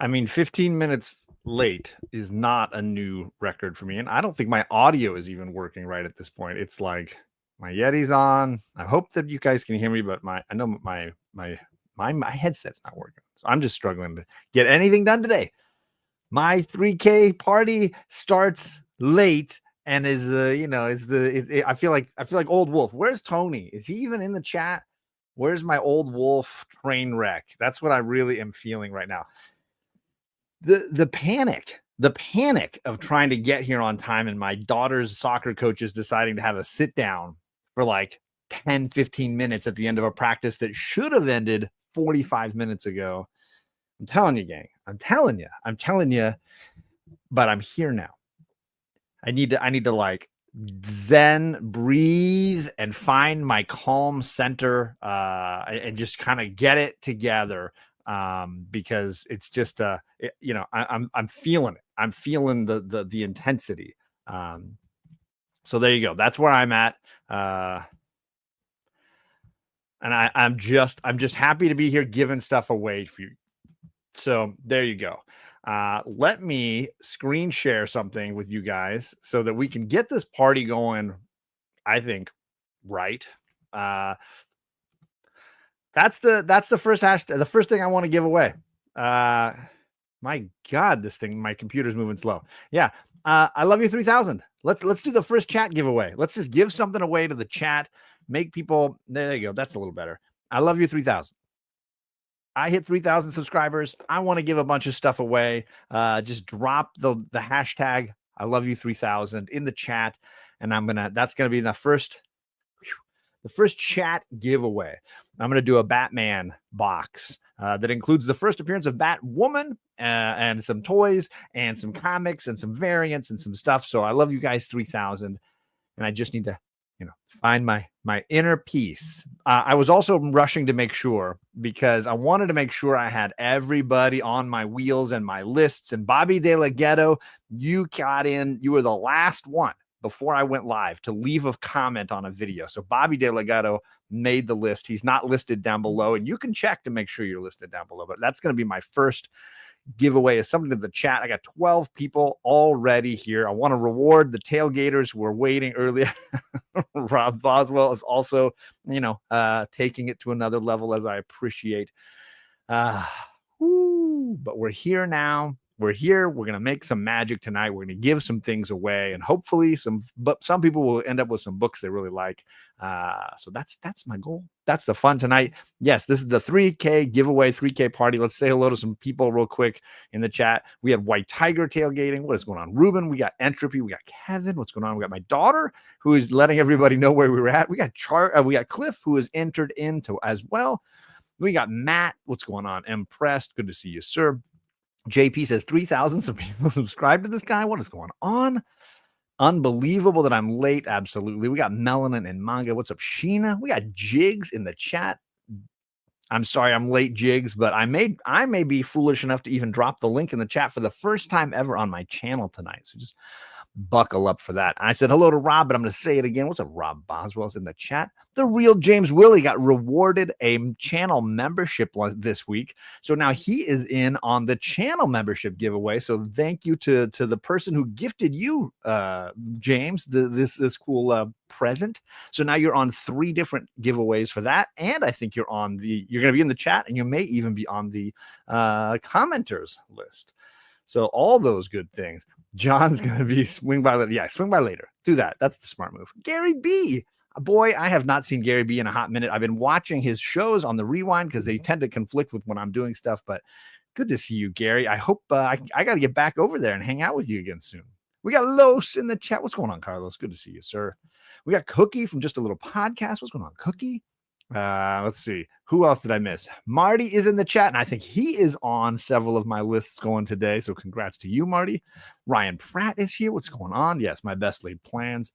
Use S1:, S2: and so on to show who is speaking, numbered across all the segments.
S1: I mean, 15 minutes late is not a new record for me. And I don't think my audio is even working right at this point. It's like my Yeti's on. I hope that you guys can hear me, but I know my headset's not working. So I'm just struggling to get anything done today. My 3K party starts late and is I feel like old Wolf. Where's Tony? Is he even in the chat? Where's my old Wolf train wreck? That's what I really am feeling right now. The panic of trying to get here on time and my daughter's soccer coaches deciding to have a sit down for like 10-15 minutes at the end of a practice that should have ended 45 minutes ago. I'm telling you, gang. I'm telling you, but I'm here now. I need to like zen, breathe, and find my calm center and just kind of get it together. Because it's just I'm feeling it. I'm feeling the intensity. So there you go. That's where I'm at. And I'm just happy to be here giving stuff away for you. So there you go. Let me screen share something with you guys so that we can get this party going. I think right. That's the first hashtag. The first thing I want to give away. My God, my computer's moving slow. Yeah. I love you 3000. Let's do the first chat giveaway. Let's just give something away to the chat. Make people, there you go. That's a little better. I love you 3000. I hit 3,000 subscribers. I want to give a bunch of stuff away. Just drop the hashtag I love you 3000 in the chat. And that's going to be the first chat giveaway. I'm going to do a Batman box that includes the first appearance of Batwoman and some toys and some comics and some variants and some stuff. So I love you guys 3000. And I just need to, find my inner peace. I was also rushing to make sure because I wanted to make sure I had everybody on my wheels and my lists. And Bobby De La Ghetto, you got in. You were the last one before I went live to leave a comment on a video. So Bobby De La Ghetto made the list. He's not listed down below, and you can check to make sure you're listed down below. But that's going to be my first giveaway is something to the chat. I got 12 people already here. I want to reward the tailgaters who were waiting earlier. Robb Boswell is also, taking it to another level, as I appreciate. But we're here now. We're here. We're going to make some magic tonight. We're going to give some things away, and hopefully some people will end up with some books they really like. So that's my goal. That's the fun tonight. Yes, this is the 3K giveaway, 3K party. Let's say hello to some people real quick in the chat. We have White Tiger tailgating. What is going on? Ruben. We got Entropy. We got Kevin. What's going on? We got my daughter who is letting everybody know where we were at. We got we got Cliff who is entered into as well. We got Matt. What's going on? Impressed. Good to see you, sir. JP says 3,000 some people subscribe to this guy. What is going on? Unbelievable that I'm late. Absolutely. We got Melanin N Manga. What's up, Sheena? We got Jiggs in the chat. I'm sorry I'm late, Jiggs, but I may be foolish enough to even drop the link in the chat for the first time ever on my channel tonight. So just buckle up for that. I said hello to Rob, but I'm going to say it again. What's up, Robb Boswell's in the chat. The Real James Willie got rewarded a channel membership this week. So now he is in on the channel membership giveaway. So thank you to the person who gifted you, James, this cool present. So now you're on 3 different giveaways for that. And I think you're going to be in the chat, and you may even be on the commenters list. So all those good things. John's going to be swing by later. Yeah, swing by later. Do that. That's the smart move. Gary B. Boy, I have not seen Gary B in a hot minute. I've been watching his shows on the Rewind because they tend to conflict with when I'm doing stuff. But good to see you, Gary. I hope I got to get back over there and hang out with you again soon. We got Los in the chat. What's going on, Carlos? Good to see you, sir. We got Cookie from Just a Little Podcast. What's going on, Cookie? Let's see. Who else did I miss? Marty is in the chat, and I think he is on several of my lists going today. So congrats to you, Marty. Ryan Pratt is here. What's going on? Yes, my best laid plans.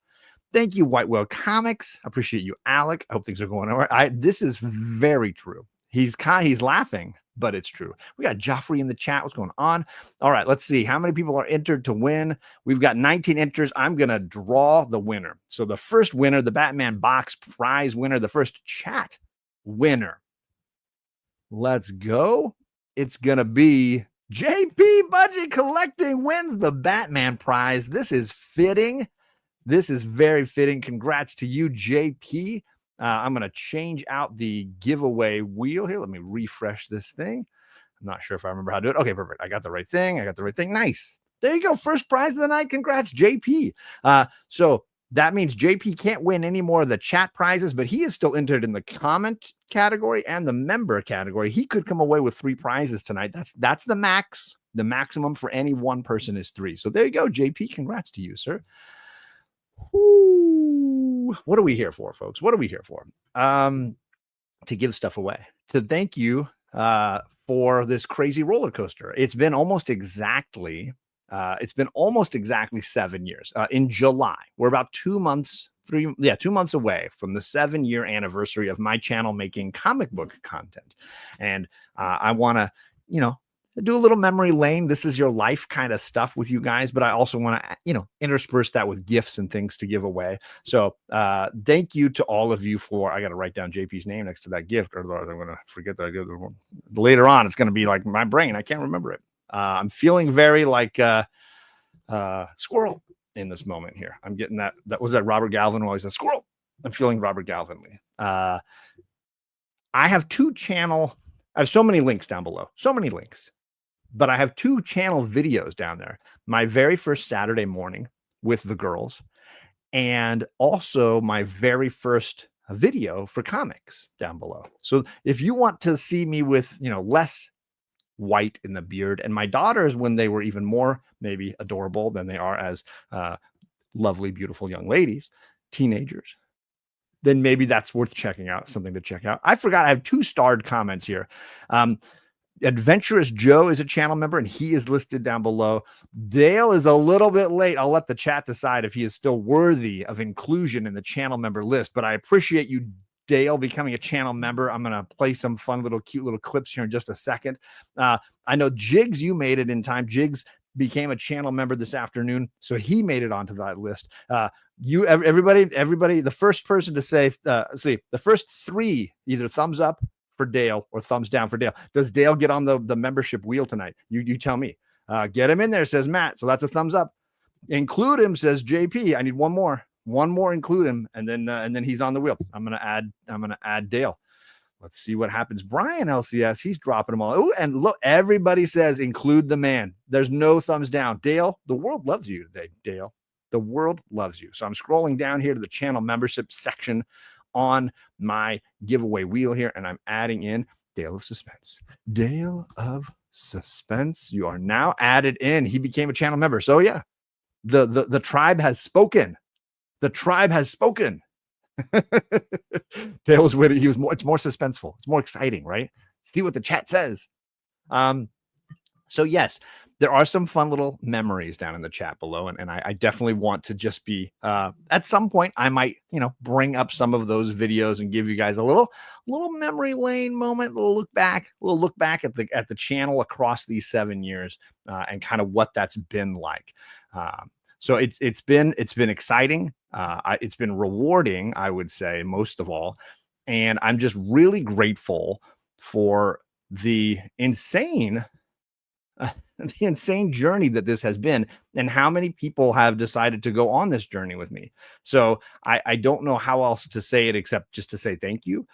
S1: Thank you, White Whale Comics. I appreciate you, Alec. I hope things are going all right. This is very true. He's laughing, but it's true. We got Joffrey in the chat. What's going on? All right, let's see. How many people are entered to win? We've got 19 enters. I'm going to draw the winner. So the first winner, the Batman box prize winner, the first chat winner. Let's go. It's going to be JP Budget Collecting wins the Batman prize. This is fitting. This is very fitting. Congrats to you, JP. I'm going to change out the giveaway wheel here. Let me refresh this thing. I'm not sure if I remember how to do it. Okay, perfect. I got the right thing. Nice. There you go. First prize of the night. Congrats, JP. So that means JP can't win any more of the chat prizes, but he is still entered in the comment category and the member category. He could come away with 3 prizes tonight. That's the max. The maximum for any one person is 3. So there you go, JP. Congrats to you, sir. Ooh, what are we here for, folks? What are we here for? To give stuff away, to thank you for this crazy roller coaster. It's been almost exactly 7 years. In July, we're about 2 months, 2 months away from the 7-year anniversary of my channel making comic book content. And I want to, do a little memory lane. This is your life kind of stuff with you guys, but I also want to, intersperse that with gifts and things to give away. So thank you to all of you for, I got to write down JP's name next to that gift, or I'm going to forget that I did later on. It's going to be like my brain. I can't remember it. I'm feeling very like squirrel in this moment here. I'm getting that was that Robert Galvin while he's a squirrel. I'm feeling Robert Galvin. I have I have so many links down below, but I have 2 channel videos down there. My very first Saturday morning with the girls, and also my very first video for comics down below. So if you want to see me with, less white in the beard, and my daughters when they were even more maybe adorable than they are as lovely, beautiful young ladies, teenagers, then maybe that's worth checking out, something to check out. I forgot I have 2 starred comments here. Adventurous Joe is a channel member, and he is listed down below. Dale is a little bit late. I'll let the chat decide if he is still worthy of inclusion in the channel member list, but I appreciate you, Dale, becoming a channel member. I'm going to play some fun cute little clips here in just a second. I know Jiggs, you made it in time. Jiggs became a channel member this afternoon, so he made it onto that list. Everybody, the first person to say, the first 3, either thumbs up for Dale or thumbs down for Dale. Does Dale get on the membership wheel tonight? You tell me. Get him in there, says Matt. So that's a thumbs up. Include him, says JP. I need one more. Include him, and then he's on the wheel. I'm gonna add Dale. Let's see what happens. Brian LCS, he's dropping them all. Oh, and look, everybody says include the man. There's no thumbs down. Dale, the world loves you today, Dale. The world loves you. So I'm scrolling down here to the channel membership section on my giveaway wheel here, and I'm adding in Dale of Suspense. Dale of Suspense, you are now added in. He became a channel member. So yeah, the tribe has spoken. The tribe has spoken. Dale was witty. It's more suspenseful. It's more exciting, right? See what the chat says. So yes, there are some fun little memories down in the chat below, and I definitely want to just be at some point I might bring up some of those videos and give you guys a little memory lane moment, a little look back at the channel across these 7 years and kind of what that's been like. So it's been exciting. It's been rewarding, I would say, most of all, and I'm just really grateful for the insane journey that this has been, and how many people have decided to go on this journey with me. So I don't know how else to say it except just to say thank you.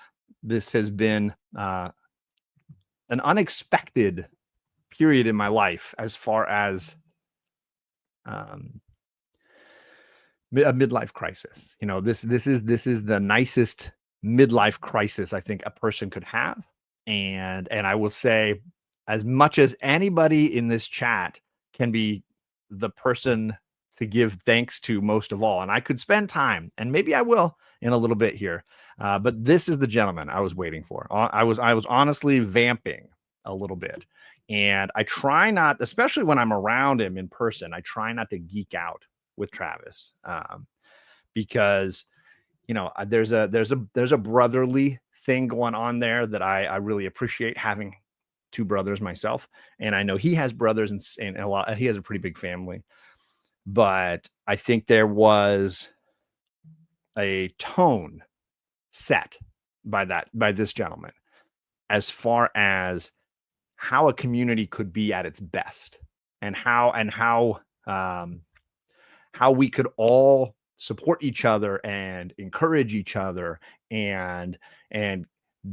S1: This has been an unexpected period in my life as far as a midlife crisis. This is the nicest midlife crisis I think a person could have, and I will say, as much as anybody in this chat can be the person to give thanks to most of all, and I could spend time, and maybe I will in a little bit here, but this is the gentleman I was waiting for. I was honestly vamping a little bit, and I try not, especially when I'm around him in person, I try not to geek out with Travis, because there's a brotherly thing going on there that I really appreciate, having 2 brothers myself, and I know he has brothers and a lot. He has a pretty big family, but I think there was a tone set by this gentleman as far as how a community could be at its best, and how we could all support each other and encourage each other and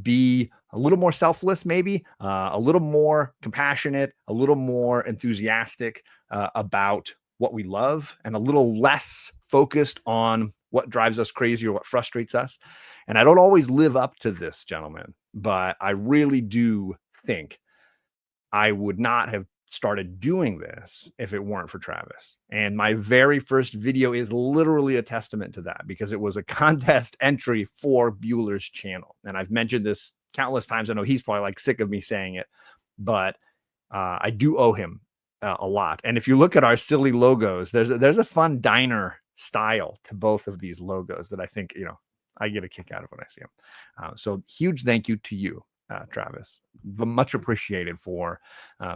S1: be a little more selfless, maybe a little more compassionate, a little more enthusiastic about what we love, and a little less focused on what drives us crazy or what frustrates us. And I don't always live up to this, gentlemen, but I really do think I would not have started doing this if it weren't for Travis. And my very first video is literally a testament to that, because it was a contest entry for Bueller's channel. And I've mentioned this countless times. I know he's probably like sick of me saying it, but I do owe him a lot. And if you look at our silly logos, there's a fun diner style to both of these logos that I think, I get a kick out of when I see them. So huge thank you to you, Travis. Much appreciated for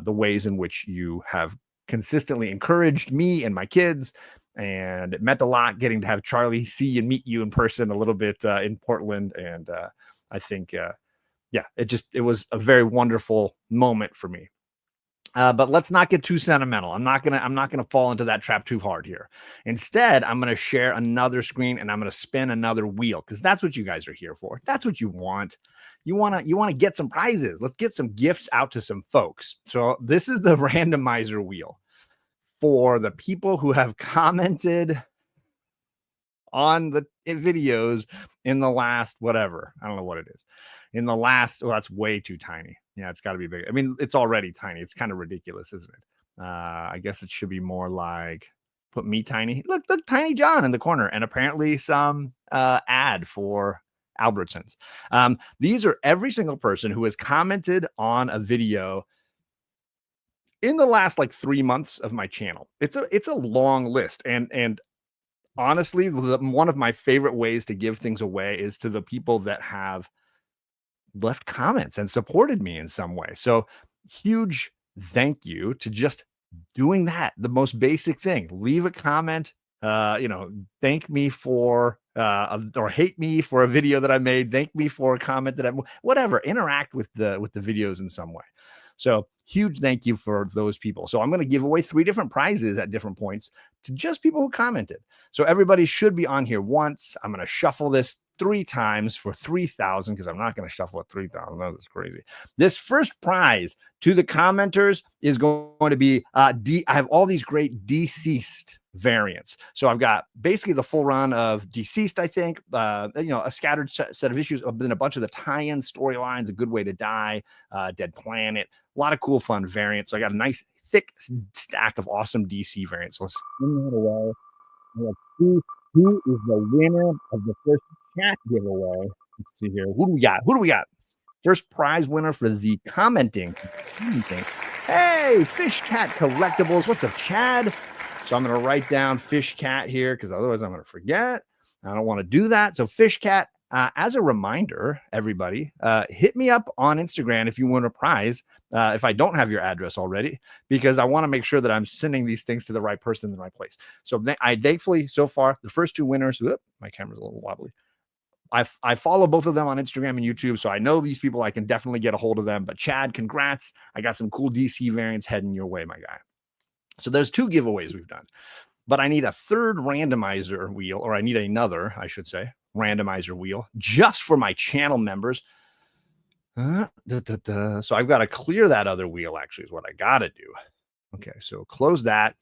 S1: the ways in which you have consistently encouraged me and my kids. And it meant a lot getting to have Charlie see and meet you in person a little bit in Portland. And I think, it was a very wonderful moment for me. But let's not get too sentimental. I'm not gonna fall into that trap too hard here. Instead, I'm gonna share another screen and I'm gonna spin another wheel, because that's what you guys are here for. That's what you want. You wanna get some prizes. Let's get some gifts out to some folks. So this is the randomizer wheel for the people who have commented on the videos in the last whatever. I don't know what it is. In the last, well, that's way too tiny. Yeah, it's got to be big. I mean, it's already tiny. It's kind of ridiculous, isn't it? I guess it should be more like, put me tiny. Look, Tiny John in the corner, and apparently some ad for Albertsons. These are every single person who has commented on a video in the last like 3 months of my channel. It's a long list, and honestly, one of my favorite ways to give things away is to the people that have left comments and supported me in some way. So huge thank you to just doing that. The most basic thing, leave a comment, thank me for, or hate me for a video that I made, thank me for a comment that I, whatever, interact with the videos in some way. So huge thank you for those people. So I'm going to give away 3 different prizes at different points to just people who commented. So everybody should be on here once. I'm going to shuffle this 3 times for 3,000, because I'm not going to shuffle at 3,000. That's crazy. This first prize to the commenters is going to be I have all these great deceased variants. So I've got basically the full run of Deceased, I think, a scattered set of issues, then a bunch of the tie-in storylines, A Good Way to Die, Dead Planet, a lot of cool fun variants. So I got a nice thick stack of awesome DC variants. So let's spin that away. Let's see who is the winner of the first chat giveaway. Let's see here. Who do we got? First prize winner for the commenting. Hey, Fish Cat Collectibles. What's up, Chad? So I'm going to write down Fish Cat here, because otherwise I'm going to forget. I don't want to do that. So Fish Cat, as a reminder, everybody, hit me up on Instagram if you want a prize, if I don't have your address already, because I want to make sure that I'm sending these things to the right person in the right place. So I thankfully, so far, the first 2 winners, my camera's a little wobbly. I follow both of them on Instagram and YouTube, so I know these people. I can definitely get a hold of them. But Chad, congrats. I got some cool DC variants heading your way, my guy. So there's 2 giveaways we've done, but I need a third randomizer wheel, or I need another, I should say, randomizer wheel just for my channel members. So I've got to clear that other wheel, actually, is what I got to do. Okay, so close that.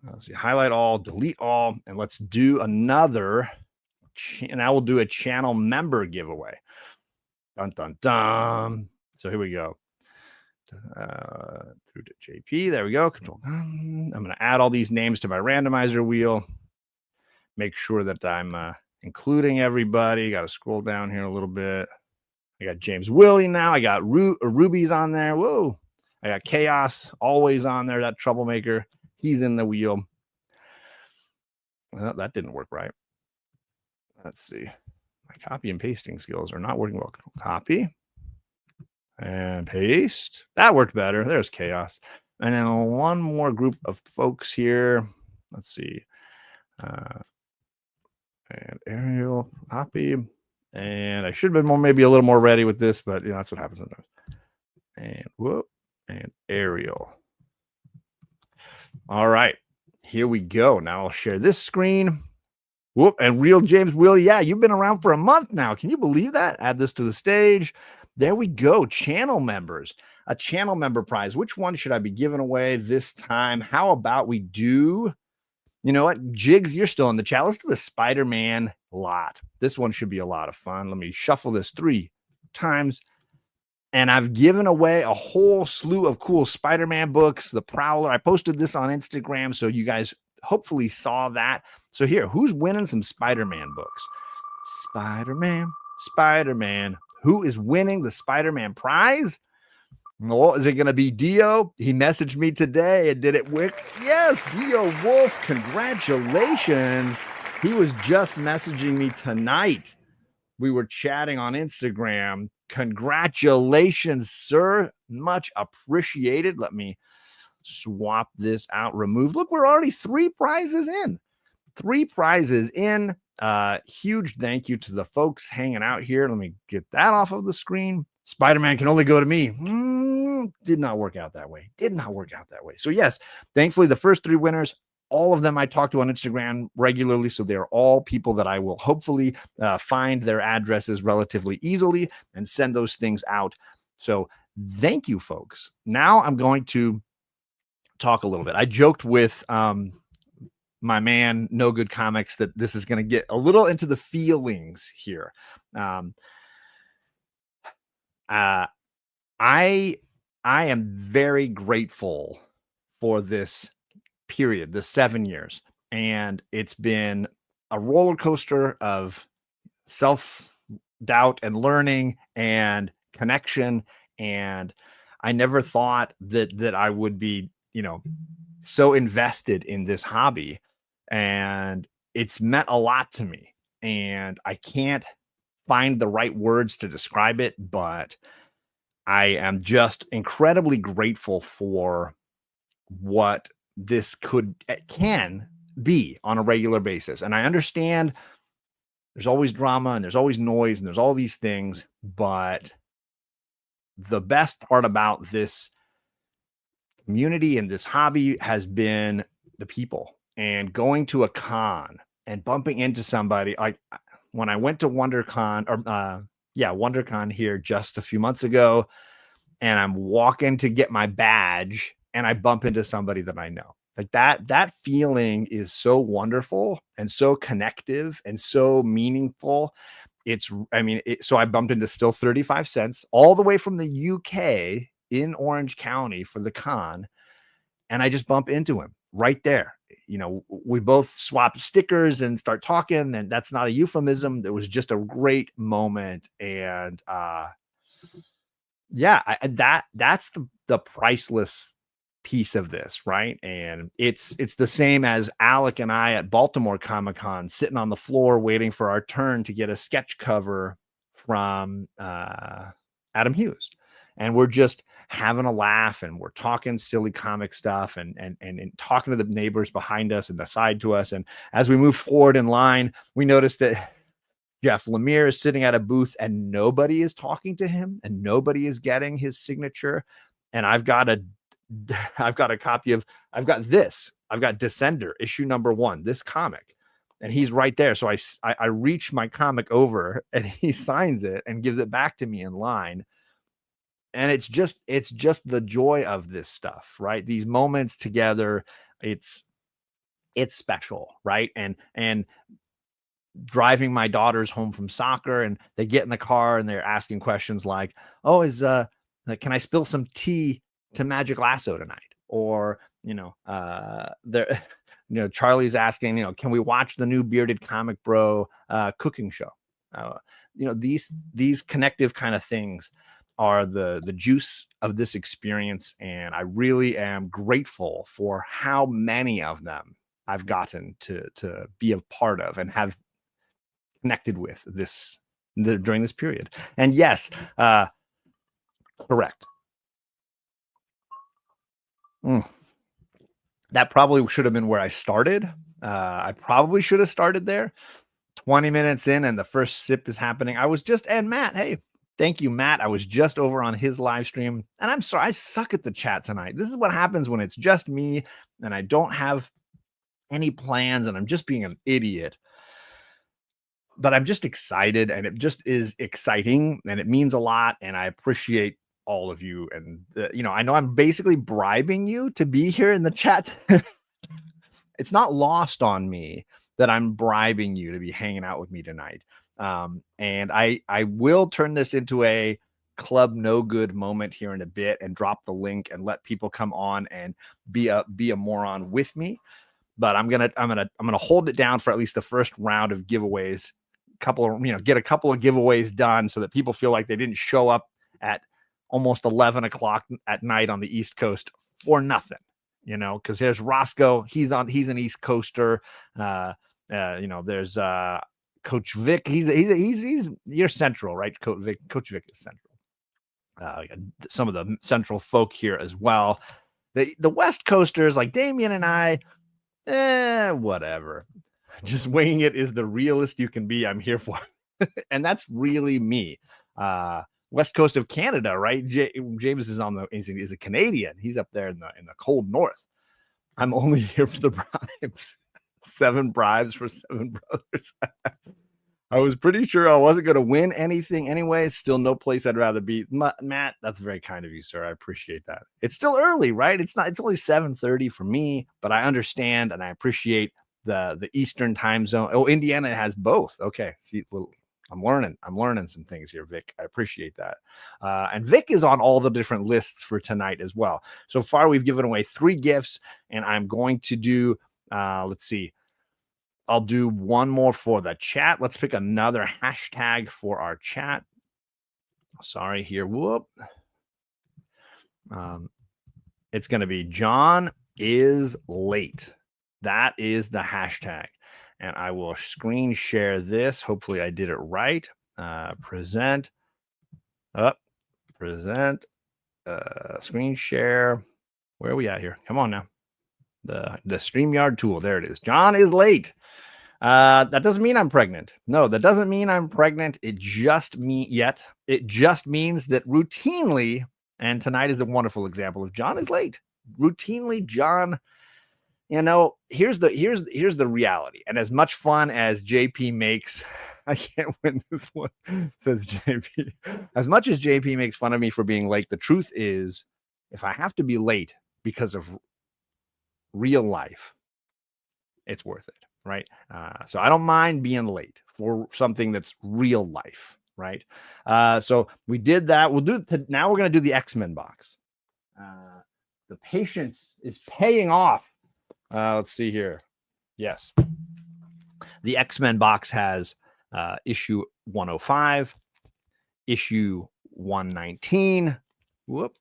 S1: Let's see, highlight all, delete all, and let's do another. And I will do a channel member giveaway. Dun, dun, dun. So here we go. Through to JP. There we go. Control. I'm going to add all these names to my randomizer wheel. Make sure that I'm including everybody. Got to scroll down here a little bit. I got James Willie now. I got Ruby's on there. Whoa. I got Chaos always on there. That troublemaker. He's in the wheel. Well, that didn't work right. Let's see. My copy and pasting skills are not working well. Copy and paste. That worked better. There's Chaos. And then one more group of folks here. Let's see. And Ariel, copy. And I should have been maybe a little more ready with this, but that's what happens sometimes. and whoop, and Ariel. All right, here we go. Now I'll share this screen. Whoop, and DrDoomsFanclub. Yeah, you've been around for a month now. Can you believe that? Add this to the stage. There we go. Channel members. A channel member prize. Which one should I be giving away this time? How about we do, you know what? Jiggs, you're still in the chat. Let's do the Spider-Man lot. This one should be a lot of fun. Let me shuffle this 3 times. And I've given away a whole slew of cool Spider-Man books, The Prowler. I posted this on Instagram, so you guys hopefully saw that. So here, who's winning some Spider-Man books? Spider-Man. Who is winning the Spider-Man prize? Well, is it going to be Dio? He messaged me today and did it with, yes, Dio Wolf. Congratulations. He was just messaging me tonight. We were chatting on Instagram. Congratulations, sir. Much appreciated. Let me swap this out. Remove. Look, we're already 3 prizes in. 3 prizes in. Huge thank you to the folks hanging out here. Let me get that off of the screen. Spider-Man can only go to me. Did not work out that way. So yes, thankfully the first 3 winners, all of them I talk to on Instagram regularly. So they're all people that I will hopefully find their addresses relatively easily and send those things out. So thank you, folks. Now I'm going to talk a little bit. I joked with my man, No Good Comics, that this is going to get a little into the feelings here. I am very grateful for this period, the 7 years. And it's been a roller coaster of self-doubt and learning and connection. And I never thought that I would be, so invested in this hobby. And it's meant a lot to me. And I can't find the right words to describe it, but I am just incredibly grateful for what this can be on a regular basis. And I understand there's always drama and there's always noise and there's all these things, but the best part about this community and this hobby has been the people, and going to a con and bumping into somebody. Like when I went to WonderCon here just a few months ago, and I'm walking to get my badge and I bump into somebody that I know. Like that feeling is so wonderful and so connective and so meaningful. So I bumped into Still 35 Cents all the way from the UK in Orange County for the con. And I just bump into him right there. We both swap stickers and start talking, and that's not a euphemism. It was just a great moment. And that's the priceless piece of this, right? And it's the same as Alec and I at Baltimore Comic-Con sitting on the floor waiting for our turn to get a sketch cover from Adam Hughes, and we're just having a laugh and we're talking silly comic stuff and talking to the neighbors behind us and aside to us. And as we move forward in line, we notice that Jeff Lemire is sitting at a booth and nobody is talking to him and nobody is getting his signature. And I've got this. I've got Descender issue #1, this comic, and he's right there. So I reach my comic over and he signs it and gives it back to me in line. And it's just the joy of this stuff, right? These moments together, it's special, right? And driving my daughters home from soccer, and they get in the car and they're asking questions like, "Oh, can I spill some tea to Magic Lasso tonight?" Or Charlie's asking, can we watch the new Bearded Comic Bro cooking show? These connective kind of things are the juice of this experience, and I really am grateful for how many of them I've gotten to be a part of and have connected with during this period. And yes, correct. That probably should have been where I started. I probably should have started there. 20 minutes in and the first sip is happening. And Matt, hey, Thank you, Matt. I was just over on his live stream, and I'm sorry, I suck at the chat tonight. This is what happens when it's just me and I don't have any plans and I'm just being an idiot. But I'm just excited, and it just is exciting, and it means a lot, and I appreciate all of you. And I know I'm basically bribing you to be here in the chat. It's not lost on me that I'm bribing you to be hanging out with me tonight. And I will turn this into a club no good moment here in a bit and drop the link and let people come on and be a moron with me. But I'm gonna hold it down for at least the first round of giveaways. Get a couple of giveaways done so that people feel like they didn't show up at almost 11 o'clock at night on the East Coast for nothing, because there's Roscoe. He's an East Coaster. There's Coach Vic. He's you're Central, right? Coach Vic is Central. Some of the Central folk here as well. The West Coasters like Damien and I, whatever. Just winging it is the realest you can be. I'm here for. And that's really me. West Coast of Canada, right? James is is a Canadian. He's up there in the cold north. I'm only here for the bribes. 7 bribes for 7 brothers. I was pretty sure I wasn't going to win anything anyway. Still no place I'd rather be. Matt, that's very kind of you, sir. I appreciate that. It's still early, right? It's only 7:30 for me, but I understand and I appreciate the Eastern time zone. Oh, Indiana has both. Okay. See, well, I'm learning some things here, Vic. I appreciate that. And Vic is on all the different lists for tonight as well. So far, we've given away 3 gifts, and I'm going to do, let's see. I'll do one more for the chat. Let's pick another hashtag for our chat. Sorry here. Whoop. It's going to be John is late. That is the hashtag. And I will screen share this. Hopefully I did it right. Present, screen share. Where are we at here? Come on now. The StreamYard tool. There it is. John is late. That doesn't mean I'm pregnant. No, that doesn't mean I'm pregnant. It just means that routinely, and tonight is a wonderful example of John is late. Routinely, John, here's the reality. And as much fun as JP makes, I can't win this one, says JP. As much as JP makes fun of me for being late, the truth is, if I have to be late because of real life, it's worth it, right? So I don't mind being late for something that's real life, right? So we did that. Now we're going to do the X-Men box. The patience is paying off. Let's see here. Yes. The X-Men box has issue 105, issue 119. Whoop.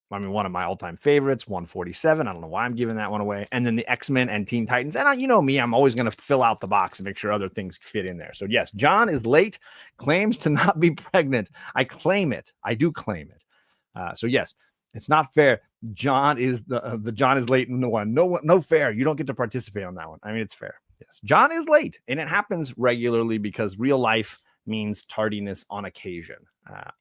S1: One of my all-time favorites, 147. I don't know why I'm giving that one away. And then the X-Men and Teen Titans. And you know me, I'm always going to fill out the box and make sure other things fit in there. So yes, John is late, claims to not be pregnant. I claim it. I do claim it. So yes, it's not fair. John is the John is late in the one. No fair. You don't get to participate on that one. I mean, it's fair. Yes, John is late, and it happens regularly because real life means tardiness on occasion.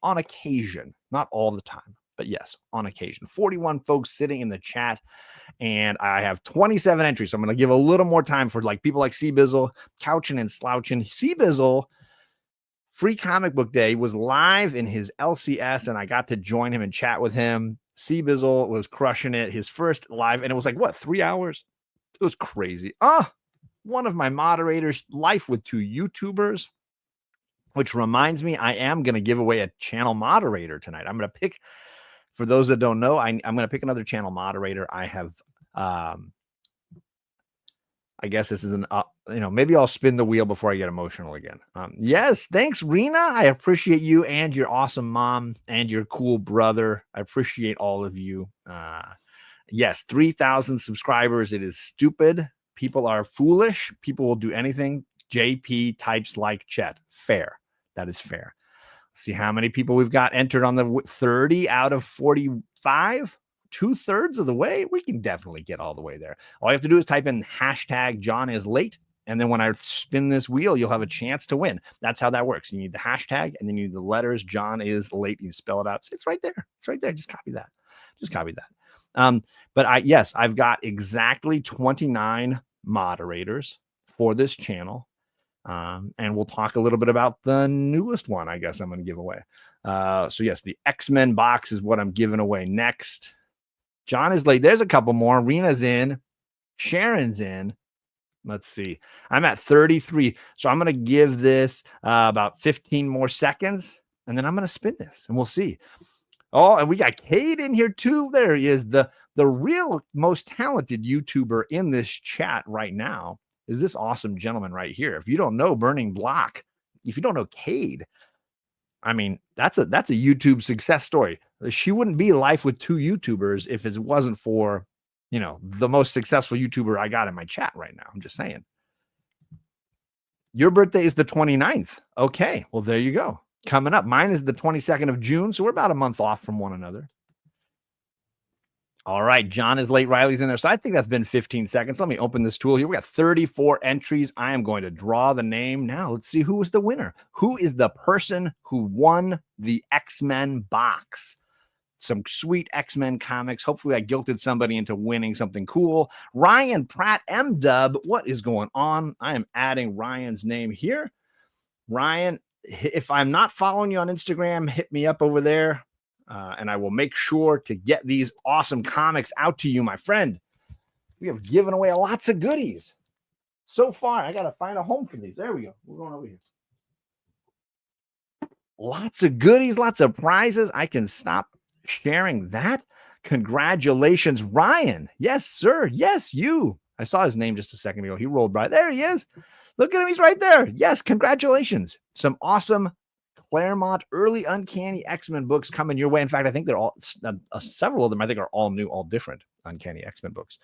S1: On occasion, not all the time. But yes, on occasion. 41 folks sitting in the chat, and I have 27 entries. So I'm going to give a little more time for people like C-Bizzle, Couchin' and Slouchin'. C-Bizzle, Free Comic Book Day, was live in his LCS, and I got to join him and chat with him. C-Bizzle was crushing it. His first live, and it was 3 hours? It was crazy. One of my moderators, Life with 2 YouTubers, which reminds me, I am going to give away a channel moderator tonight. I'm going to pick... For those that don't know, I'm going to pick another channel moderator. I have, I guess this is maybe I'll spin the wheel before I get emotional again. Yes, thanks, Rena. I appreciate you and your awesome mom and your cool brother. I appreciate all of you. Yes, 3,000 subscribers. It is stupid. People are foolish. People will do anything. JP types like Chet. Fair. That is fair. See how many people we've got entered on the 30 out of 45, 2/3 of the way. We can definitely get all the way there. All you have to do is type in hashtag John is late And then when I spin this wheel, you'll have a chance to win. That's how that works. You need the hashtag, and then you need the letters. John is late. You spell it out. It's right there. It's right there. Just copy that. Just copy that. But yes, I've got exactly 29 moderators for this channel. And we'll talk a little bit about the newest one, I guess I'm going to give away. So yes, the X-Men box is what I'm giving away next. John is late. There's a couple more. Rena's in. Sharon's in. Let's see. I'm at 33. So I'm going to give this about 15 more seconds, and then I'm going to spin this, and we'll see. Oh, and we got Cade in here too. There he is. The real most talented YouTuber in this chat right now is this awesome gentleman right here. If you don't know Burning Block, if you don't know Cade, I mean, that's a YouTube success story. She wouldn't be life with two YouTubers if it wasn't for, you know, the most successful YouTuber I got in my chat right now. I'm just saying. Your birthday is the 29th. Okay, well, there you go. Coming up. Mine is the 22nd of June, so we're about a month off from one another. All right, John is late. Riley's in there. So I think that's been 15 seconds. Let me open this tool here. We got 34 entries. I am going to draw the name. Now let's see who was the winner. Who is the person who won the X-Men box? Some sweet X-Men comics. Hopefully I guilted somebody into winning something cool. Ryan Pratt M-Dub. What is going on? I am adding Ryan's name here. Ryan, if I'm not following you on Instagram, hit me up over there. And I will make sure to get these awesome comics out to you, my friend. We have given away lots of goodies so far. I got to find a home for these. There we go. We're going over here. Lots of goodies, lots of prizes. I can stop sharing that. Congratulations, Ryan. Yes, sir. Yes, you. I saw his name just a second ago. He rolled by. There he is. Look at him. He's right there. Yes, congratulations. Some awesome Claremont early Uncanny X-Men books coming your way. In fact, I think they're all several of them I think are all new, all different Uncanny X-Men books.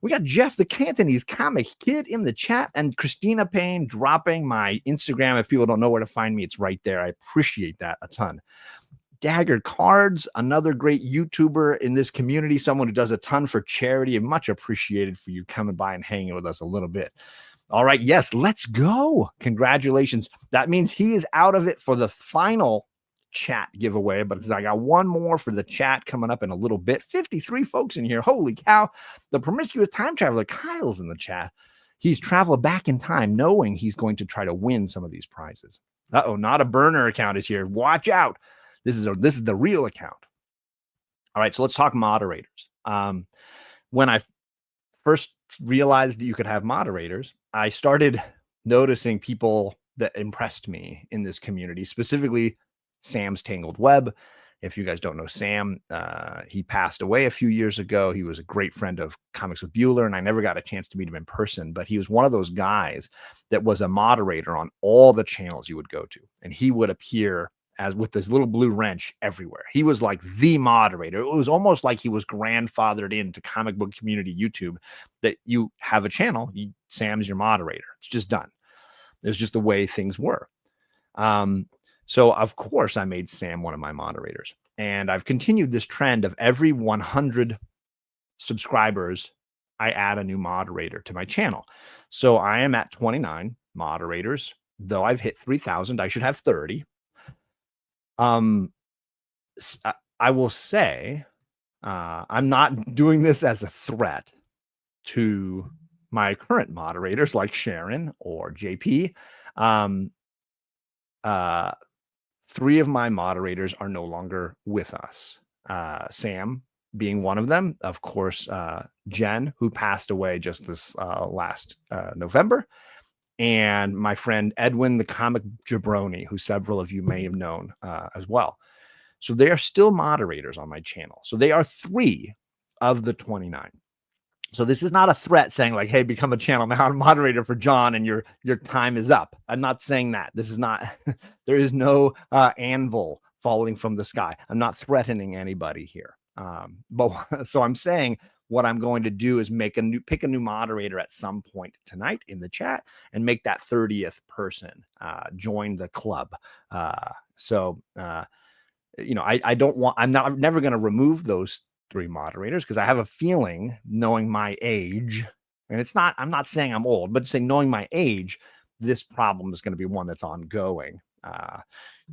S1: We got Jeff the Cantonese comic kid in the chat, and Christina Payne dropping my Instagram. If people don't know where to find me, it's right there. I appreciate that a ton. Dagger Cards, another great YouTuber in this community, someone who does a ton for charity, and much appreciated for you coming by and hanging with us a little bit. All right, yes, let's go. Congratulations. That means he is out of it for the final chat giveaway, but I got one more for the chat coming up in a little bit. 53 folks in here. Holy cow. The Promiscuous Time Traveler, Kyle's in the chat. He's traveled back in time knowing he's going to try to win some of these prizes. Uh-oh, not a burner account is here. Watch out. This is the real account. All right, so let's talk moderators. When I first realized that you could have moderators, I started noticing people that impressed me in this community, specifically Sam's Tangled Web. If you guys don't know Sam, he passed away a few years ago. He was a great friend of Comics with Bueller, and I never got a chance to meet him in person, but he was one of those guys that was a moderator on all the channels you would go to, and he would appear as with this little blue wrench everywhere. He was like the moderator. It was almost like he was grandfathered into comic book community YouTube, that you have a channel, Sam's your moderator. It's just done. It was just the way things were. So of course I made Sam one of my moderators, and I've continued this trend of every 100 subscribers, I add a new moderator to my channel. So I am at 29 moderators, though I've hit 3,000. I should have 30. I will say, I'm not doing this as a threat to my current moderators like Sharon or JP. Three of my moderators are no longer with us. Sam being one of them, of course, Jen, who passed away just this last November, and my friend Edwin, the comic jabroni, who several of you may have known as well. So they are still moderators on my channel. So they are 3 of the 29. So this is not a threat saying like, hey, become a channel moderator for John and your time is up. I'm not saying that. This is not, there is no anvil falling from the sky. I'm not threatening anybody here. But so I'm saying what I'm going to do is pick a new moderator at some point tonight in the chat and make that 30th person join the club. You know, I'm never going to remove those 3 moderators, because I have a feeling, knowing my age, And it's not, I'm not saying I'm old, but saying knowing my age, this problem is going to be one that's ongoing.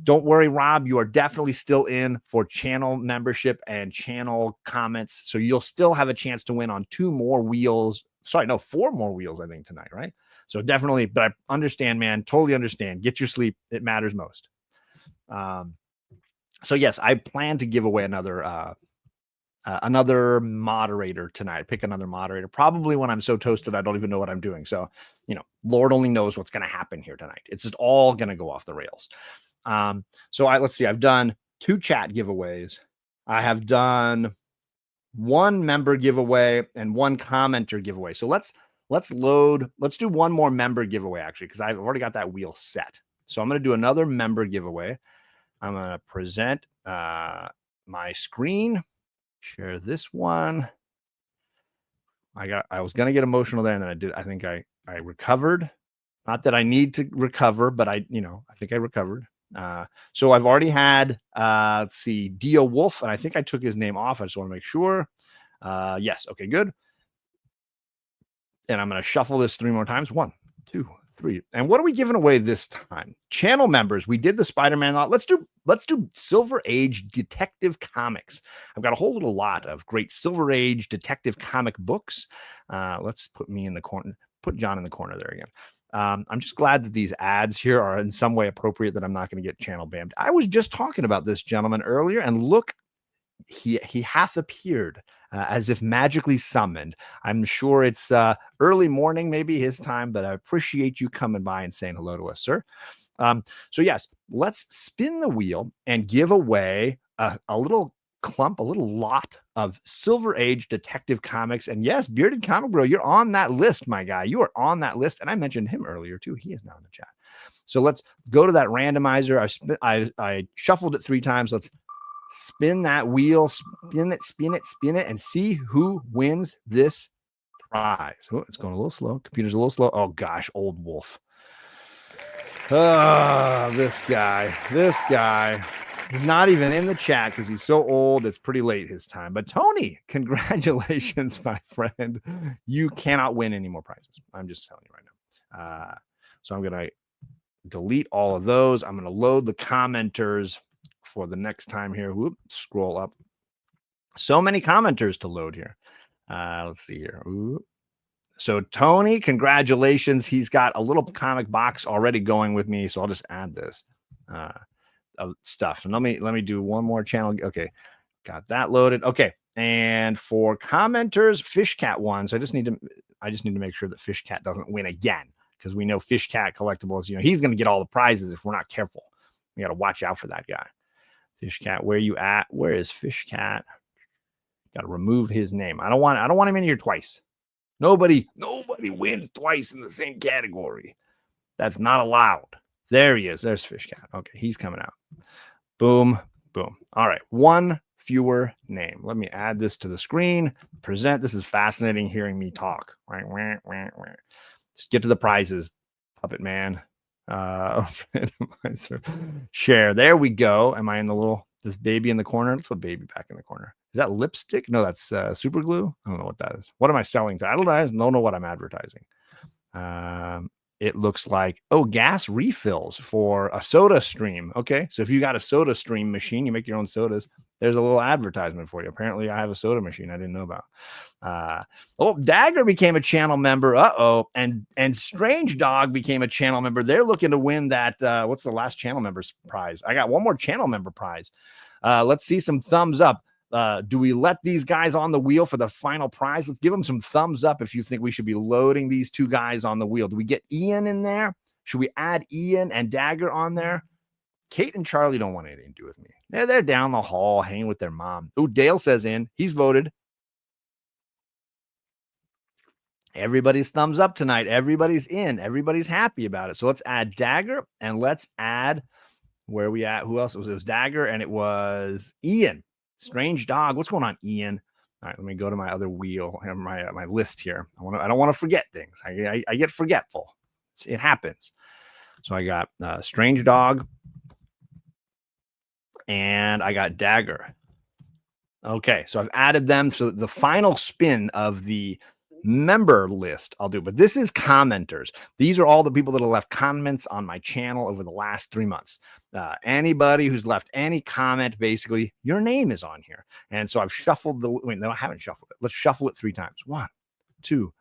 S1: Don't worry, Rob, you are definitely still in for channel membership and channel comments. So you'll still have a chance to win on 2 more wheels. Sorry, no, 4 more wheels, I think, tonight, right? So definitely, but I understand, man, totally understand. Get your sleep. It matters most. So yes, I plan to give away another moderator tonight. Pick another moderator, probably when I'm so toasted I don't even know what I'm doing. So, Lord only knows what's going to happen here tonight. It's just all going to go off the rails. So let's see. I've done 2 chat giveaways. I have done 1 member giveaway and 1 commenter giveaway. So let's do 1 more member giveaway actually, because I've already got that wheel set. So I'm going to do another member giveaway. I'm going to present my screen. Share this one. I was going to get emotional there, and then I did. I think I recovered. Not that I need to recover, but I think I recovered. So I've already had, let's see, Dio Wolf, and I think I took his name off. I just want to make sure. Yes. Okay, good. And I'm going to shuffle this 3 more times. 1, 2, 3. And what are we giving away this time? Channel members. We did the Spider-Man lot. Let's do Silver Age Detective Comics. I've got a whole little lot of great Silver Age detective comic books. Let's put me in the corner. Put John in the corner there again. I'm just glad that these ads here are in some way appropriate, that I'm not going to get channel banned. I was just talking about this gentleman earlier, and look, he hath appeared as if magically summoned. I'm sure it's early morning, maybe his time, but I appreciate you coming by and saying hello to us, sir. So yes, let's spin the wheel and give away a little clump, a little lot of Silver Age Detective Comics. And yes, Bearded Comic Bro, you're on that list, my guy. You are on that list. And I mentioned him earlier too. He is now in the chat. So let's go to that randomizer. I shuffled it 3 times. Let's spin that wheel, spin it, and see who wins this prize. Oh, it's going a little slow. Computer's a little slow. Oh gosh, old wolf. Oh, this guy. He's not even in the chat because he's so old. It's pretty late his time. But Tony, congratulations, my friend. You cannot win any more prizes. I'm just telling you right now. So I'm going to delete all of those. I'm going to load the commenters for the next time here. Whoop, scroll up. So many commenters to load here. Let's see here. Ooh. So Tony, congratulations. He's got a little comic box already going with me. So I'll just add this of stuff. And let me do one more channel. Okay. Got that loaded. Okay. And for commenters, Fishcat won. So I just need to make sure that Fishcat doesn't win again, because we know Fishcat Collectibles, he's going to get all the prizes if we're not careful. We got to watch out for that guy. Fishcat, where you at? Where is Fishcat? Got to remove his name. I don't want him in here twice. Nobody wins twice in the same category. That's not allowed. There he is. There's Fishcat. Okay, he's coming out. Boom, boom. All right, 1 fewer name. Let me add this to the screen. Present. This is fascinating hearing me talk. Let's get to the prizes, Puppet Man. Share. There we go. Am I in this baby in the corner? Let's put baby back in the corner. Is that lipstick? No, that's super glue. I don't know what that is. What am I selling? I don't know what I'm advertising. It looks like, gas refills for a soda stream. Okay, so if you got a soda stream machine, you make your own sodas, there's a little advertisement for you. Apparently I have a soda machine I didn't know about. Dagger became a channel member. And Strange Dog became a channel member. They're looking to win that. What's the last channel member's prize? I got one more channel member prize. Let's see some thumbs up. Do we let these guys on the wheel for the final prize? Let's give them some thumbs up if you think we should be loading these 2 guys on the wheel. Do we get Ian in there? Should we add Ian and Dagger on there? Kate and Charlie don't want anything to do with me. They're down the hall hanging with their mom. Dale says in. He's voted. Everybody's thumbs up tonight. Everybody's in. Everybody's happy about it. So let's add Dagger, and let's add, where are we at? Who else? It was Dagger, and it was Ian. Strange Dog. What's going on, Ian? All right, let me go to my other wheel, my list here. I don't want to forget things. I get forgetful. It happens. So I got Strange Dog, and I got Dagger. Okay, so I've added them. So the final spin of the member list, I'll do. But this is commenters. These are all the people that have left comments on my channel over the last 3 months. Anybody who's left any comment, basically, your name is on here. And so I've shuffled the. Wait, no, I haven't shuffled it. Let's shuffle it 3 times. 1, 2,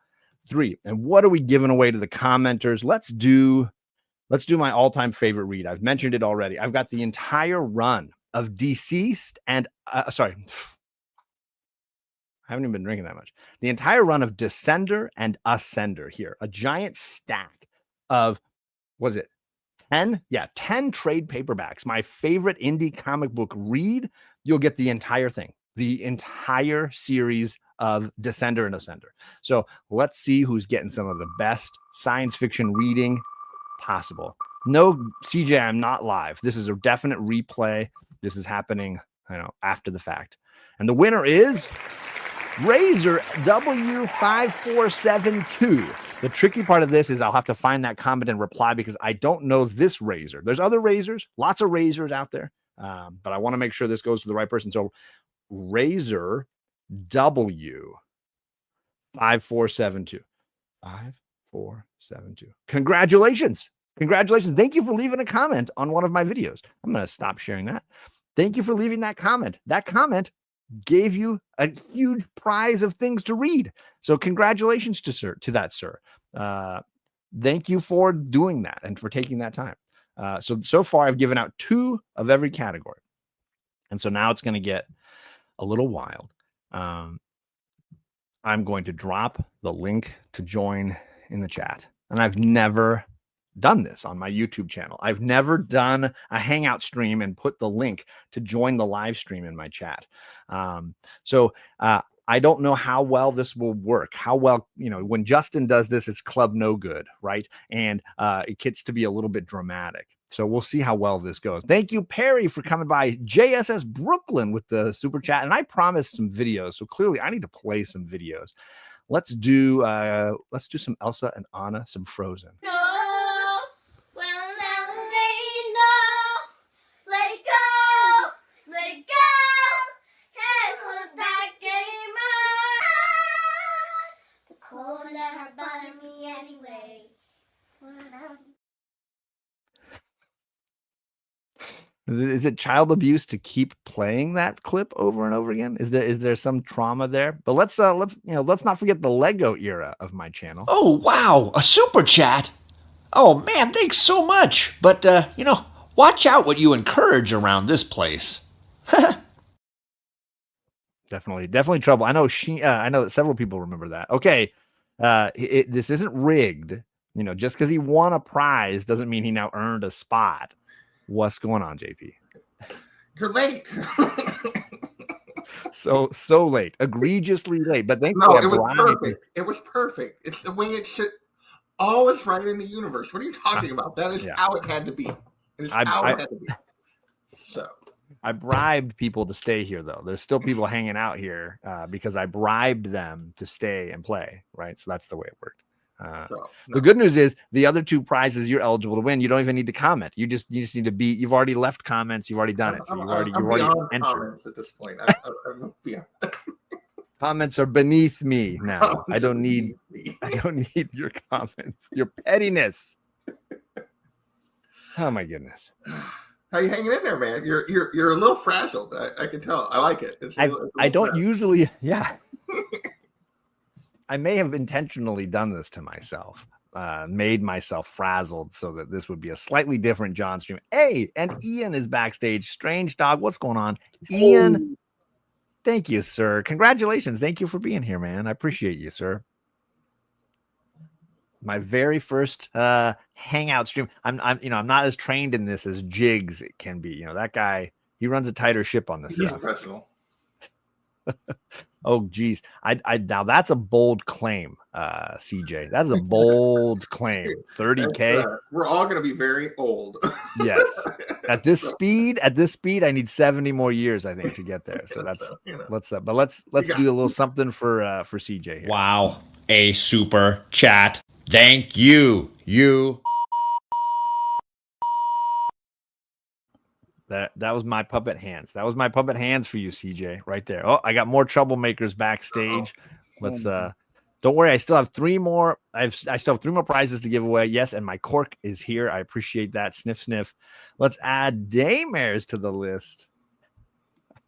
S1: 3. And what are we giving away to the commenters? Let's do my all-time favorite read. I've mentioned it already. I've got the entire run of Deceased and sorry. I haven't even been drinking that much. The entire run of Descender and Ascender here. A giant stack of, was it 10? Yeah, 10 trade paperbacks. My favorite indie comic book read. You'll get the entire thing. The entire series of Descender and Ascender. So let's see who's getting some of the best science fiction reading possible. No, CJ, I'm not live. This is a definite replay. This is happening, after the fact. And the winner is Razor W5472. The tricky part of this is I'll have to find that comment and reply because I don't know this Razor. There's other Razors, lots of Razors out there, but I want to make sure this goes to the right person. So Razor W5472. 5472. Congratulations. Thank you for leaving a comment on one of my videos. I'm going to stop sharing that. Thank you for leaving that comment. That comment gave you a huge prize of things to read. So congratulations to that, sir. Thank you for doing that and for taking that time. So far I've given out 2 of every category. And so now it's going to get a little wild. I'm going to drop the link to join in the chat. And I've never done this on my YouTube channel. I've never done a Hangout stream and put the link to join the live stream in my chat. So I don't know how well this will work. How well, when Justin does this, it's Club No Good, right? And it gets to be a little bit dramatic. So we'll see how well this goes. Thank you, Perry, for coming by. JSS Brooklyn with the super chat. And I promised some videos. So clearly I need to play some videos. Let's do some Elsa and Anna, some Frozen. Is it child abuse to keep playing that clip over and over again? Is there some trauma there? But let's not forget the Lego era of my channel.
S2: Oh wow, a super chat. Oh man, thanks so much. But watch out what you encourage around this place.
S1: Definitely trouble. I know I know that several people remember that. Okay, this isn't rigged. Just because he won a prize doesn't mean he now earned a spot. What's going on, JP?
S3: You're late.
S1: so late, egregiously late. But thank you.
S3: No, it was perfect. It was perfect. It's the way it should. Always right in the universe. What are you talking about? That is how it had to be. It's how it had to be. So
S1: I bribed people to stay here, though. There's still people hanging out here because I bribed them to stay and play. Right, so that's the way it worked. The good news is the other 2 prizes you're eligible to win. You don't even need to comment. You just need to be. You've already left comments. You've already done it. So you've already entered.
S3: Comments at this point.
S1: Comments are beneath me now. I don't need your comments. Your pettiness. Oh my goodness.
S3: How you hanging in there, man? You're a little frazzled. I can tell. I like it.
S1: I don't usually. Yeah. I may have intentionally done this to myself, made myself frazzled so that this would be a slightly different John stream. Hey, and Ian is backstage. Strange Dog, what's going on? Ian, thank you, sir. Congratulations. Thank you for being here, man. I appreciate you, sir. My very first Hangout stream. I'm not as trained in this as Jiggs can be. That guy, he runs a tighter ship on this stuff.
S3: Professional.
S1: Oh geez, I now that's a bold claim, CJ. That's a bold claim. 30K.
S3: We're all going to be very old.
S1: Yes. At this speed, I need 70 more years, I think, to get there. So that's let's do a little something for CJ here.
S2: Wow, a super chat. Thank you.
S1: That was my puppet hands. That was my puppet hands for you, CJ, right there. Oh, I got more troublemakers backstage. Let's Don't worry, I still have 3 more. I still have 3 more prizes to give away. Yes, and my cork is here. I appreciate that. Sniff, sniff. Let's add Dayymares to the list.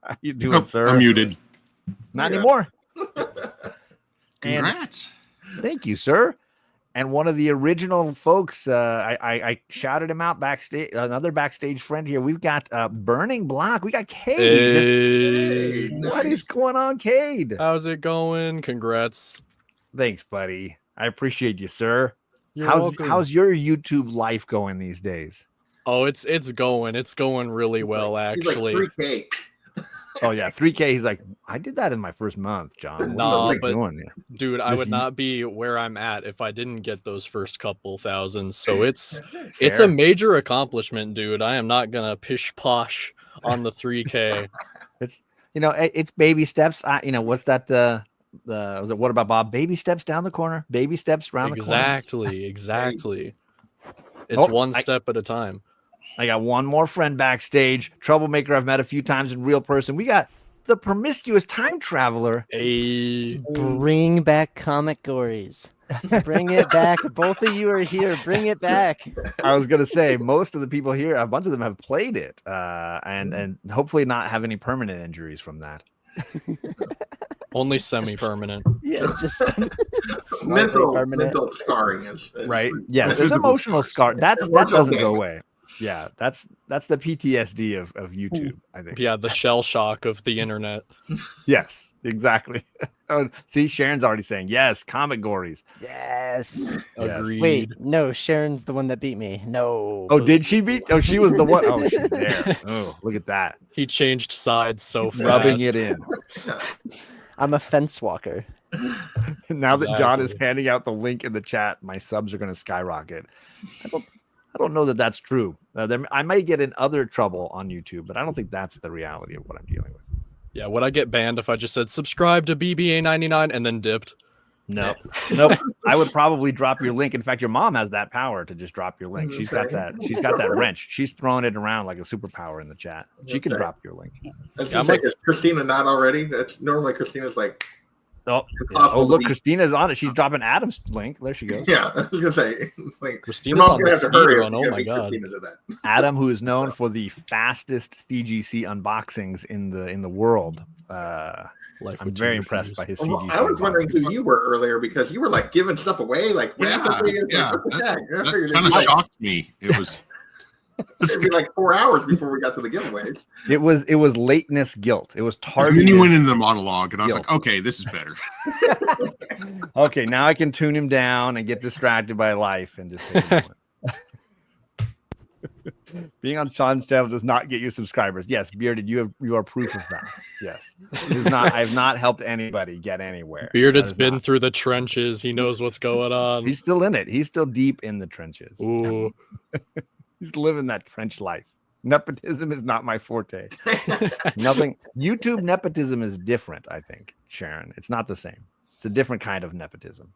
S1: How you doing, sir?
S4: I'm muted.
S1: Not anymore.
S4: Congrats.
S1: Thank you, sir. And one of the original folks, I shouted him out backstage. Another backstage friend here. We've got Burning Block. We got Cade.
S5: Hey.
S1: What is going on, Cade?
S5: How's it going? Congrats.
S1: Thanks, buddy. I appreciate you, sir.
S5: You're
S1: How's
S5: welcome.
S1: your YouTube life going these days?
S5: Oh, it's going really well, actually.
S3: He's like 3K.
S1: Oh yeah, 3K. He's like, I did that in my first month, John.
S5: Nah, but
S1: doing here?
S5: dude, I would not be where I'm at if I didn't get those first couple thousand. So it's a major accomplishment, dude. I am not gonna pish posh on the 3K.
S1: It's it's baby steps. What's that? Was it What About Bob? Baby steps down the corner. Baby steps around the corner.
S5: Exactly. It's one step at a time.
S1: I got one more friend backstage. Troublemaker I've met a few times in real person. We got the Promiscuous Time Traveler.
S5: Hey.
S6: Bring back comic gories. Bring it back. Both of you are here. Bring it back.
S1: I was going to say, most of the people here, a bunch of them have played it and hopefully not have any permanent injuries from that.
S5: Only semi-permanent.
S6: Yeah, it's just
S3: mental scarring is
S1: right. Yeah, there's emotional scar. That doesn't go away. Yeah, that's the PTSD of YouTube, I think.
S5: Yeah, the shell shock of the internet.
S1: Yes, exactly. Oh, see, Sharon's already saying yes. Comic gories.
S6: Yes.
S5: Agreed.
S6: Wait, no, Sharon's the one that beat me. No.
S1: Oh, did she beat? Oh, she was the one. Oh, she's there. Oh, look at that.
S5: He changed sides so fast.
S1: Rubbing it in.
S6: I'm a fence walker.
S1: Now that John is handing out the link in the chat, my subs are going to skyrocket. I don't know that that's true. I might get in other trouble on YouTube, but I don't think that's the reality of what I'm dealing with.
S5: Yeah, would I get banned if I just said subscribe to BBA99 and then dipped?
S1: No, nope. I would probably drop your link. In fact, your mom has that power to just drop your link. She's got that. She's got that wrench. She's throwing it around like a superpower in the chat. She can drop your link.
S3: Is Christina not already? That's normally Christina's like.
S1: Oh, yeah. Oh, look, Christina's on it. She's dropping Adam's link. There she goes.
S3: Yeah, I was gonna say, like,
S5: Christina's on the speed run. Oh my god,
S1: Adam, who is known for the fastest CGC unboxings in the world. I'm very impressed by his CGC.
S3: I was wondering who you were earlier because you were like giving stuff away, like
S4: that kind of shocked me. It was.
S3: It'd be like 4 hours before we got to the giveaways.
S1: It was lateness guilt. It was targeted.
S4: And then you went into the monologue, and I was like, okay, this is better.
S1: Okay, now I can tune him down and get distracted by life and just take it. Being on Sean's channel does not get you subscribers. Yes, Bearded, you are proof of that. Yes, it is not. I've not helped anybody get anywhere.
S5: Bearded's been through the trenches. He knows what's going on.
S1: He's still in it. He's still deep in the trenches.
S5: Ooh.
S1: He's living that trench life. Nepotism is not my forte. Nothing. YouTube nepotism is different, I think, Sharon. It's not the same. It's a different kind of nepotism.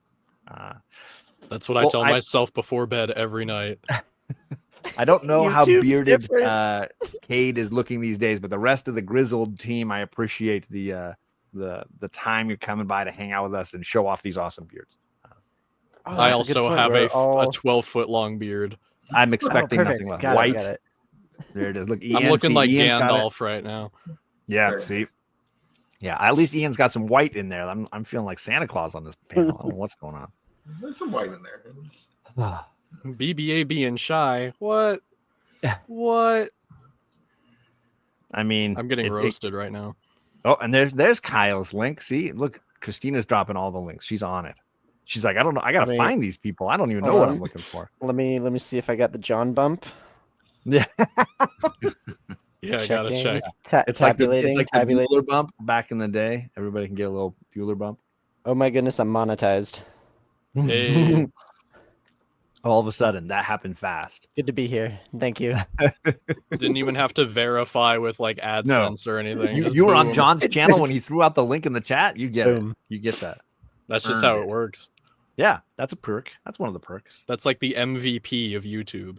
S5: That's what I tell myself before bed every night.
S1: I don't know how
S6: YouTube's
S1: bearded Cade is looking these days, but the rest of the grizzled team, I appreciate the time you're coming by to hang out with us and show off these awesome beards.
S5: I also have a 12-foot long beard.
S1: I'm expecting nothing less. White. There it is. Look, Ian,
S5: I'm looking like Gandalf right now.
S1: Yeah, see. Yeah, at least Ian's got some white in there. I'm feeling like Santa Claus on this panel. I don't know what's going on.
S3: There's some white in there.
S5: BBA being shy. What? What?
S1: I mean,
S5: I'm getting roasted right now.
S1: Oh, and there's Kyle's link. See, look, Christina's dropping all the links. She's on it. She's like, I don't know. I gotta find these people. I don't even know what I'm looking for.
S6: Let me see if I got the John bump.
S1: Yeah.
S5: Yeah, I gotta check.
S1: It's like the Bueller bump back in the day. Everybody can get a little Bueller bump.
S6: Oh my goodness, I'm monetized.
S5: Hey.
S1: All of a sudden, that happened fast.
S6: Good to be here. Thank you.
S5: Didn't even have to verify with like AdSense or anything.
S1: You were on John's channel when he threw out the link in the chat. You get it. You get that.
S5: That's just how it works.
S1: Yeah, that's a perk. That's one of the perks.
S5: That's like the MVP of YouTube.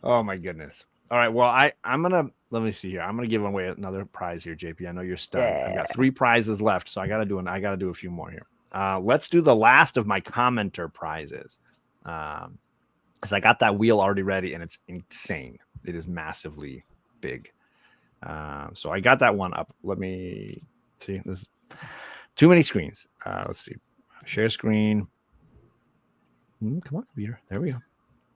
S1: Oh my goodness. All right. Well, I'm gonna let me see here. I'm gonna give away another prize here, JP. I know you're stunned.
S6: Yeah.
S1: I've got 3 prizes left, so I gotta do a few more here. Let's do the last of my commenter prizes. Because I got that wheel already ready, and it's insane. It is massively big. So I got that one up. Let me see. There's too many screens. Let's see. Share screen. Come on, computer. There we go.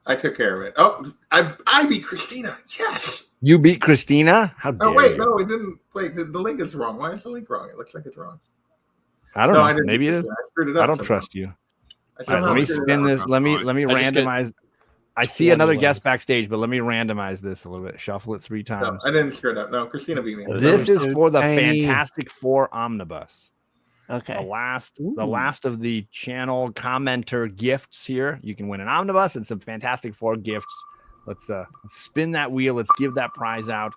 S3: I took care of it. Oh, I beat Christina. Yes.
S1: You beat Christina? How dare
S3: Oh wait,
S1: you?
S3: no, it didn't. Wait, the link is wrong. Why is the link wrong? It looks like it's wrong.
S1: I don't know. Maybe it is.
S3: I screwed it up
S1: I don't
S3: somehow.
S1: trust you.
S3: I
S1: All right, let me
S3: screwed it
S1: spin
S3: up.
S1: this. Let me randomize. I see
S5: 20
S1: another
S5: left.
S1: guest backstage, but let me randomize this a little bit. Shuffle it 3
S3: No,
S1: times.
S3: I didn't screw it up. No, Christina beat me.
S1: This is
S6: so
S1: for the
S6: tiny.
S1: Fantastic Four omnibus.
S6: Okay.
S1: The last of the channel commenter gifts here. You can win an omnibus and some Fantastic Four gifts. Let's spin that wheel. Let's give that prize out.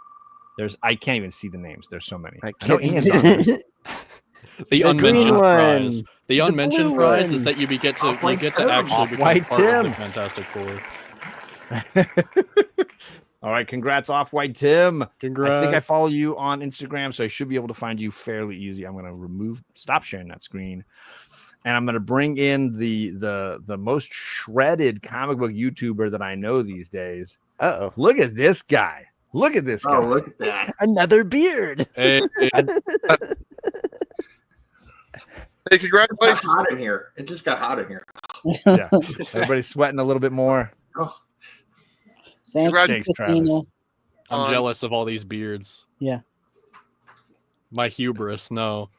S1: I can't even see the names. There's so many. I know Ian's on there.
S5: The
S6: The
S5: unmentioned
S6: green
S5: prize.
S6: one.
S5: The
S6: The
S5: unmentioned
S6: blue
S5: prize is
S6: one.
S5: that you get to
S3: Off-white Tim.
S5: actually become
S1: Off-white
S5: part of
S1: Tim.
S5: the Fantastic Four.
S1: All right, congrats, Off-White Tim.
S5: Congrats.
S1: I think I follow you on Instagram, so I should be able to find you fairly easy. I'm going to stop sharing that screen, and I'm going to bring in the most shredded comic book YouTuber that I know these days.
S6: Uh-oh.
S1: Look at this guy. Look at this guy.
S3: Oh, look at that.
S6: Another beard.
S5: Hey,
S4: Hey,
S3: It got
S4: congratulations.
S3: hot in here. It just got hot in here.
S1: Yeah, everybody's sweating a little bit more.
S3: Oh,
S7: Thank you,
S1: Thanks,
S7: Christina.
S1: Travis.
S5: I'm jealous of all these beards.
S7: Yeah.
S5: My hubris, no.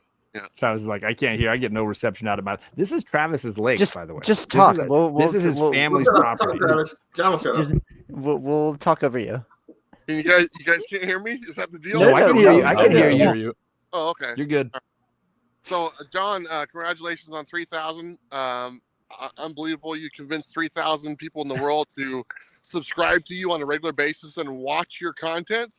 S1: Travis is like, I can't hear. I get no reception out of my. This is Travis's lake,
S6: Just-
S1: by the way.
S6: just
S1: This
S6: talk.
S1: is
S6: We'll-
S1: his
S6: we'll-
S1: family's
S3: shut up,
S1: property.
S3: Travis. John, shut up.
S6: We'll talk over you.
S4: Can you guys can't hear me? Is that the deal?
S1: No, I can hear you. I can
S5: Yeah,
S1: hear you.
S4: Oh, okay.
S1: You're good.
S4: So, John, congratulations on 3,000. Unbelievable. You convinced 3,000 people in the world to subscribe to you on a regular basis and watch your content.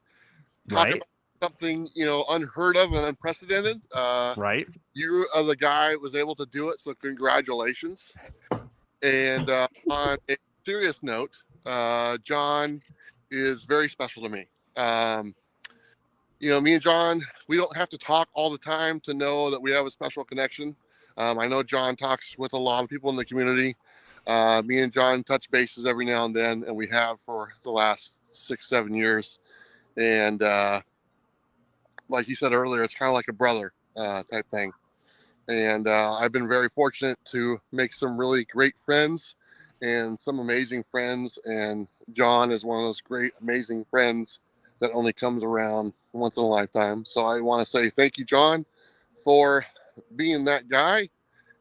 S4: Talk
S1: Right.
S4: about something, unheard of and unprecedented.
S1: Right.
S4: You are the guy who was able to do it. So congratulations. And on a serious note, John is very special to me. Me and John, we don't have to talk all the time to know that we have a special connection. I know John talks with a lot of people in the community. Me and John touch bases every now and then, and we have for the last 6-7 years. And like you said earlier, it's kind of like a brother type thing. And I've been very fortunate to make some really great friends and some amazing friends. And John is one of those great, amazing friends that only comes around once in a lifetime. So I want to say thank you, John, for being that guy.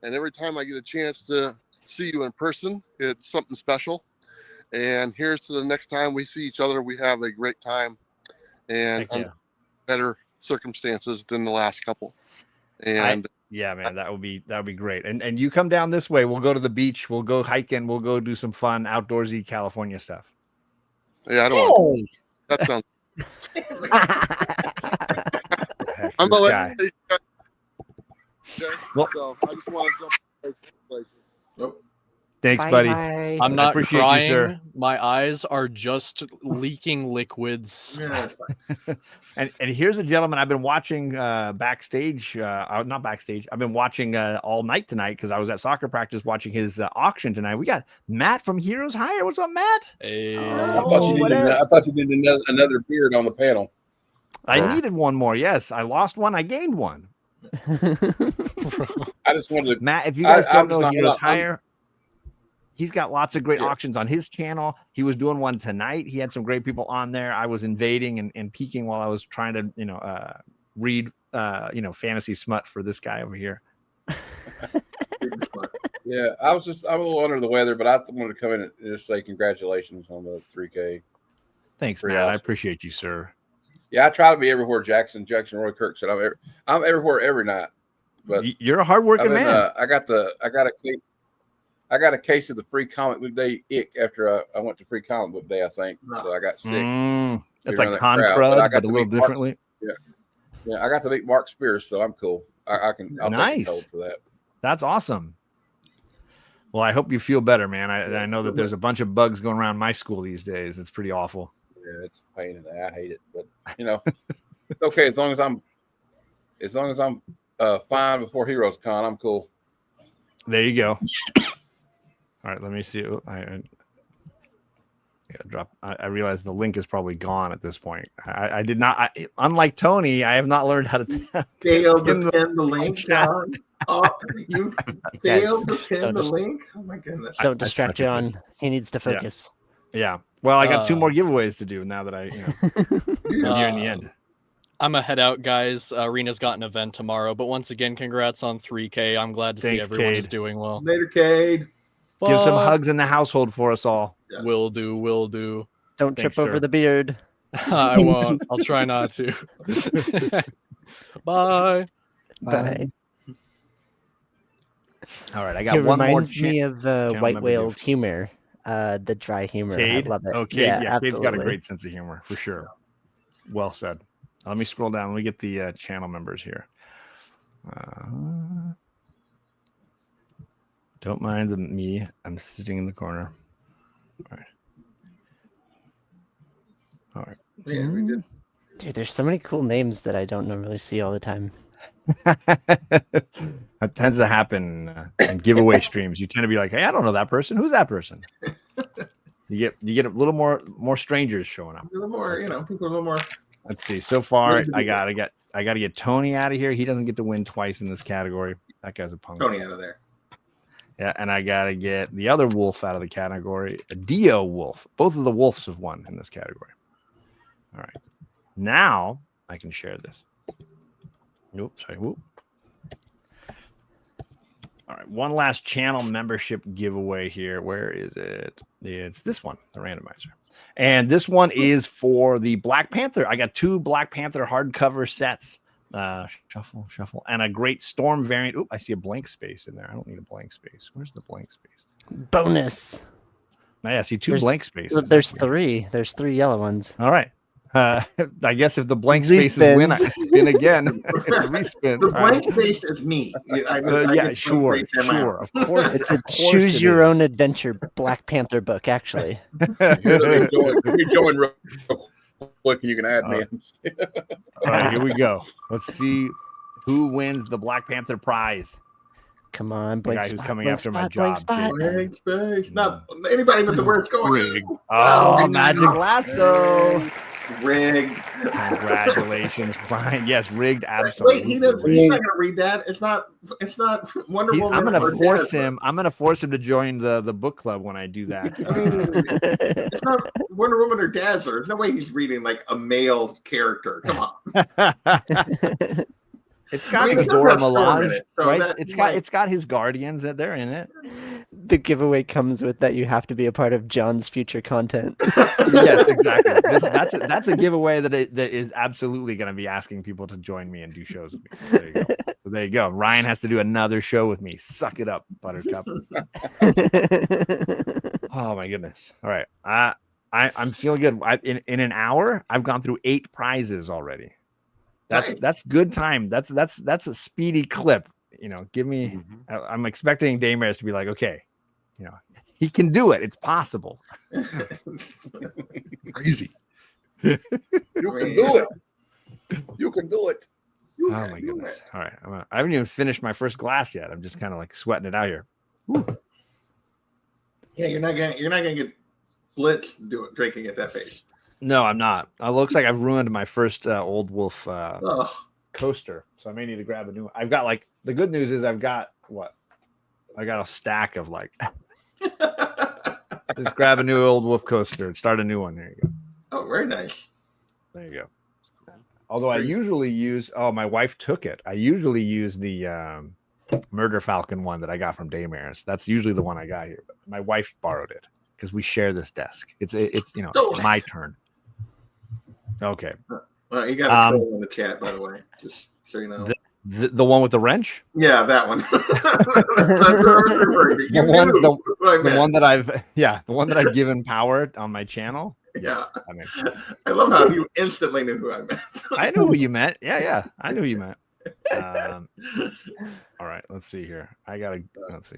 S4: And every time I get a chance to see you in person, it's something special. And here's to the next time we see each other, we have a great time and
S1: Heck yeah.
S4: better circumstances than the last couple. And
S1: Yeah, man, that would be great. And you come down this way, we'll go to the beach, we'll go hiking, we'll go do some fun outdoorsy California stuff.
S4: yeah, I don't want that sounds.
S1: Heck,
S4: I'm
S1: this
S4: gonna
S1: guy.
S4: let you.
S1: Well-
S4: So I just want to jump.
S1: Thanks,
S6: Bye,
S1: buddy.
S6: bye.
S5: I'm not
S1: appreciate you,
S5: crying.
S1: sir.
S5: My eyes are just leaking liquids.
S3: Yeah, it's fine.
S1: And here's a gentleman I've been watching backstage. Not backstage. I've been watching all night tonight because I was at soccer practice watching his auction tonight. We got Matt from Heroes Hire. What's up, Matt?
S5: Hey.
S8: I thought you needed another beard on the panel.
S1: I needed one more. Yes, I lost one. I gained one.
S8: I just wanted to.
S1: Matt, if you guys don't
S8: just
S1: know
S8: not-
S1: Heroes
S8: I'm-
S1: Hire, he's got lots of great
S8: Yeah.
S1: auctions on his channel. He was doing one tonight. He had some great people on there. I was invading and peeking while I was trying to, read, fantasy smut for this guy over here.
S8: Yeah, I'm a little under the weather, but I wanted to come in and just say congratulations on the 3K.
S1: Thanks,
S8: Pretty
S1: Matt. I
S8: awesome.
S1: appreciate you, sir.
S8: Yeah, I try to be everywhere. Jackson Roy Kirk said I'm everywhere every night. But
S1: You're a hardworking man.
S8: I got a case of the free comic book day ick after I went to free comic book day. I think so. I got sick.
S1: That's
S8: around
S1: like
S8: that
S1: con
S8: crowd,
S1: crud,
S8: but I
S1: but,
S8: got
S1: a
S8: to
S1: little
S8: meet Mark.
S1: differently.
S8: Yeah, I got to meet Mark Spears, so I'm cool. I'll take
S1: Nice.
S8: the toll for that.
S1: That's awesome. Well, I hope you feel better, man. I know that there's a bunch of bugs going around my school these days. It's pretty awful.
S8: Yeah, it's a pain in the ass. I hate it, but you know, it's okay as long as I'm fine before Heroes Con. I'm cool.
S1: There you go. All right, let me see. I realize the link is probably gone at this point. I did not. Unlike Tony, I have not learned how to
S3: failed to pin the link, John. Oh, you failed to pin the link. Oh my goodness!
S6: Don't distract John. He needs to focus.
S1: Yeah. Well, I got 2 more giveaways to do now that I, near in the end.
S5: I'm gonna head out, guys. Arena's got an event tomorrow, but once again, congrats on 3K. I'm glad to see everyone is doing well.
S3: Later, Cade.
S1: Give some hugs in the household for us all.
S3: Yes.
S5: Will do.
S6: Don't trip over the beard.
S5: I won't. I'll try not to. Bye.
S6: Bye.
S1: All right, I got
S6: it
S1: one more.
S6: Reminds me of White Whale's humor, the dry humor.
S1: Cade?
S6: I love it.
S1: Okay, yeah, Cade's got a great sense of humor for sure. Well said. Let me scroll down. Let me get the channel members here. Don't mind me. I'm sitting in the corner. All right.
S3: Yeah, we did.
S6: Dude, there's so many cool names that I don't normally see all the time.
S1: That tends to happen in giveaway streams. You tend to be like, "Hey, I don't know that person. Who's that person?" You get a little more strangers showing up.
S3: A little more, people a little more.
S1: Let's see. So far, I gotta get Tony out of here. He doesn't get to win twice in this category. That guy's a punk.
S3: Tony out of there.
S1: Yeah, and I gotta get the other wolf out of the category. A Dio Wolf. Both of the wolves have won in this category. All right. Now I can share this. Nope. Sorry. Whoop. All right. One last channel membership giveaway here. Where is it? It's this one, the randomizer. And this one is for the Black Panther. I got 2 Black Panther hardcover sets. Shuffle. And a Great Storm variant. Oop, I see a blank space in there. I don't need a blank space. Where's the blank space?
S6: Bonus.
S1: I see 2 blank spaces.
S6: There's 3. There's 3 yellow ones.
S1: All right. I guess if the blank spaces win, I spin again. It's a respin.
S3: The blank space is me.
S1: Sure. Of course.
S6: It's a choose your own adventure Black Panther book, actually.
S8: You're join real quick and you can add me.
S1: All right, here we go. Let's see who wins the Black Panther prize.
S6: Come on,
S1: the guy who's coming after my job.
S3: Blank space. Not anybody but the word going.
S1: Oh, Magic Lasso.
S3: Rigged.
S1: Congratulations, Brian. Yes, rigged. Absolutely.
S3: Wait, he's not gonna read that. It's not Wonder Woman.
S1: I'm gonna force him. I'm gonna force him to join the book club when I do that.
S3: I mean, it's not Wonder Woman or Dazzler. There's no way he's reading like a male character. Come on.
S1: It's got the Dora Milaje, right? It's got his Guardians that they're in it.
S6: The giveaway comes with that you have to be a part of John's future content.
S1: Yes, exactly. That's a giveaway that is absolutely going to be asking people to join me and do shows with me. So there you go. Ryan has to do another show with me. Suck it up, Buttercup. Oh my goodness. All right. I'm feeling good. In an hour, I've gone through 8 prizes already. That's good time. That's a speedy clip. Give me. I'm expecting Dayymares to be like, okay, he can do it. It's possible.
S4: Crazy.
S8: You can do it. You can do it.
S1: Oh my goodness! All right, I haven't even finished my first glass yet. I'm just kind of like sweating it out here. Woo.
S3: Yeah, you're not gonna get blitzed drinking at that pace.
S1: No, I'm not. It looks like I've ruined my first Old Wolf coaster, so I may need to grab a new one. I've got the good news is I got a stack of just grab a new Old Wolf coaster and start a new one. There you go.
S3: Oh, very nice.
S1: There you go. Although I usually use my wife took it. I usually use the Murder Falcon one that I got from Dayymares. That's usually the one I got here. But my wife borrowed it because we share this desk. It's my turn. Okay.
S3: Well, you got a troll in the chat, by the way, just so you know.
S1: The one with the wrench?
S3: Yeah, that one.
S1: The one that I've given power on my channel.
S3: Yeah.
S1: Yes, that makes sense.
S3: I love how you instantly knew who I meant.
S1: I knew who you meant. Yeah. I knew who you meant. All right, let's see here.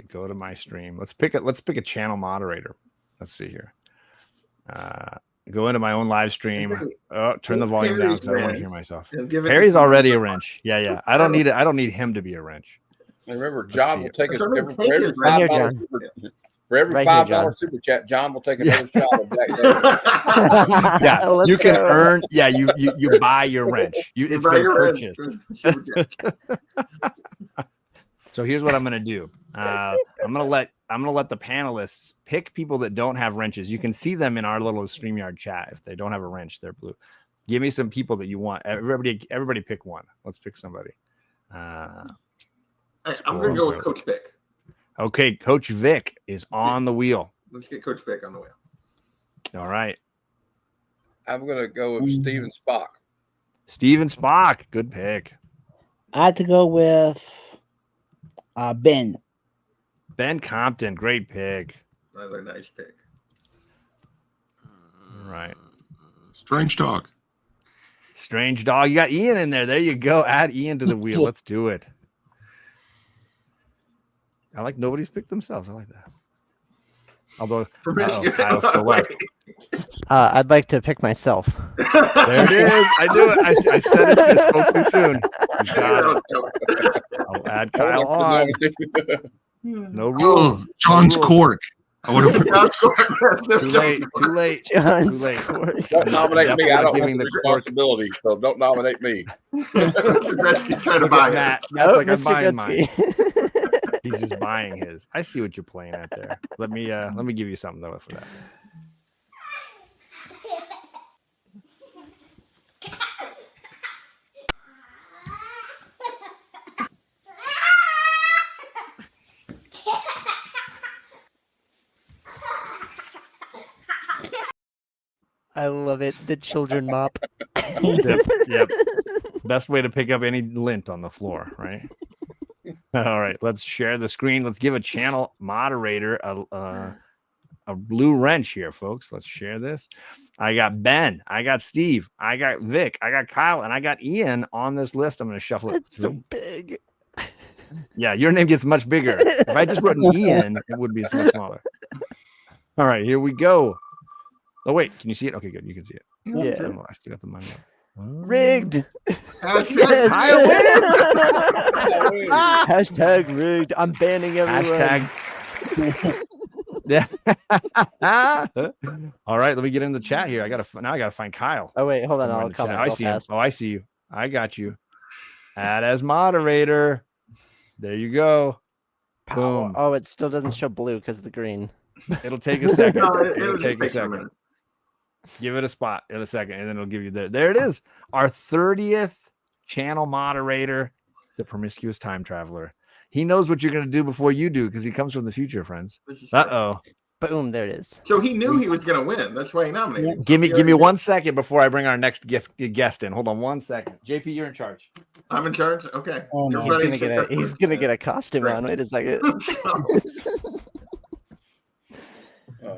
S1: Go to my stream. Let's pick a channel moderator. Let's see here. Go into my own live stream. Oh, turn the volume down because I don't want to hear myself.
S3: Harry's
S1: already a wrench. Yeah. I don't need it. I don't need him to be a wrench.
S8: And remember, John will take
S3: For every
S8: $5 super chat, John will take another shot of Jack.
S1: Yeah, you can earn. Yeah, you buy your wrench. It's been purchased. So here's what I'm gonna do. I'm gonna let the panelists pick people that don't have wrenches. You can see them in our little StreamYard chat. If they don't have a wrench, they're blue. Give me some people that you want. Everybody pick one. Let's pick somebody.
S3: I'm gonna go with Coach Vic.
S1: Okay, Coach Vic is on the wheel.
S3: Let's get Coach Vic on the wheel.
S1: All right.
S8: I'm gonna go with Steven Spock.
S1: Steven Spock, good pick.
S7: I had to go with Ben.
S1: Ben Compton, great pick.
S3: Another nice pick.
S1: All right.
S9: Strange Dog.
S1: Strange Dog. You got Ian in there. There you go. Add Ian to the wheel. Let's do it. I like nobody's picked themselves. I like that. Although Kyle's still left.
S6: I'd like to pick myself.
S1: There it is. I knew it. I said it. I spoke too soon. You got it. I'll add Kyle on. No rules.
S9: John's cork. I would have
S1: Too late.
S6: John's
S1: Too late.
S6: cork.
S8: Don't nominate me. I don't have
S1: giving
S8: the
S1: the cork.
S8: responsibility, so don't nominate me.
S3: Trying to buy
S1: Matt.
S3: it.
S1: Matt's like, I'm
S6: Mr.
S1: buying mine.
S6: Gutsy.
S1: He's just buying his. I see what you're playing at there. Let me give you something though for that.
S6: I love it. The children mop.
S1: Yep. Best way to pick up any lint on the floor, right? All right, let's share the screen. Let's give a channel moderator a blue wrench here, folks. Let's share this. I got Ben, I got Steve, I got Vic, I got Kyle, and I got Ian on this list. I'm going to shuffle it
S6: It's so
S1: through.
S6: big.
S1: Yeah, your name gets much bigger. If I just wrote Ian, it would be so much smaller. All right, here we go. Oh, wait, can you see it? Okay, good. You can see it.
S6: Yeah.
S1: Oh, I still got the money.
S6: Rigged.
S3: Hashtag
S1: Kyle wins.
S6: Hashtag rigged. I'm banning everyone.
S1: Hashtag. Yeah. All right, let me get in the chat here. I gotta find Kyle.
S6: Oh wait, hold on.
S1: Somewhere in
S6: I'll
S1: the chat.
S6: comment.
S1: I see him. Oh, I see you. I got you. Add as moderator. There you go. Boom.
S6: Oh, it still doesn't show blue because of the green.
S1: It'll take a second.
S3: No,
S1: It'll take a second. Give it a spot in a second, and then it'll give you there. There it is. Our 30th channel moderator, the Promiscuous Time Traveler. He knows what you're going to do before you do because he comes from the future, friends. Uh-oh.
S6: Boom, there it is.
S3: So he knew he was going to win. That's why he nominated him.
S1: Give me 1 second before I bring our next guest in. Hold on 1 second. JP, you're in charge.
S3: I'm in charge? Okay.
S7: Oh, no.
S6: He's gonna get a costume on. Wait a second.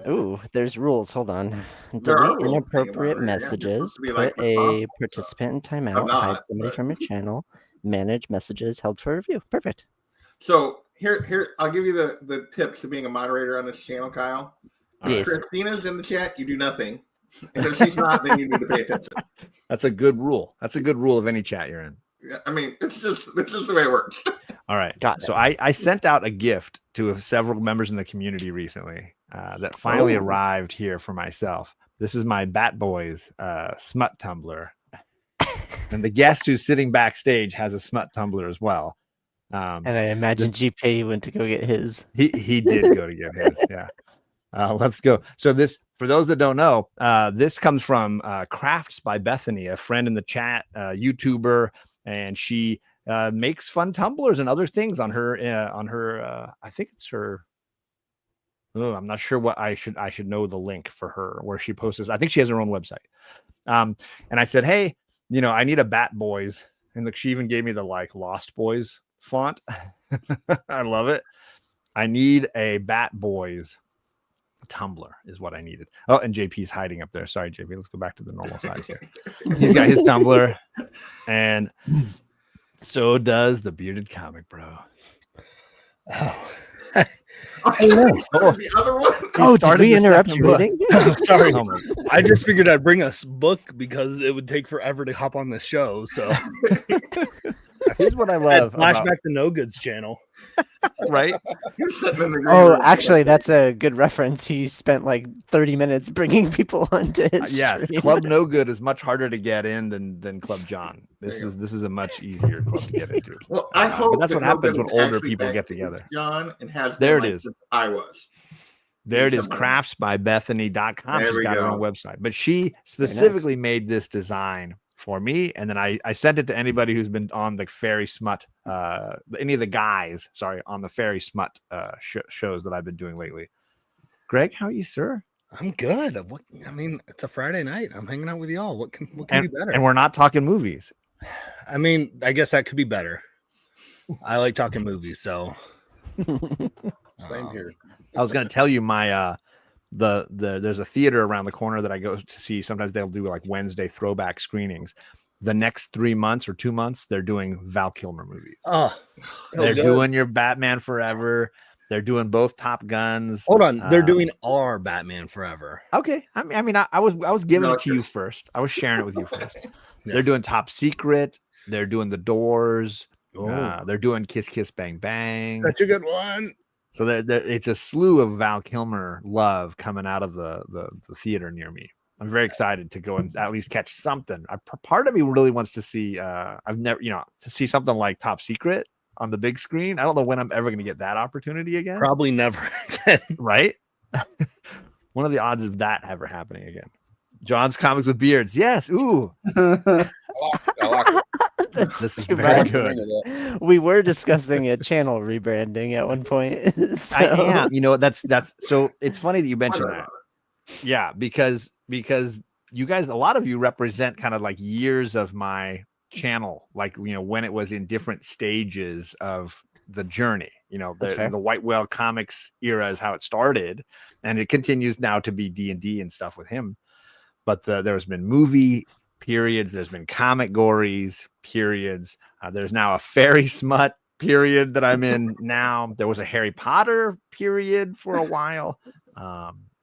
S6: Ooh, there's rules. Hold on. Delete inappropriate messages. Put a participant in timeout. Hide somebody from your channel. Manage messages held for review. Perfect.
S3: So here, I'll give you the tips to being a moderator on this channel, Kyle.
S6: Yes.
S3: If Christina's in the chat, you do nothing. And if she's not, then you need to pay attention.
S1: That's a good rule. That's a good rule of any chat you're in.
S3: Yeah, I mean, this is the way it works.
S1: All right. So I sent out a gift to several members in the community recently that finally arrived here for myself. This is my Bat Boys smut tumbler. And the guest who's sitting backstage has a smut tumbler as well.
S6: And I imagine GP went to go get his.
S1: He did go to get his. Yeah. Let's go. So this, for those that don't know, this comes from Crafts by Bethany, a friend in the chat, YouTuber, and she makes fun tumblers and other things on her. I think it's her. Oh, I'm not sure what I should know the link for her where she posts. I think she has her own website. And I said, hey, I need a Bat Boys, and she even gave me the Lost Boys font. I love it. I need a Bat Boys tumbler is what I needed. Oh, and JP's hiding up there. Sorry, JP. Let's go back to the normal size here. He's got his tumbler, and so does the bearded comic bro.
S9: Oh.
S3: The other one?
S6: Oh, did we interrupt your reading?
S10: Sorry. I just figured I'd bring us book because it would take forever to hop on the show. So
S1: here's what I love.
S10: Flashback to No Goods channel.
S1: Right?
S6: Oh, actually, that's a good reference. He spent like 30 minutes bringing people onto his
S1: yes,
S6: stream.
S1: Club No Good is much harder to get in than Club John. This is a much easier club to get into.
S3: Well, I hope
S1: but that's what happens when older people get together.
S3: John and has
S1: there it is.
S3: I was.
S1: There it is, craftsbybethany.com. She's got her own website. But she specifically made this design for me. And then I sent it to anybody who's been on the Fairy Smut, any of the guys, on the Fairy Smut shows that I've been doing lately. Greg, how are you, sir?
S10: I'm good. I mean, it's a Friday night. I'm hanging out with y'all. What can be better?
S1: And we're not talking movies.
S10: I mean, I guess that could be better. I like talking movies, so
S8: same here.
S1: I was going to tell you my there's a theater around the corner that I go to see. Sometimes they'll do like Wednesday throwback screenings. The next 3 months or 2 months, they're doing Val Kilmer movies.
S10: Oh,
S1: they're doing your Batman Forever. They're doing both Top Guns.
S10: Hold on, they're doing our Batman Forever.
S1: Okay, I mean, I was giving it to you first. I was sharing it with you first.
S10: Yeah.
S1: They're doing Top Secret. They're doing The Doors. They're doing Kiss Kiss Bang Bang.
S10: Such a good one.
S1: So it's a slew of Val Kilmer love coming out of the theater near me. I'm very excited to go and at least catch something. Part of me really wants to see. I've never, to see something like Top Secret on the big screen. I don't know when I'm ever going to get that opportunity again.
S10: Probably never again.
S1: Right? One of the odds of that ever happening again. John's Comics with Beards. Yes. Ooh.
S8: I like it.
S1: This is very good.
S6: We were discussing a channel rebranding at one point. So.
S1: I am. That's so it's funny that you mentioned that. Yeah, because you guys, a lot of you represent kind of like years of my channel, like when it was in different stages of the journey. The White Whale Comics era is how it started, and it continues now to be D&D and stuff with him. But there's been movie periods, there's been comic gories periods, there's now a Fairy Smut period that I'm in now. There was a Harry Potter period for a while,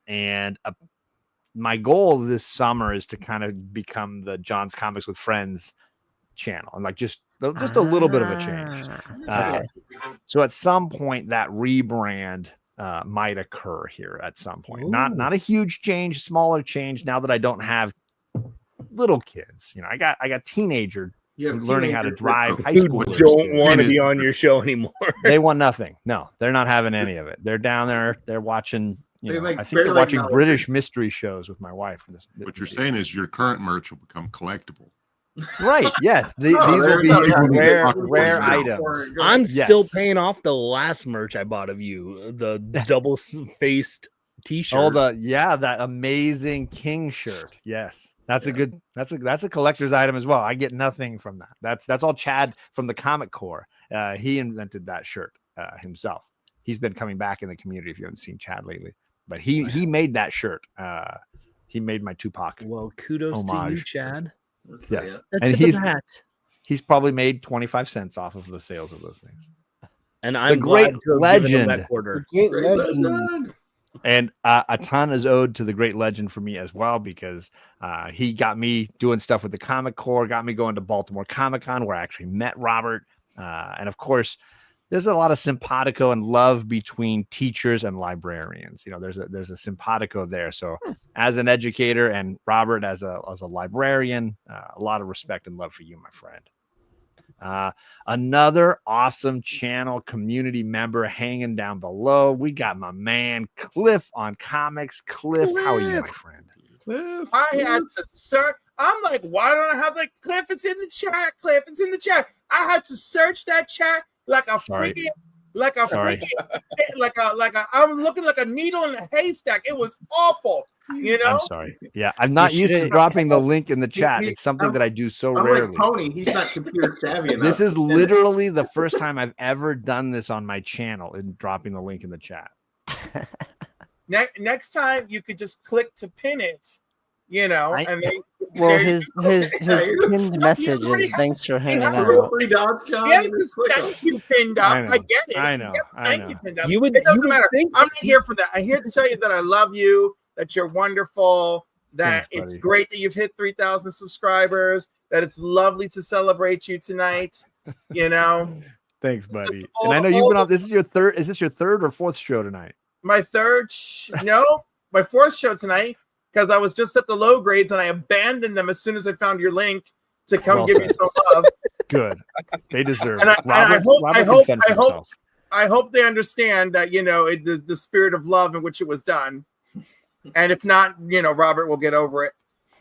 S1: and my goal this summer is to kind of become the John's Comics with Friends channel, and like just a little bit of a change. So at some point that rebrand might occur here at some point. Ooh. Not a huge change, smaller change. Now that I don't have little kids, I got teenager learning how to drive high school.
S10: Don't want to be on your show anymore.
S1: They want nothing. No, they're not having any of it. They're down there. They're watching. I think they're watching British mystery shows with my wife.
S9: What you're saying is your current merch will become collectible.
S1: Right. Yes. These will be rare items.
S10: I'm still paying off the last merch I bought of you, the double-faced T-shirt.
S1: That amazing King shirt. Yes. That's a collector's item as well. I get nothing from that. That's all Chad from the Comic Core. He invented that shirt himself. He's been coming back in the community if you haven't seen Chad lately. But he made that shirt. He made my Tupac.
S10: Well, kudos to you, Chad.
S1: Yes.
S10: And
S1: he's probably made 25 cents off of the sales of those things.
S10: And I'm
S1: the great legend.
S7: The great legend.
S1: And a ton is owed to the great legend for me as well, because he got me doing stuff with the Comic Core, got me going to Baltimore Comic-Con where I actually met Robert. And of course, there's a lot of simpatico and love between teachers and librarians. There's a simpatico there. So as an educator and Robert as a librarian, a lot of respect and love for you, my friend. Another awesome channel community member hanging down below. We got my man Cliff on comics. Cliff, how are you, my friend?
S11: Cliff. I had to search. I'm like, why don't I have like Cliff? It's in the chat. Cliff, it's in the chat. I had to search that chat like a freaking, I'm looking like a needle in a haystack. It was awful.
S1: I'm sorry. Yeah, I'm not used to dropping the link in the chat. It's something that I do so rarely.
S3: Like Tony, he's not computer savvy enough.
S1: This is literally the first time I've ever done this on my channel, in dropping the link in the chat.
S11: Next time you could just click to pin it, and then
S6: Well, his pinned message is thanks for hanging out.
S11: Thank you pinned up. I get it.
S1: I know.
S11: Thank you pinned up. It doesn't matter. I'm not here for that. I'm here to tell you that I love you, that you're wonderful, that it's great that you've hit 3,000 subscribers, that it's lovely to celebrate you tonight. You know.
S1: Thanks, buddy. And I know you've been on. This is your third. Is this your third or fourth show tonight?
S11: My third. My fourth show tonight. Because I was just at the low grades and I abandoned them as soon as I found your link to come give me some love.
S1: Good. They deserve
S11: and
S1: it.
S11: I hope they understand that, the spirit of love in which it was done. And if not, Robert will get over it.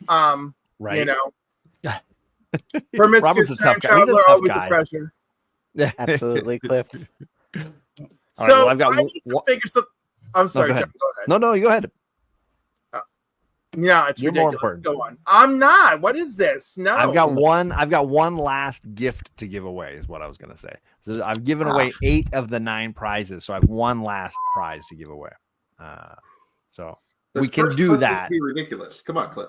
S1: Right.
S11: Promiscuous
S1: Robert's a tough guy. He's a
S11: traveler,
S1: tough
S11: always
S1: guy.
S11: a pleasure.
S6: Absolutely, Cliff.
S11: So
S1: I've got
S11: I need to figure some. I'm sorry,
S1: go ahead.
S11: Jeff, go ahead.
S1: No, you go ahead.
S11: No, it's
S1: You're
S11: ridiculous.
S1: more important.
S11: Go on. I'm not. What is this? No.
S1: I've got one last gift to give away, is what I was gonna say. So I've given away 8 of the 9 prizes, so I have one last prize to give away. So we can do that.
S3: Be ridiculous. Come on, Cliff.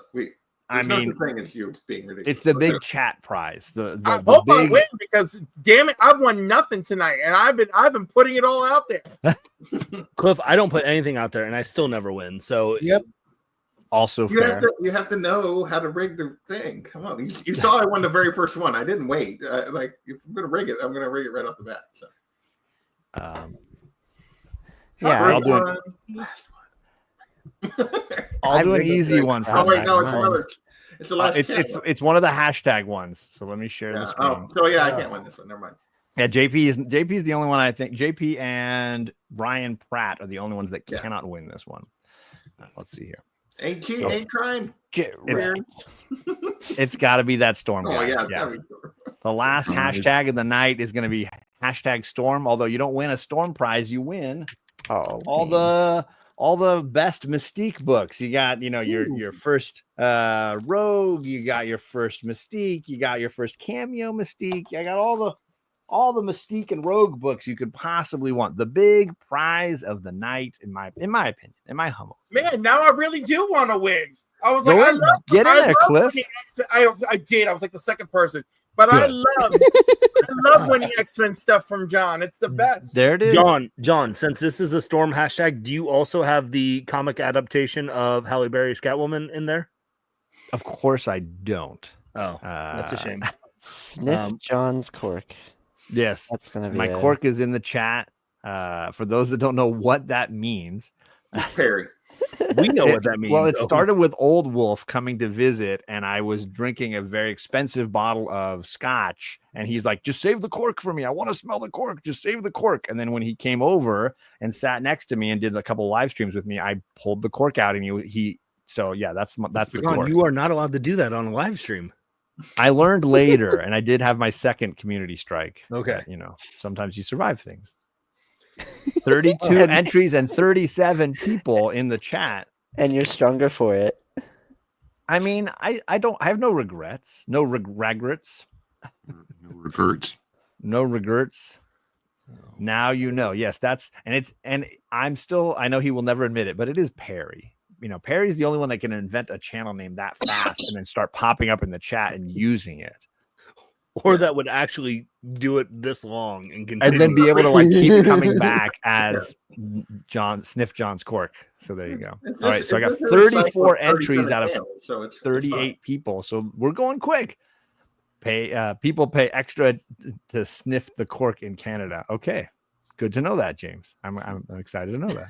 S1: I mean,
S3: it's you being ridiculous.
S1: it's the big chat prize.
S11: I hope I win because damn it, I've won nothing tonight, and I've been putting it all out there.
S10: Cliff, I don't put anything out there, and I still never win. So
S11: yep.
S1: Also fair.
S3: You have to know how to rig the thing. Come on, you saw I won the very first one. I didn't wait. If I'm gonna rig it, I'm gonna rig it right off the bat. So.
S1: I'll do an easy one for you.
S3: No, it's another. It's the last.
S1: It's one of the hashtag ones. So let me share the screen.
S3: I can't win this one. Never mind.
S1: Yeah, JP is the only one I think. JP and Brian Pratt are the only ones that cannot win this one. Let's see here.
S3: Ain't trying.
S1: It's got to be that Storm guy.
S3: Yeah.
S1: The last hashtag of the night is going to be hashtag Storm. Although you don't win a Storm prize, you win all the best Mystique books. You got your first Rogue. You got your first Mystique. You got your first Cameo Mystique. I got all the Mystique and Rogue books you could possibly want. The big prize of the night, in my opinion, in my humble.
S11: Man, now I really do want to win. I was like,
S1: get in there, Cliff.
S11: I did. I was like the second person, but good. I love winning X-Men stuff from John. It's the best.
S1: There it is,
S10: John. Since this is a Storm hashtag, do you also have the comic adaptation of Halle Berry's Catwoman in there?
S1: Of course, I don't.
S10: Oh, that's a shame.
S6: Sniff John's cork.
S1: Yes,
S6: that's gonna be
S1: my cork is in the chat. For those that don't know what that means,
S3: Perry.
S10: We know what that means.
S1: Well, it started with Old Wolf coming to visit, and I was drinking a very expensive bottle of scotch, and he's like, "Just save the cork for me. I want to smell the cork. Just save the cork." And then when he came over and sat next to me and did a couple live streams with me, I pulled the cork out, and he. So yeah, that's the cork.
S10: You are not allowed to do that on a live stream.
S1: I learned later, and I did have my second community strike.
S10: Okay.
S1: Sometimes you survive things. 32 entries and 37 people in the chat.
S6: And you're stronger for it.
S1: I mean, I have no regrets. No regrets. No regrets. Now you know. Yes, I know he will never admit it, but it is Perry. Perry's the only one that can invent a channel name that fast and then start popping up in the chat and using it.
S10: Or that would actually do it this long and
S1: then be able to keep coming back as Sniff John's cork. So there you go. All right, so I got 34 entries out of 38 people. So we're going quick. People pay extra to sniff the cork in Canada. Okay, good to know that, James. I'm excited to know that.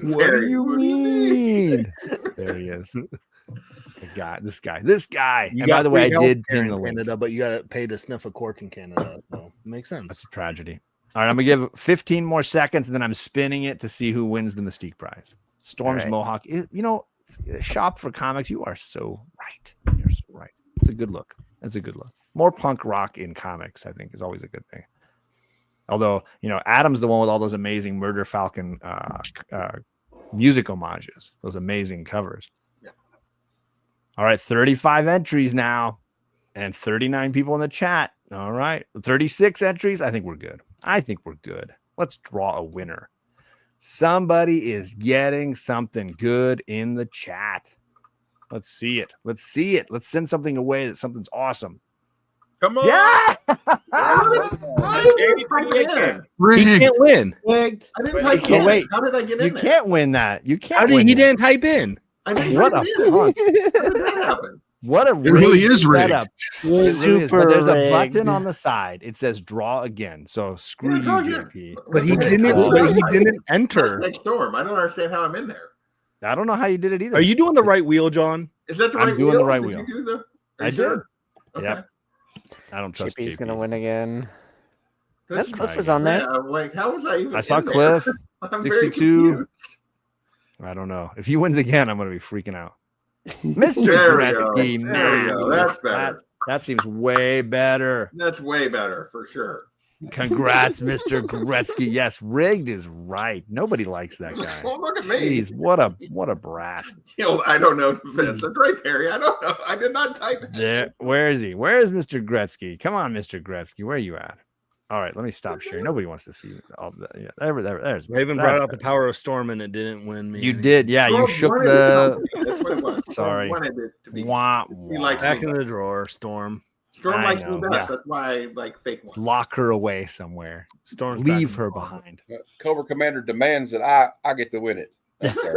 S1: What do you mean? There he is. This guy. And by the way, I did pin the link.
S10: Canada, but you got to pay to sniff a cork in Canada. So it makes sense.
S1: That's a tragedy. All right, I'm gonna give 15 more seconds, and then I'm spinning it to see who wins the Mystique prize. Storm's Mohawk. Shop for comics. You are so right. You're so right. It's a good look. More punk rock in comics, I think, is always a good thing. Although, Adam's the one with all those amazing Murder Falcon music homages, those amazing covers. Yeah. All right, 35 entries now and 39 people in the chat. All right, 36 entries. I think we're good. Let's draw a winner. Somebody is getting something good in the chat. Let's see it. Let's see it. Let's send something away that something's awesome.
S11: Come on.
S1: Yeah.
S10: He can't win.
S3: I didn't type in.
S1: Wait.
S3: How did I get in
S1: You
S3: there?
S1: can't win that. You can't.
S10: How did
S1: win
S10: he
S1: that.
S10: didn't type in?
S3: I didn't
S1: What
S3: type
S1: a
S3: in.
S1: punk.
S3: How did that happen?
S1: What a
S9: It really is rigged.
S1: setup. It really is. But there's a
S6: rigged.
S1: button on the side. It says draw again. So screw you,
S3: draw again.
S1: JP.
S10: But he didn't.
S3: That's
S10: But he didn't enter.
S3: Next storm. I don't understand how I'm in there.
S1: I don't know how you did it either.
S10: Are you doing the right wheel, John?
S3: Is that the
S1: I'm
S3: right
S1: doing
S3: wheel?
S1: the right
S3: Did
S1: wheel.
S3: you do the-
S1: I
S3: Are you
S1: did.
S3: sure? Okay.
S1: Yep. I don't trust
S6: JP's
S1: JP.
S6: gonna win again.
S3: That's
S6: Cliff was on there.
S3: Yeah, like how was I even?
S1: I saw
S3: in there?
S1: Cliff,
S3: I'm very
S1: 62.
S3: confused.
S1: I don't know. If he wins again, I'm going to be freaking out. Mr.
S3: There we go.
S1: Gretzky.
S3: There we go. That's better.
S1: That seems way better.
S3: That's way better for sure.
S1: Congrats, Mr. Gretzky. Yes, rigged is right. Nobody likes that guy.
S3: Well, look at me.
S1: Jeez, what a brat.
S3: You know, I don't know defense. That's right, Perry. I don't know. I did not type it.
S1: There, where is he? Where is Mr. Gretzky? Come on, Mr. Gretzky. Where are you at? All right, let me stop sharing. Nobody wants to see all that. Yeah, there's
S10: Raven brought out the power of storm and it didn't win me.
S1: You did, yeah. You shook the.
S3: That's what it was.
S1: Sorry.
S3: Wanted it to be.
S1: Wah,
S3: He
S1: wah.
S3: likes
S10: Back
S3: me.
S10: in the drawer, Storm.
S3: Storm
S1: I
S3: likes
S1: know,
S3: me best.
S1: yeah.
S3: That's why I like fake ones.
S1: Lock her away somewhere.
S10: Storm's
S1: Leave
S10: back
S1: her
S10: in the drawer.
S1: behind.
S8: Cobra Commander demands that I get to win it. That's fair.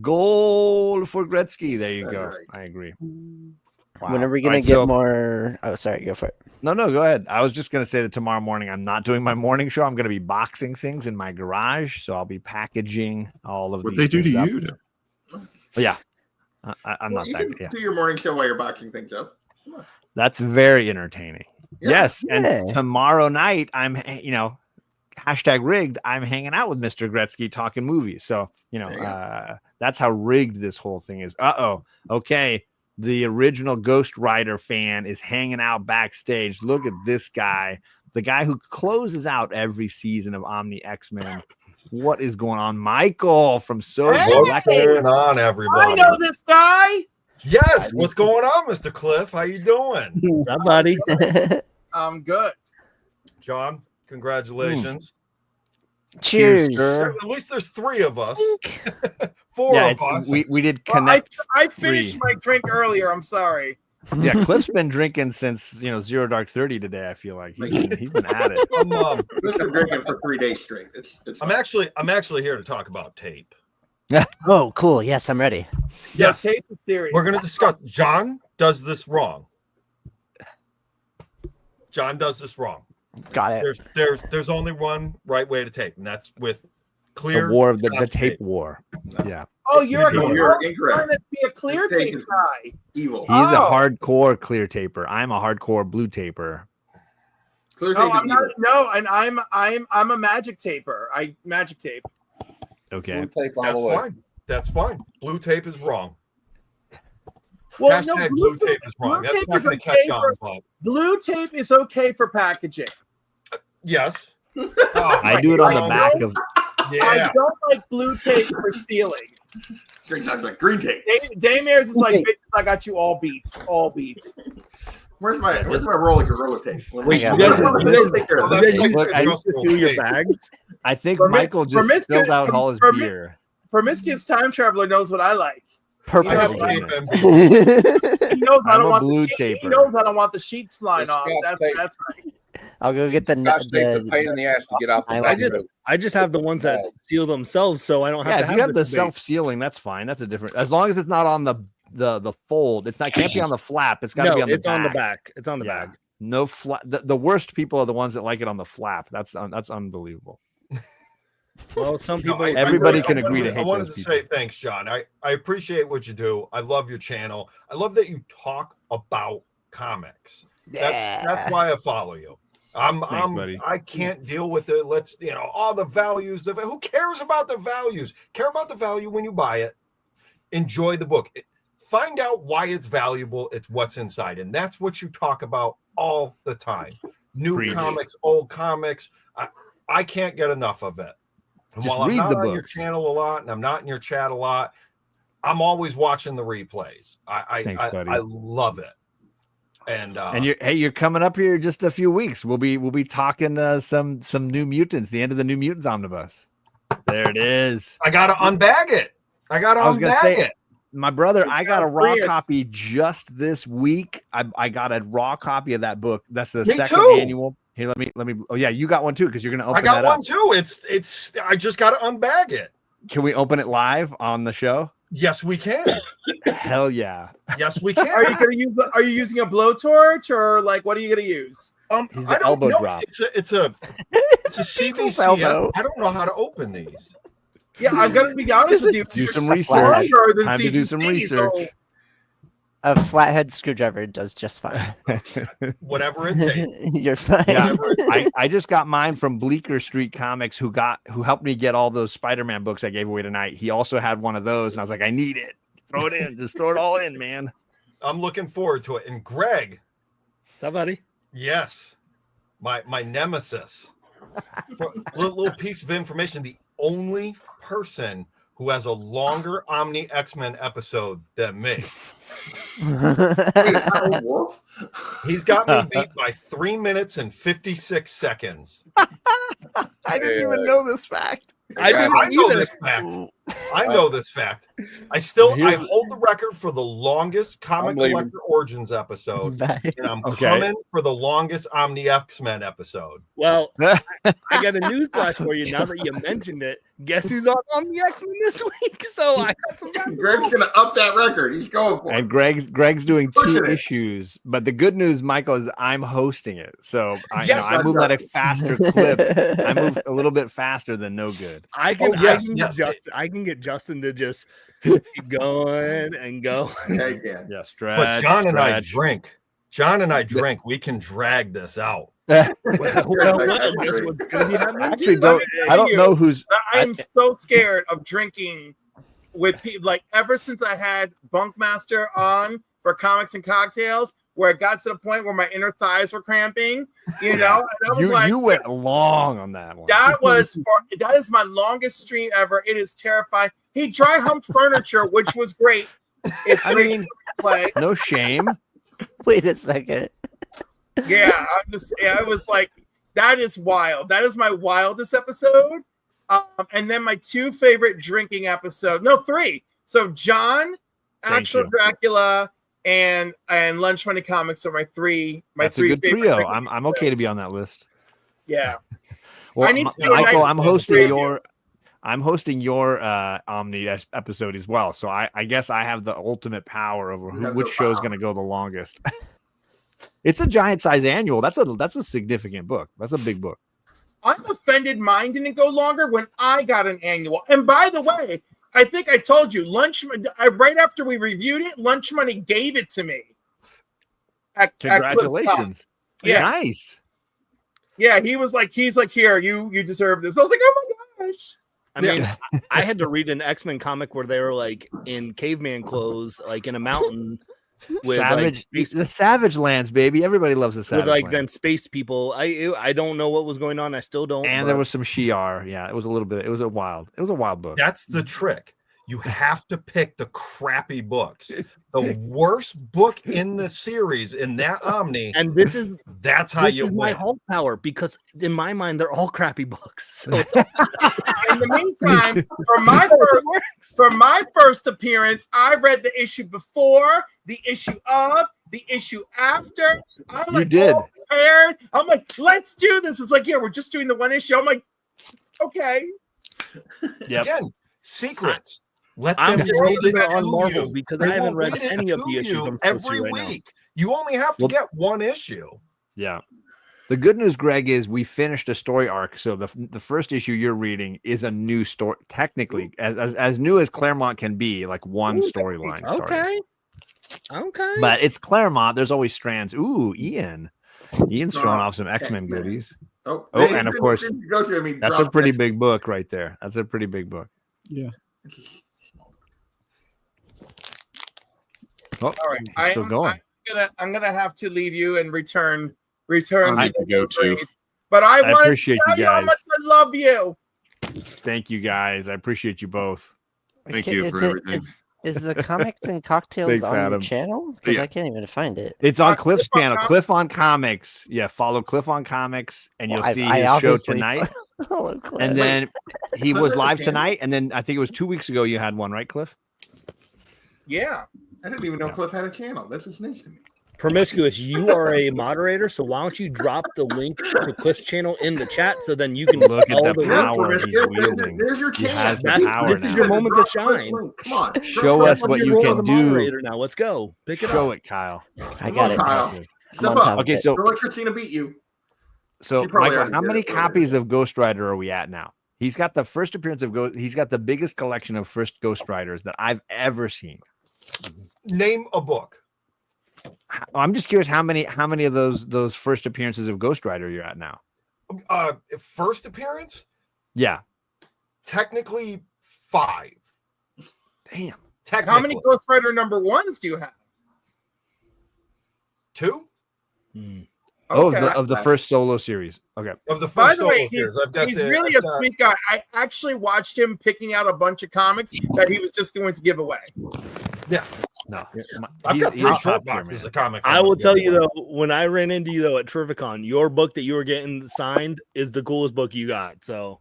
S1: Goal for Gretzky. There you
S3: That's
S1: go.
S3: right.
S1: I agree.
S6: When are we
S1: All
S6: gonna
S1: right,
S6: get more? Oh, sorry, go for it.
S1: No, go ahead. I was just going to say that tomorrow morning I'm not doing my morning show. I'm going to be boxing things in my garage, so I'll be packaging all of
S9: What
S1: these
S9: they do to
S1: things up.
S9: you? To...
S1: But yeah, I'm
S3: Well,
S1: not
S3: you
S1: that.
S3: can
S1: Yeah,
S3: do your morning show while you're boxing things up. Come on.
S1: that's very entertaining.
S3: Yeah.
S1: Yes,
S6: Yeah.
S1: and tomorrow night I'm, hashtag rigged. I'm hanging out with Mr. Gretzky talking movies. So
S3: There you go.
S1: that's how rigged this whole thing is. Okay. The original Ghost Rider fan is hanging out backstage. Look at this guy, the guy who closes out every season of Omni X-Men. What is going on? Michael from So
S11: Hey!
S12: What's going on, everybody?
S11: I know this guy.
S12: Yes. What's going on, Mr. Cliff? How you doing?
S10: What's up, buddy?
S11: I'm good.
S12: John, congratulations.
S6: Cheers.
S1: sir.
S12: At least there's 3 of us. 4
S1: Yeah,
S12: of us.
S1: we did
S11: Well,
S1: connect.
S11: I finished
S1: free.
S11: my drink earlier. I'm sorry.
S1: Yeah, Cliff's been drinking since 0 Dark 30 today. I feel like he's been at it.
S3: This been drinking for 3 days straight. It's
S12: I'm actually here to talk about tape.
S6: Oh, cool. Yes, I'm ready.
S12: Yes.
S11: Tape is serious.
S12: We're going to discuss. John does this wrong. John does this wrong.
S6: Got it.
S12: There's only one right way to tape, and that's with clear.
S1: The war of the
S12: Scotch
S1: tape war. Yeah.
S11: Oh, you're
S3: You're
S11: trying
S3: incorrect.
S11: to be a clear
S3: This
S11: tape
S3: tape is
S11: guy.
S3: evil.
S1: He's a
S11: Oh.
S1: hardcore clear taper. I'm a hardcore blue taper.
S3: Clear
S11: No,
S3: tape is
S11: I'm not.
S3: evil.
S11: No, and I'm a magic taper. I magic tape.
S1: Okay.
S8: Blue tape all
S12: That's
S8: the way.
S12: fine. That's fine. Blue tape is wrong.
S11: Well,
S12: Hashtag blue tape is wrong.
S11: blue
S12: That's
S11: tape
S12: not
S11: is
S12: going to
S11: okay
S12: catch on,
S11: for-
S12: but
S11: Blue tape is okay for packaging.
S12: yes.
S1: I do it on the back of.
S12: Yeah.
S11: I don't like blue tape for sealing.
S3: Straight times like green tape.
S11: Daymare is like, bitches, I got you all beats. All beats.
S3: Where's my roll of Gorilla tape?
S10: Wait,
S6: I
S10: you
S6: got
S10: guys,
S3: Take care of
S12: Well,
S3: that.
S12: that's like
S1: Look, I
S10: used to steal your bags?
S1: I think
S11: Promi-
S1: Michael just
S11: promiscuous-
S1: spilled out all his
S11: promi-
S1: beer.
S11: Promiscuous time traveler knows what I like.
S6: Purple
S12: I have
S11: Yeah,
S6: tape.
S12: tape and
S11: He knows I
S1: I'm
S11: don't
S1: a
S11: want
S1: blue
S11: the sheet,
S1: taper.
S11: He knows I don't want the sheets flying
S8: It's
S11: off.
S8: Scotch
S11: That's
S8: tape.
S11: that's right.
S6: I'll go get the.
S8: Scotch tape's a pain in
S6: the
S8: the ass to get off the
S6: I
S8: back
S6: like
S8: of it.
S10: I just have the ones that seal themselves, so I don't have
S1: Yeah,
S10: to
S1: if
S10: have
S1: you have the
S10: this debate.
S1: self-sealing, that's fine. That's a different. As long as it's not on the fold, it's not can't be on the flap. It's got to
S10: No,
S1: be on the
S10: it's
S1: back.
S10: on the back. It's on the
S1: Yeah.
S10: bag.
S1: No flap. The worst people are the ones that like it on the flap. That's unbelievable.
S10: Well, some
S12: No,
S10: people.
S1: Everybody can agree to
S12: I
S1: hate
S12: wanted
S1: those
S12: to
S1: people.
S12: say thanks, John. I appreciate what you do. I love your channel. I love that you talk about comics. That's why I follow you.
S1: buddy.
S12: I can't deal with all the values. Who cares about the values? Care about the value when you buy it. Enjoy the book. Find out why it's valuable. It's what's inside, and that's what you talk about all the time. New
S1: Preach.
S12: comics, old comics. I can't get enough of it. And
S1: Just
S12: while
S1: read
S12: I'm
S1: the
S12: not on your
S1: books.
S12: channel a lot, and I'm not in your chat a lot, I'm always watching the replays.
S1: Thanks, buddy.
S12: I love it. And
S1: you're coming up here just a few weeks. We'll be talking some New Mutants, the end of the New Mutants omnibus. There it is.
S12: I gotta unbag it. I was gonna say
S1: it. My brother, I got a raw copy just this week. I got a raw copy of that book. That's the second annual. Here, let me. Oh yeah, you got one too because you're gonna open.
S12: I got one too. It's. I just gotta unbag it.
S1: Can we open it live on the show?
S12: Yes, we can.
S1: Hell yeah.
S12: Yes, we can.
S11: Are you using a blowtorch or like what are you gonna use?
S12: I don't know. Drop. It's a CBCS. I don't know how to open these.
S11: Yeah, I'm gonna be honest with you.
S1: Do some research. Time to do some research.
S11: So...
S6: A flathead screwdriver does just fine.
S12: Whatever it takes.
S6: You're fine.
S1: Yeah, I just got mine from Bleecker Street Comics, who helped me get all those Spider-Man books I gave away tonight. He also had one of those, and I was like, I need it. Throw it in. Just throw it all in, man.
S12: I'm looking forward to it. And Greg.
S10: Somebody.
S12: Yes. My nemesis. For a little piece of information. The only person who has a longer Omni X-Men episode than me. He's got me beat by 3 minutes and 56 seconds.
S1: I didn't even know this fact.
S12: I know this fact. I know this fact. I hold the record for the longest Comic Collector Origins episode, and I'm coming for the longest Omni X-Men episode.
S10: Well, I got a news flash for you now that you mentioned it. Guess who's on Omni X-Men this week? So I got some.
S3: Greg's gonna up that record. He's going for it.
S1: And Greg's doing 2 issues, but the good news, Michael, is I'm hosting it, so I move at a faster clip. I move a little bit faster than No Good.
S10: I can get Justin to just keep going and go.
S1: Yeah, stretch.
S12: But John and I drink. We can drag this out.
S1: Actually, I don't know who's.
S11: I'm so scared of drinking with people. Like ever since I had Bunkmaster on for Comics and Cocktails, where it got to the point where my inner thighs were cramping. You know,
S1: you went long on that one.
S11: That is my longest stream ever. It is terrifying. He dry humped furniture, which was great. It's great to play.
S1: No shame.
S6: Wait a second.
S11: Yeah, I was like, that is wild. That is my wildest episode. And then my 2 favorite drinking episodes. No, 3. So John, Actual Dracula, and Lunch Money Comics are my 3.
S1: That's a good trio. I'm okay to be on that list.
S11: Yeah.
S1: Well, Michael, I'm hosting your Omni episode as well. So I guess I have the ultimate power over which show is going to go the longest. It's a giant size annual. That's a significant book. That's a big book.
S11: I'm offended mine didn't go longer when I got an annual. And by the way, I think I told you, right after we reviewed it, Lunch Money gave it to me.
S1: Congratulations.
S11: Yeah.
S1: Nice.
S11: Yeah, he's like, here, you deserve this. I was like, oh my gosh.
S10: I mean, I had to read an X-Men comic where they were like in caveman clothes, like in a mountain. With
S1: the Savage Lands, baby. Everybody loves the Savage
S10: Lands.
S1: Lands.
S10: Then space people. I don't know what was going on. I still don't.
S1: And there was some Shi'ar. Yeah, it was a little bit. It was a wild book.
S12: That's the trick. You have to pick the crappy books. The worst book in the series in that Omni.
S10: And that's how you win. My whole power, because in my mind they're all crappy books. So it's
S11: in the meantime, for my first appearance, I read the issue before, the issue of, the issue after. I'm like, prepared. I'm like, let's do this. It's like, yeah, we're just doing the one issue. I'm like, okay.
S1: Yeah.
S12: Again, secrets.
S10: I'm just keeping it on Marvel because I haven't read any of the issues
S12: every week. You only have to get one issue.
S1: Yeah. The good news, Greg, is we finished a story arc. So the first issue you're reading is a new story, technically as new as Claremont can be, like one storyline.
S11: Okay.
S1: But it's Claremont. There's always strands. Ooh, Ian's throwing off some X-Men goodies. And of course, that's a pretty big book right there. That's a pretty big book.
S7: Yeah.
S11: All right,
S1: still going.
S11: I'm gonna have to leave you and return.
S9: I need to go too.
S11: But I
S1: appreciate you guys.
S11: How much I love you.
S1: Thank you guys. I appreciate you both.
S9: Thank you for everything.
S6: Is the Comics and Cocktails
S1: Thanks,
S6: on your
S1: Adam.
S6: channel? Because I can't even find it.
S1: It's on Cliff's
S11: Cliff on
S1: channel, Cliff on Comics. Yeah, follow Cliff on Comics, and you'll see his show tonight. And then he was live tonight, and then I think it was 2 weeks ago you had one, right, Cliff?
S11: Yeah.
S3: I didn't even know Cliff had a channel. This is news to me.
S10: Promiscuous, you are a moderator, so why don't you drop the link to Cliff's channel in the chat so then you can
S1: look at the
S10: the
S1: power he's wielding.
S3: There's your chance.
S10: This is your moment to shine.
S3: Come on,
S1: show us what you can do.
S10: Now let's go. Pick it
S1: Show
S10: up.
S1: it, Kyle.
S6: I got it.
S3: Kyle. Step up.
S1: Okay, so
S3: Christina beat you.
S1: So Michael, how many copies of Ghost Rider are we at now? He's got the first appearance of Ghost. He's got the biggest collection of first Ghost Riders that I've ever seen.
S12: Name a book.
S1: I'm just curious how many of those first appearances of Ghost Rider you're at now.
S12: First appearance?
S1: Yeah.
S12: Technically 5.
S1: Damn.
S11: How many Ghost Rider #1s do you have?
S12: 2.
S1: Oh, of the first solo series. Okay.
S12: Of the first
S11: By the way,
S12: series.
S11: he's really a sweet guy. I actually watched him picking out a bunch of comics that he was just going to give away.
S12: Yeah.
S1: No.
S12: I've got 3 short boxes of comics.
S10: I will tell you though, when I ran into you though at Trivicon, your book that you were getting signed is the coolest book you got. So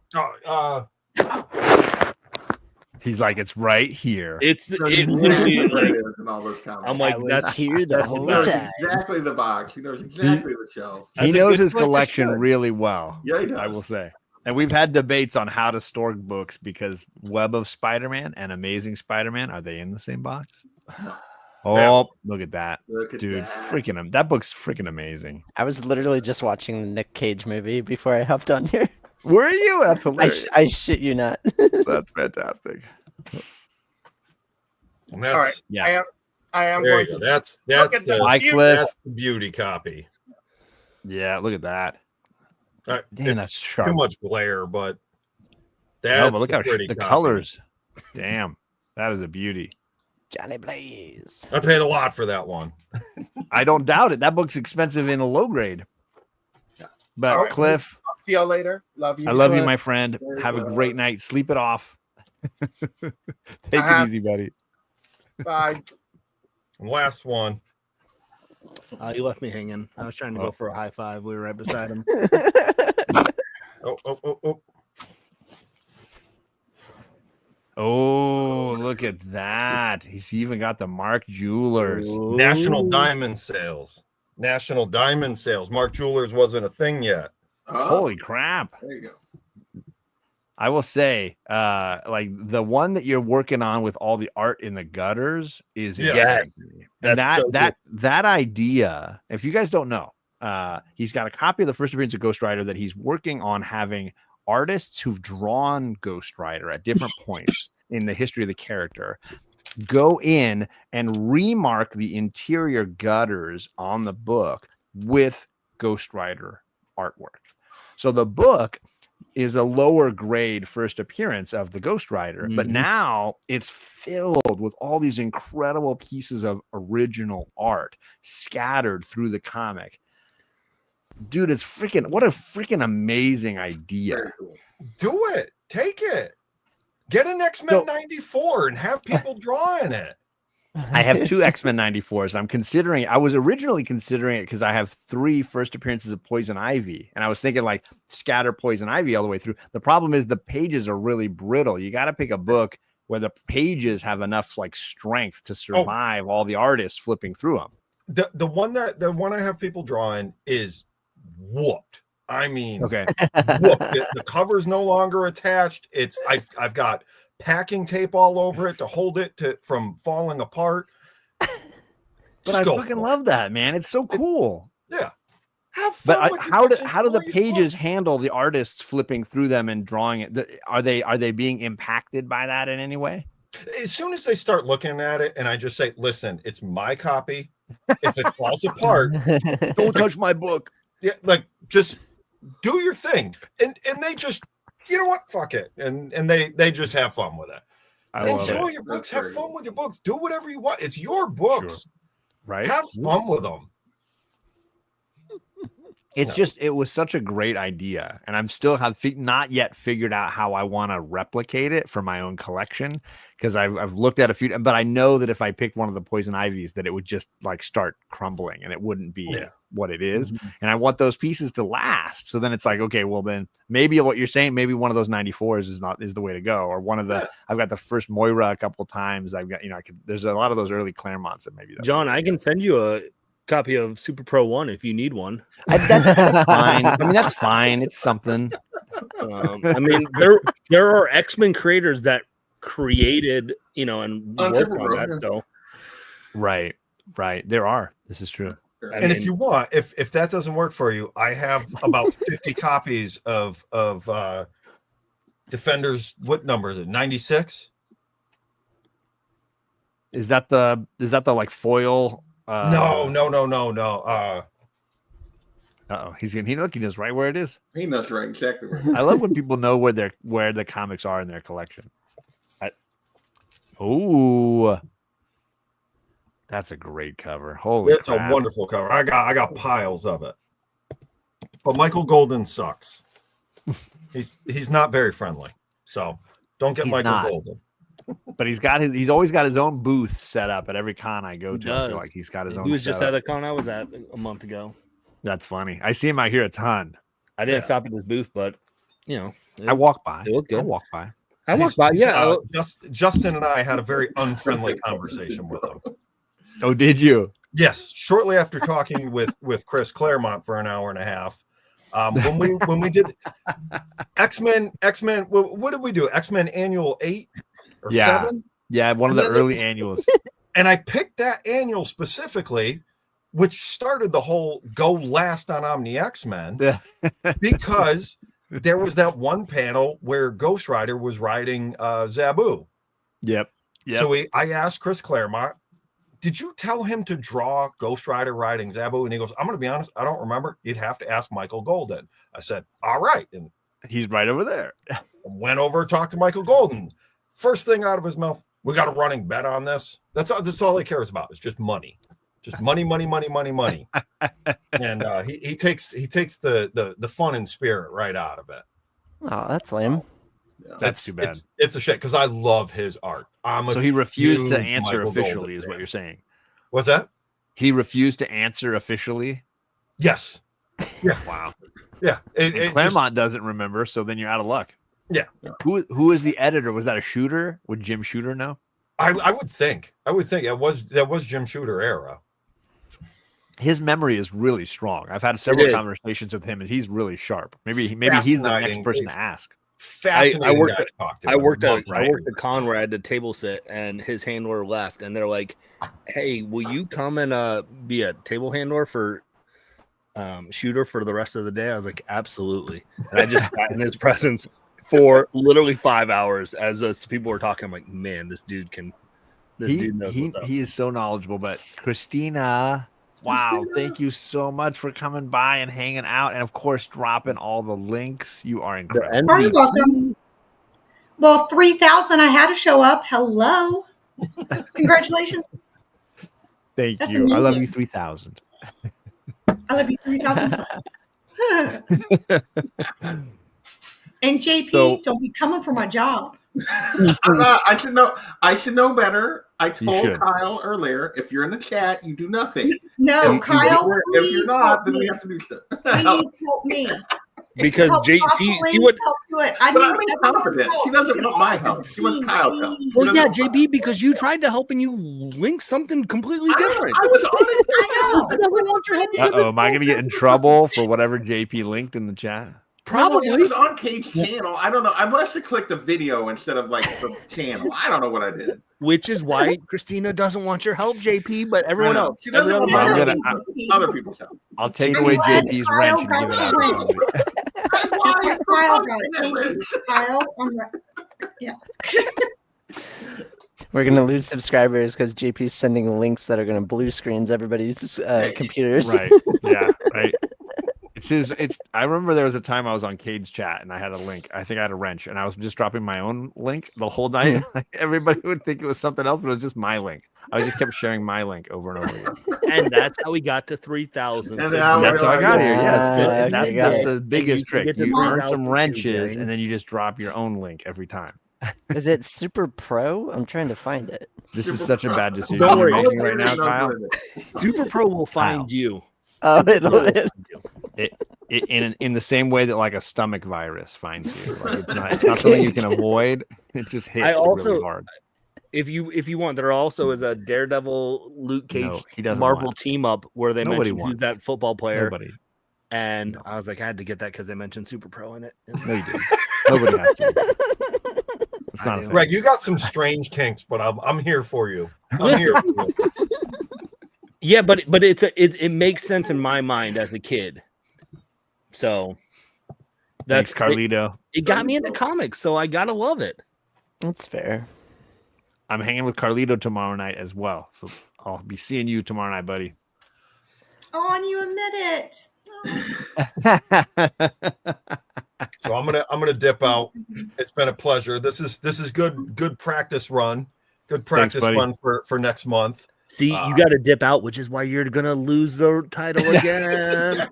S1: he's like, it's right here.
S10: It literally like I'm like,
S6: that's here the whole time.
S3: Exactly the box. He knows exactly the shelf.
S1: He knows his collection really well.
S3: Yeah, he does.
S1: I will say. And we've had debates on how to store books because Web of Spider-Man and Amazing Spider-Man, are they in the same box? Oh, look at that. Dude, freaking him. That book's freaking amazing.
S6: I was literally just watching the Nick Cage movie before I hopped on here.
S1: Were you? That's hilarious.
S6: I shit you not.
S1: That's fantastic.
S12: All right.
S1: Yeah.
S11: I am
S12: there
S11: going
S12: you
S11: to
S12: go. That's the beauty copy.
S1: Yeah, look at that. Damn, that's sharp.
S12: Too much glare, but
S1: but look how
S12: pretty
S1: the
S12: copy.
S1: colors. Damn, that is a beauty.
S6: Johnny Blaze.
S12: I paid a lot for that one.
S1: I don't doubt it. That book's expensive in a low grade. But
S11: All right,
S1: Cliff,
S11: I'll see y'all later. Love you.
S1: I love you, my friend. Have a great night. Sleep it off. Take it easy, buddy.
S11: Bye.
S12: Last one.
S10: You left me hanging. I was trying to go for a high five. We were right beside him.
S1: Oh, look at that. He's even got the Mark Jewelers.
S12: National Diamond Sales. National Diamond Sales. Mark Jewelers wasn't a thing yet.
S1: Holy crap.
S3: There you go.
S1: I will say, like the one that you're working on with all the art in the gutters is that idea. If you guys don't know, he's got a copy of the first appearance of Ghost Rider that he's working on having artists who've drawn Ghost Rider at different points in the history of the character go in and remark the interior gutters on the book with Ghost Rider artwork. So the book is a lower grade first appearance of the Ghost Rider, but now it's filled with all these incredible pieces of original art scattered through the comic. Dude, it's freaking, what a freaking amazing idea.
S12: Do it. Take it. Get an X-Men 94 and have people drawing it.
S1: I have 2 X-Men 94s. I'm considering, I was originally considering it because I have 3 first appearances of Poison Ivy. And I was thinking like scatter Poison Ivy all the way through. The problem is the pages are really brittle. You got to pick a book where the pages have enough like strength to survive all the artists flipping through them.
S12: The one I have people drawing is whooped. I mean,
S1: okay.
S12: Whooped. The cover's no longer attached. It's I've got packing tape all over it to hold it from falling apart.
S1: But I fucking love that, man. It's so cool.
S12: Yeah. Have fun.
S1: But how do the pages handle the artists flipping through them and drawing it? Are they being impacted by that in any way?
S12: As soon as they start looking at it, and I just say, "Listen, it's my copy. If it falls apart,
S1: don't touch my book."
S12: Yeah, like just do your thing, and they just, you know what, fuck it, and they just have fun with it. Enjoy your books, have fun with your books, do whatever you want. It's your books,
S1: right?
S12: Have fun with them.
S1: it was such a great idea, and I'm still not yet figured out how I want to replicate it for my own collection, because I've looked at a few, but I know that if I picked one of the poison ivies, that it would just like start crumbling and it wouldn't be what it is. And I want those pieces to last. So then it's like, okay, well then maybe what you're saying, maybe one of those 94s is the way to go, or one of the I've got the first Moira a couple of times. I've got there's a lot of those early Claremonts that maybe
S10: John, I can send you a copy of Super Pro 1 if you need one.
S1: That's fine. I mean, that's fine. It's something.
S10: I mean, there are X-Men creators that created, and worked on that. So,
S1: right. There are. This is true.
S12: And if you want, if that doesn't work for you, I have about 50 copies of Defenders. What number is it? 96.
S1: Is that the like foil?
S12: No.
S1: He knows right where it is.
S3: He knows right exactly where.
S1: I love when people know where the comics are in their collection. That's a great cover. Holy
S12: It's
S1: crap.
S12: a wonderful cover. I got piles of it. But Michael Golden sucks. He's not very friendly. So don't get Michael Golden.
S1: But he's always got his own booth set up at every con I go to. I feel like he's got his own.
S10: He was just at a con I was at a month ago.
S1: That's funny. I see him out here a ton.
S10: I didn't stop at his booth, but
S1: I walk by.
S10: It looked good.
S1: I walk by.
S12: Justin and I had a very unfriendly conversation with him.
S1: Oh, did you?
S12: Yes. Shortly after talking with Chris Claremont for an hour and a half. When we did X-Men, what did we do? X-Men Annual 8 or 7?
S1: Yeah, one of the early annuals.
S12: And I picked that annual specifically, which started the whole go last on Omni X-Men, because there was that one panel where Ghost Rider was riding Zabu.
S1: Yep.
S12: So I asked Chris Claremont, did you tell him to draw Ghost Rider riding Zabu? And he goes, I'm going to be honest, I don't remember. You'd have to ask Michael Golden. I said, all right. And
S1: he's right over there.
S12: Went over, talked to Michael Golden. First thing out of his mouth, we got a running bet on this. That's all he cares about. It's just money. Just money. And he takes the fun and spirit right out of it.
S6: Oh, that's lame.
S1: That's too bad.
S12: It's a shame because I love his art.
S1: So he refused to answer officially, is what you're saying.
S12: What's that?
S1: He refused to answer officially.
S12: Yes. Yeah.
S1: Wow.
S12: Yeah.
S1: Claremont doesn't remember, so then you're out of luck.
S12: Yeah.
S1: Who is the editor? Was that a Shooter? Would Jim Shooter know?
S12: I would think. That was Jim Shooter era.
S1: His memory is really strong. I've had several conversations with him, and he's really sharp. Maybe he's the next person to ask.
S12: Fascinating.
S10: I worked at Conrad to table sit, and his handler left, and they're like, "Hey, will you come and be a table handler for Shooter for the rest of the day?" I was like, "Absolutely." And I just sat in his presence for literally 5 hours as people were talking. I'm like, "Man, this dude can." Dude knows what's up.
S1: He is so knowledgeable. But Christina. Wow, thank you so much for coming by and hanging out, and of course dropping all the links. You are incredible.
S13: You're welcome. Well, 3,000, I had to show up. Hello. Congratulations.
S1: Thank
S13: That's
S1: you.
S13: amazing.
S1: I love you 3,000.
S13: I love you 3,000. And JP, don't be coming for my job.
S3: I'm not, I should know better. I told Kyle earlier, if you're in the chat, you do nothing.
S13: No, Kyle,
S3: if you're not, then we have to do stuff.
S13: Please help me.
S10: Because see what
S3: I'm confident. She doesn't want my help. She wants Kyle's help.
S10: Well, yeah, JB, because you tried to help and you linked something completely different.
S3: I was on it.
S10: I know.
S1: Am I going to get in trouble for whatever JP linked in the chat?
S3: Probably. It was on Kate's channel. I don't know. I must have clicked the video instead of like the channel. I don't know what I did.
S10: Which is why Christina doesn't want your help, JP, but everyone else.
S3: She doesn't want other people's help.
S1: I'll take away JP's wrench and give it out to somebody.
S13: Kyle got it. Thank you, Kyle. Yeah.
S6: We're going to lose subscribers because JP's sending links that are going to blue screens everybody's computers.
S1: Right. Yeah. Right. I remember there was a time I was on Cade's chat and I had a link. I think I had a wrench and I was just dropping my own link the whole night. Everybody would think it was something else, but it was just my link. I just kept sharing my link over and over again.
S10: And that's how we got to 3,000.
S1: That's how I got here. Yes, that's the biggest trick. You earn some wrenches and then you just drop your own link every time.
S6: Is it Super Pro? I'm trying to find it.
S1: This is such a bad decision
S10: Don't
S1: you're
S10: worry.
S1: making right now, Kyle.
S10: Super Pro will find you.
S6: Oh,
S1: in the same way that like a stomach virus finds you. Like it's not something you can avoid. It just hits really hard.
S10: If you want, there also is a Daredevil Luke Cage
S1: doesn't
S10: Marvel team up where they
S1: Nobody
S10: mentioned who's
S1: wants.
S10: that football player.
S1: Nobody.
S10: And I was like, I had to get that because they mentioned Super Pro in it.
S1: No, you didn't. Nobody has to. It's not a thing.
S12: Greg, you got some strange kinks, but I'm here for you.
S10: Yeah, but it makes sense in my mind as a kid. So
S1: Thanks, Carlito.
S10: It got me into comics, so I gotta love it.
S6: That's fair.
S1: I'm hanging with Carlito tomorrow night as well, so I'll be seeing you tomorrow night, buddy.
S13: Oh, and you admit it.
S12: So I'm gonna dip out. It's been a pleasure. This is good practice run. Good practice run for next month.
S10: See, you got to dip out, which is why you're gonna lose the title again.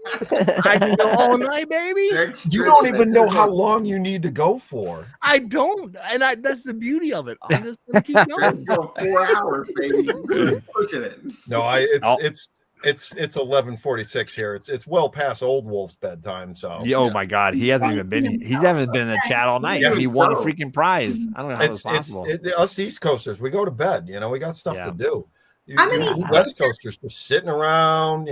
S10: I can go all night, baby.
S12: You don't even know how long you need to go for.
S10: I don't, and that's the beauty of it. I'm just gonna keep going.
S3: Go 4 hours, baby. Pushing it.
S12: No, it's 11:46 here. It's well past Old Wolf's bedtime. So
S1: oh my God, he hasn't even been. He hasn't been in the chat all night. He won a freaking prize. I don't know how that's possible.
S12: Us East Coasters, we go to bed. We got stuff to do.
S13: I'm an East
S12: West Coasters just sitting around.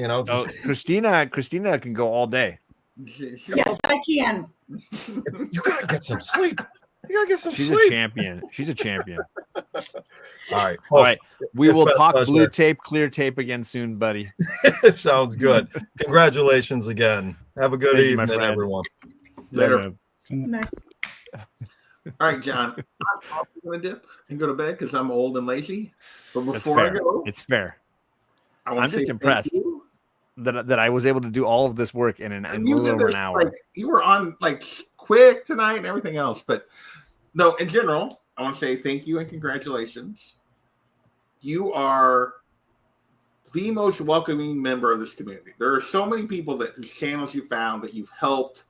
S1: Christina can go all day.
S13: Yes, I can.
S12: You gotta get some sleep.
S1: She's a champion. She's a champion.
S12: All
S1: right. We will talk blue tape, clear tape again soon, buddy.
S12: It sounds good. Congratulations again. Have a good evening, everyone.
S3: Later. All right, John. I'm going to dip and go to bed because I'm old and lazy. But before I go,
S1: it's fair.
S3: I'm
S1: just impressed that I was able to do all of this work in a little over an hour.
S3: You were on quick tonight and everything else, but no. In general, I want to say thank you and congratulations. You are the most welcoming member of this community. There are so many people whose channels you found that you've helped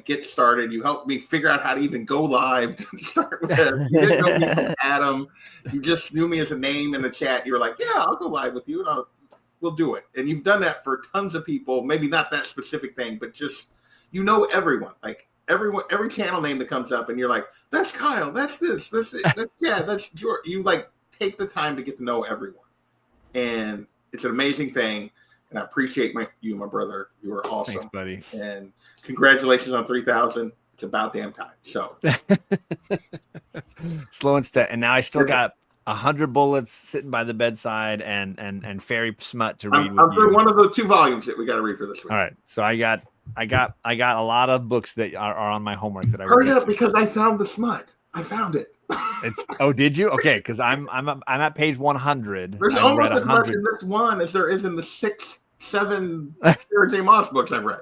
S3: get started. You helped me figure out how to even go live to start with. You didn't know me from Adam. You just knew me as a name in the chat. You were like, yeah, I'll go live with you and we'll do it. And you've done that for tons of people. Maybe not that specific thing, but just, everyone. Every channel name that comes up and you're like, that's Kyle, that's this, that's George. You take the time to get to know everyone. And it's an amazing thing. And I appreciate you, my brother. You are awesome.
S1: Thanks, buddy.
S3: And congratulations on 3,000. It's about damn time. So
S1: slow and steady. And now I still got 100 bullets sitting by the bedside and fairy smut to read.
S3: I'm through one of the 2 volumes that we got to read for this week.
S1: All right. So I got a lot of books that are on my homework that I
S3: hurry up because I found the smut. I found it.
S1: Did you? Okay, because I'm at page 100.
S3: There's almost as much in this one as there is in the 7 Sarah J. Moss books I've read.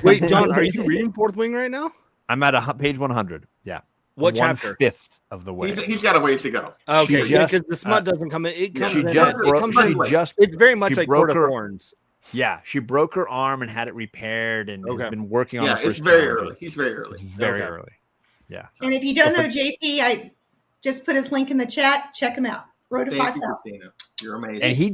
S10: Wait, John, are you reading Fourth Wing right now?
S1: I'm at page 100. Yeah.
S10: What chapter?
S1: 1/5 of the way.
S3: He's got a ways to go.
S10: Okay, because the smut doesn't come in. It comes in.
S1: It's
S10: very much like Court of Thorns.
S1: Yeah, she broke her arm and had it repaired, and has been working on.
S3: It's very early. He's very early.
S1: It's very early. Yeah.
S13: And if you don't know JP, I just put his link in the chat. Check him out. Road to 5,000.
S3: You're amazing.
S1: And he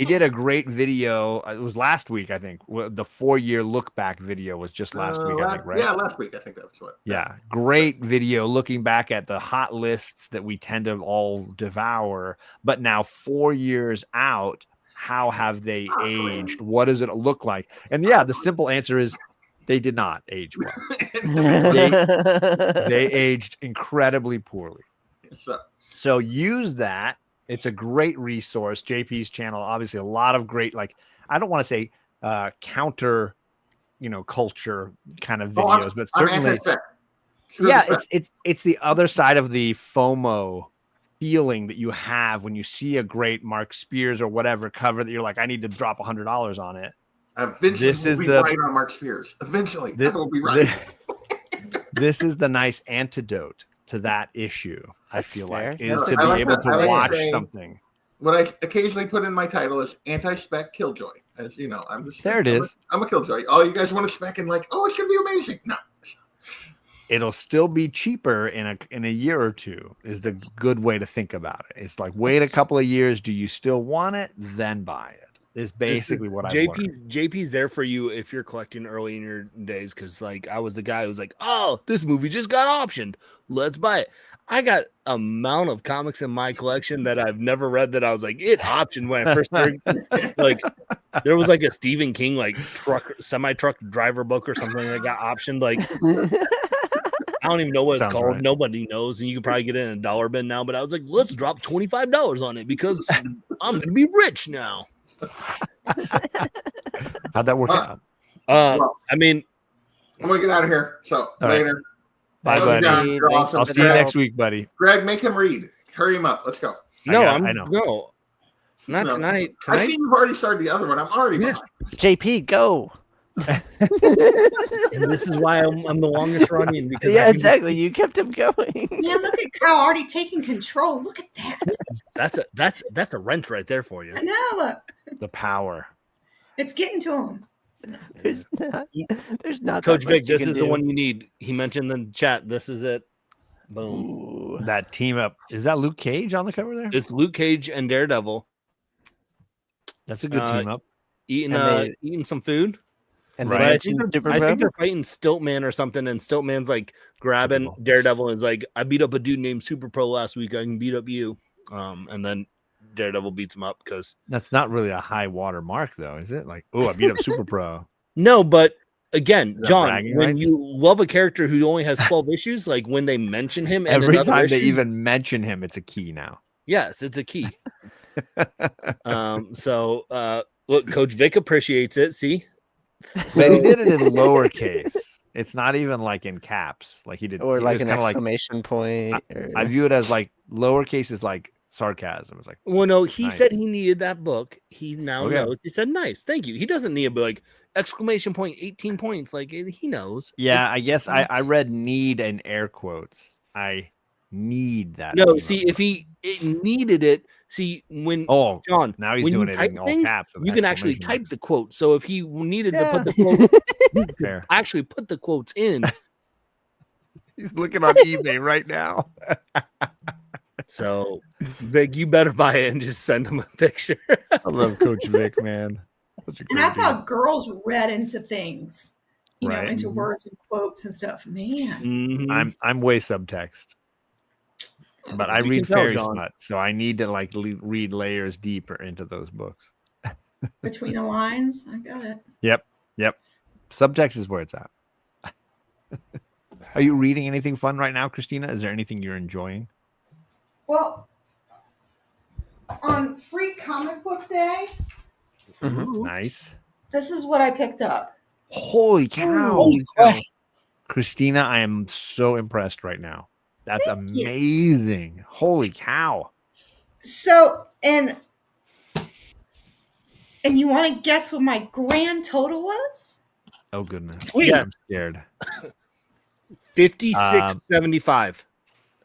S1: did a great video. It was last week, I think. The 4-year look back video was just last week, I think, right?
S3: Yeah, last week. I think that was what.
S1: Yeah, great video looking back at the hot lists that we tend to all devour. But now 4 years out, how have they aged? What does it look like? And yeah, the simple answer is they did not age well. they aged incredibly poorly. So use that. It's a great resource. JP's channel, obviously a lot of great, I don't want to say counter, culture kind of videos, but certainly, it's the other side of the FOMO feeling that you have when you see a great Mark Spears or whatever cover that you're like, I need to drop $100 on it.
S3: Eventually, we'll be right on Mark Spears. Eventually, I will be right.
S1: This is the nice antidote to that issue. I feel like is
S3: That's
S1: to
S3: fair.
S1: be able to watch
S3: saying,
S1: something.
S3: What I occasionally put in my title is anti-spec killjoy. As you know, I'm just
S1: there. It is.
S3: I'm a killjoy. Oh, you guys want to spec and like, oh, it's gonna be amazing. No,
S1: it'll still be cheaper in a year or two. Is the good way to think about it. It's like wait a couple of years. Do you still want it? Then buy it. Is basically what I've learned.
S10: JP's there for you if you're collecting early in your days, because like I was the guy who was like, oh, this movie just got optioned, let's buy it. I got amount of comics in my collection that I've never read that I was like, it optioned when I first heard. Like there was like a Stephen King like semi-truck driver book or something that got optioned. Like I don't even know what it's called. Right. Nobody knows, and you can probably get it in a dollar bin now. But I was like, let's drop $25 on it because I'm gonna be rich now.
S1: How'd that work out?
S10: I mean,
S3: I'm gonna get out of here. So later.
S1: Bye, buddy. Awesome. I'll see you next week, buddy.
S3: Greg, make him read. Hurry him up. Let's go.
S10: I know. No, not tonight.
S3: I think you've already started the other one. I'm already behind.
S6: JP, go.
S10: And this is why I'm the longest running, because
S6: exactly. You kept him going.
S13: Man, look at Kyle already taking control. Look at that.
S10: That's a wrench right there for you.
S13: I know. Look,
S1: the power.
S13: It's getting to him.
S6: There's not.
S10: Coach Vic, this is the one you need. He mentioned in the chat. This is it. Boom.
S1: Ooh, that team up. Is that Luke Cage on the cover there?
S10: It's Luke Cage and Daredevil.
S1: That's a good team up.
S10: Eating some food.
S6: And
S10: right. I think they're fighting Stiltman or something, and Stiltman's like grabbing Daredevil and is like, I beat up a dude named Super Pro last week. I can beat up you. And then Daredevil beats him up because
S1: that's not really a high water mark, though, is it? Like, oh, I beat up Super Pro.
S10: No, but again, John, when you love a character who only has 12 issues, like when they mention him,
S1: every time they even mention him, it's a key now.
S10: Yes, it's a key. Look, Coach Vic appreciates it. See.
S1: So he did it in lowercase. It's not even like in caps, like he did,
S6: or like an exclamation point.
S1: I view it as like lowercase is like sarcasm. It's like,
S10: well, no, he said he needed that book. He now knows. He said, "Nice, thank you." He doesn't need to be like exclamation point, 18 points. Like he knows.
S1: Yeah, I guess I read need in air quotes. I need that.
S10: No, see, if he needed it. See, when John,
S1: now he's doing it in all caps.
S10: You can actually type the quote. So if he needed to put the quote, you could actually put the quotes in.
S1: He's looking on eBay right now.
S10: So, Vic, you better buy it and just send him a picture.
S1: I love Coach Vic, man.
S13: And I thought girls read into things, you know, into words and quotes and stuff. Man,
S1: I'm way subtext. But I read fairy smut, so I need to like read layers deeper into those books.
S13: Between the lines, I got it.
S1: Yep. Subtext is where it's at. Are you reading anything fun right now, Christina? Is there anything you're enjoying?
S13: Well, on Free Comic Book Day,
S1: nice.
S13: This is what I picked up.
S1: Holy cow! Christina, I am so impressed right now. That's amazing. You. Holy cow.
S13: So, and you want to guess what my grand total was?
S1: Oh, goodness.
S10: Yeah.
S1: I'm scared.
S10: 56.75.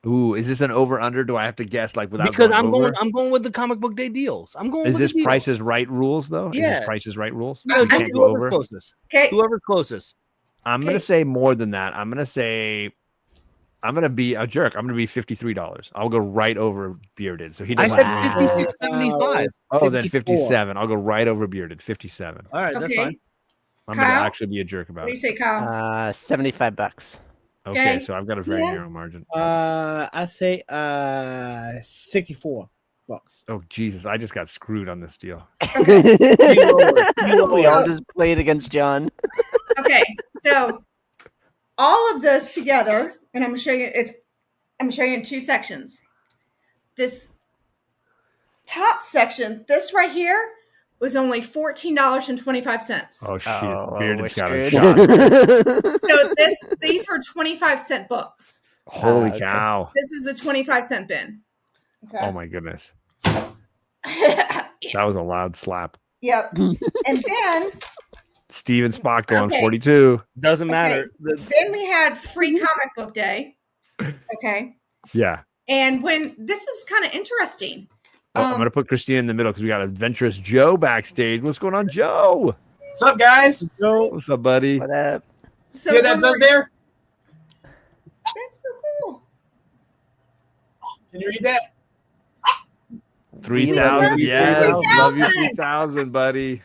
S1: Ooh, is this an over under? Do I have to guess like without
S10: because I'm going with the comic book day deals. I'm going.
S1: Is
S10: with
S1: this
S10: the
S1: Price is Right rules though?
S10: Yeah.
S1: Is this Price is Right rules?
S10: No, can't go over. Closest.
S13: Okay.
S10: Whoever's closest.
S1: I'm gonna say more than that. I'm gonna be a jerk. I'm gonna be $53. I'll go right over Bearded. So he doesn't.
S10: I said 56.75.
S1: Oh, then 57. I'll go right over Bearded. 57.
S10: All right, that's fine.
S1: I'm gonna actually be a jerk about it.
S13: What do you say, Kyle?
S6: $75.
S1: Okay, so I've got a very narrow margin.
S7: I say $64.
S1: Oh Jesus! I just got screwed on this deal.
S13: Okay.
S6: We all just played against John.
S13: Okay, so all of this together, and I'm gonna show you. I'm gonna show you in two sections. This top section, this right here, was only $14.25.
S1: Oh shit! Bearded's got
S6: a
S1: shot.
S13: So these were 25-cent books.
S1: Holy cow!
S13: This is the 25-cent bin.
S1: Okay. Oh my goodness! That was a loud slap.
S13: Yep. And then
S1: Steve and Spock going
S13: Okay.
S1: 42.
S10: Doesn't matter.
S13: Then we had free comic book day. Okay.
S1: Yeah.
S13: And when this was kind of interesting.
S1: Oh, I'm gonna put Christina in the middle because we got Adventurous Joe backstage. What's going on, Joe?
S14: What's up, guys?
S1: Joe, what's up, buddy?
S6: What up?
S13: So
S14: hear that buzz there?
S13: That's so cool.
S14: Can you read that?
S1: 3,000. Yes.
S13: 3,000.
S1: Love you, 3,000, buddy.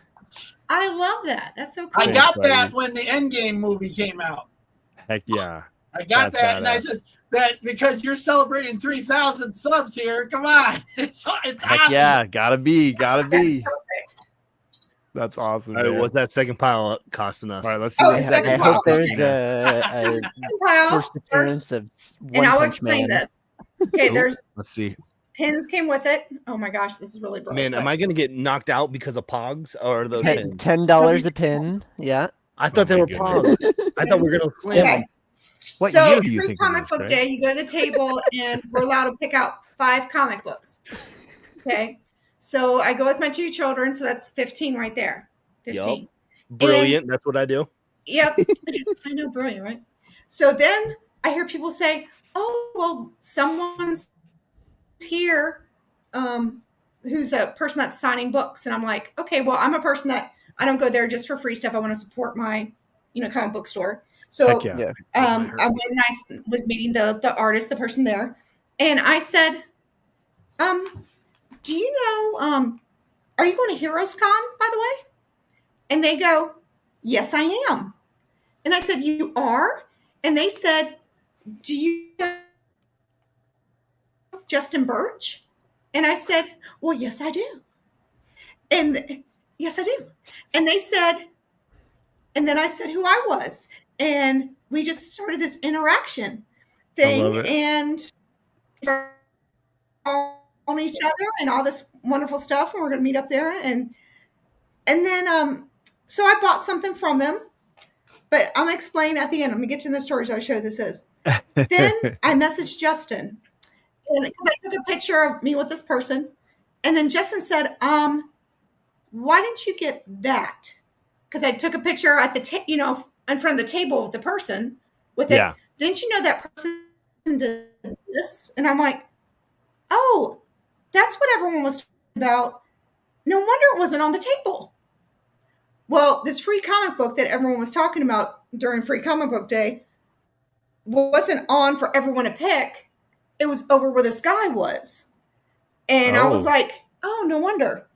S13: I love that. That's so cool.
S14: I got
S1: buddy.
S14: that when the Endgame movie came out.
S1: Heck yeah.
S14: I got
S1: That's
S14: that, and I
S1: badass.
S14: said that because you're celebrating 3,000 subs here. Come on, it's
S1: Heck
S14: awesome.
S1: yeah. Gotta be. That's awesome.
S10: All right,
S1: man.
S10: what's that second pile costing us?
S1: All right, let's do
S13: Oh,
S1: this.
S13: the second
S6: I
S13: pile.
S6: hope there's a
S13: Pile
S6: first appearance of
S13: and
S6: One
S13: I'll
S6: Punch
S13: explain
S6: Man.
S13: this. Okay, there's
S1: Let's see.
S13: pins came with it. Oh my gosh, this is really broad.
S10: Man, am I gonna get knocked out because of Pogs or are those pins?
S6: $10 a pin. Yeah.
S10: I thought they
S1: my
S10: were
S1: goodness.
S10: Pogs. I thought we were gonna slam
S13: Okay.
S10: them.
S1: What
S13: So
S1: year do you
S13: free
S1: think
S13: comic
S1: it is,
S13: book
S1: Craig?
S13: day, you go to the table and we're allowed to pick out 5 comic books. Okay. So I go with my 2 children, so that's 15 right there. 15.
S10: Yup. Brilliant. That's what I do.
S13: Yep. I know, brilliant, right? So then I hear people say, oh, well, someone's here who's a person that's signing books. And I'm like, okay, well, I'm a person that I don't go there just for free stuff. I want to support my, comic book store. So
S1: Heck yeah.
S13: I went and I was meeting the artist, the person there. And I said, do you know, are you going to Heroes Con, by the way? And they go, yes, I am. And I said, you are? And they said, do you know Justin Birch? And I said, well, yes, I do. And yes, I do. And they said, and then I said who I was. And we just started this interaction thing.
S1: I love it.
S13: And on each other and all this wonderful stuff. And we're going to meet up there. And then, so I bought something from them, but I'm going to explain at the end. I'm going to get you in the stories. I'll show you this is. Then I messaged Justin, and because I took a picture of me with this person, and then Justin said, why didn't you get that? Because I took a picture at the in front of the table of the person with it.
S1: Yeah.
S13: Didn't you know that person did this? And I'm like, oh, that's what everyone was talking about. No wonder it wasn't on the table. Well, this free comic book that everyone was talking about during Free Comic Book Day wasn't on for everyone to pick. It was over where this guy was. And I was like, oh, no wonder.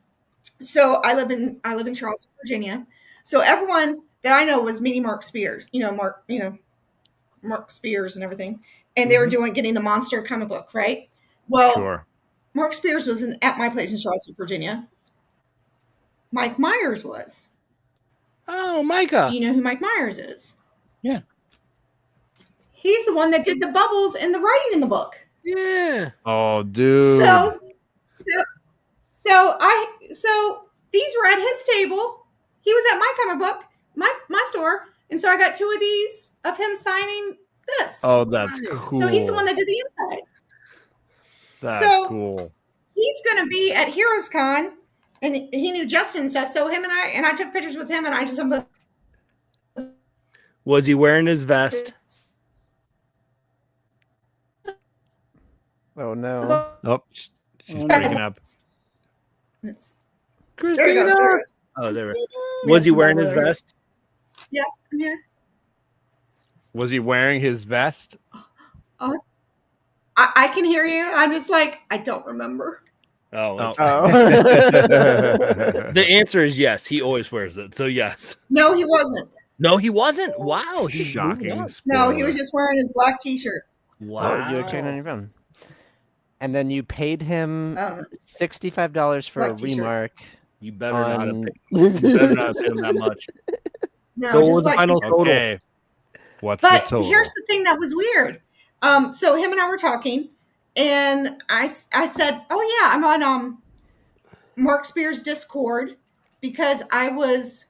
S13: So I live in Charleston, Virginia. So everyone that I know was meeting Mark Spears, Mark Spears and everything. And they were getting the Monster comic book, right? Well,
S1: Sure.
S13: Mark Spears was at my place in Charleston, Virginia. Mike Myers was.
S10: Oh, Micah.
S13: Do you know who Mike Myers is?
S10: Yeah.
S13: He's the one that did the bubbles and the writing in the book.
S10: Yeah.
S1: Oh, dude.
S13: So these were at his table. He was at my comic book, my store, and so I got 2 of these of him signing this.
S1: Oh, that's cool.
S13: So he's the one that did the insides.
S1: That's cool.
S13: He's going to be at Heroes Con, and he knew Justin and stuff. So him and I took pictures with him, and I just
S10: Was he wearing his vest?
S6: Oh no.
S1: Oh, she's breaking up.
S13: It's
S10: Christina.
S13: there it is.
S10: Oh, there. Was he wearing his vest?
S13: Yeah, I'm here.
S1: Was he wearing his vest?
S13: I can hear you. I'm just like, I don't remember.
S10: Oh.
S6: Oh.
S10: The answer is yes. He always wears it. So yes.
S13: No, he wasn't.
S10: No, he wasn't. Wow. He's
S1: Shocking.
S13: No, he was just wearing his black T-shirt.
S10: Wow.
S6: Oh, you're turning on your phone. And then you paid him
S13: Oh.
S6: $65 for a
S13: Black T-shirt.
S6: remark.
S10: You better not have
S6: on-
S10: paid, you better not have paid him that much.
S13: No,
S10: So what
S13: just
S10: was the
S13: black
S10: final
S13: T-shirt.
S10: total?
S1: Okay. What's
S13: But
S1: the total?
S13: here's the thing that was weird. So him and I were talking, and I said, "Oh yeah, I'm on Mark Spears' Discord because I was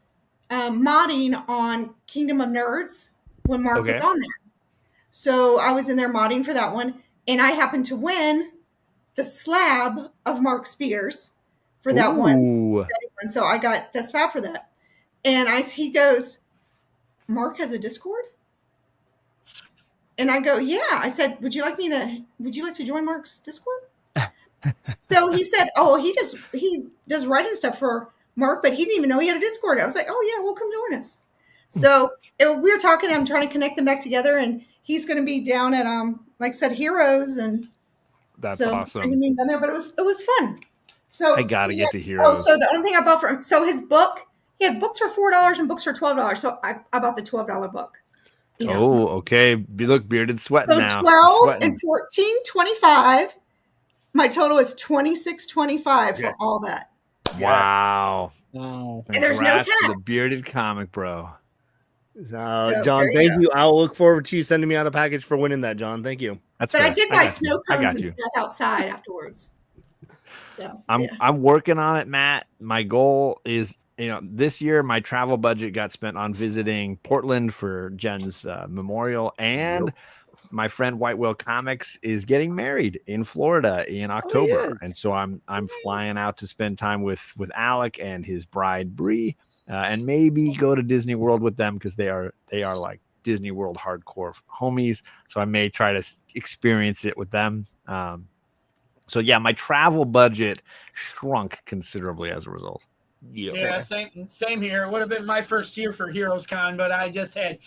S13: modding on Kingdom of Nerds when Mark was
S1: Okay.
S13: on there. So I was in there modding for that one, and I happened to win the slab of Mark Spears for that one.
S1: Ooh.
S13: And so I got the slab for that. And he goes, Mark has a Discord? And I go, yeah. I said, would you like to join Mark's Discord? So he said, oh, he does writing stuff for Mark, but he didn't even know he had a Discord. I was like, oh yeah, well, come join us. So we were talking, I'm trying to connect them back together, and he's going to be down at, like I said, Heroes. And
S1: that's
S13: awesome.
S1: awesome.
S13: I mean, down there, but it was fun. So
S1: I got to get to
S13: Oh,
S1: Heroes.
S13: so the only thing I bought for him, so his book, he had books for $4 and books for $12. So I bought the $12 book. You know?
S1: Oh, okay. Look, Bearded sweating
S13: So
S1: now.
S13: 12
S1: Sweating.
S13: and 14.25. My total is $26.25 for all that.
S1: Wow.
S7: Wow.
S13: And there's no
S1: Congrats to
S13: tax.
S1: the Bearded Comic Bro.
S13: So,
S10: John,
S13: there you
S10: thank
S13: go.
S10: you. I'll look forward to you sending me out a package for winning that, John. Thank you.
S1: That's
S13: But I
S1: fair.
S13: did buy
S1: got you.
S13: snow
S1: I
S13: cones
S1: got
S13: and
S1: you.
S13: stuff outside afterwards. So
S1: I'm working on it, Matt. My goal is, this year my travel budget got spent on visiting Portland for Jen's memorial, and my friend White Whale Comics is getting married in Florida in October, and so I'm flying out to spend time with Alec and his bride Bree, and maybe go to Disney World with them because they are like Disney World hardcore homies. So I may try to experience it with them. So yeah, my travel budget shrunk considerably as a result.
S14: Yeah, same here. It would have been my first year for Heroes Con, but I just had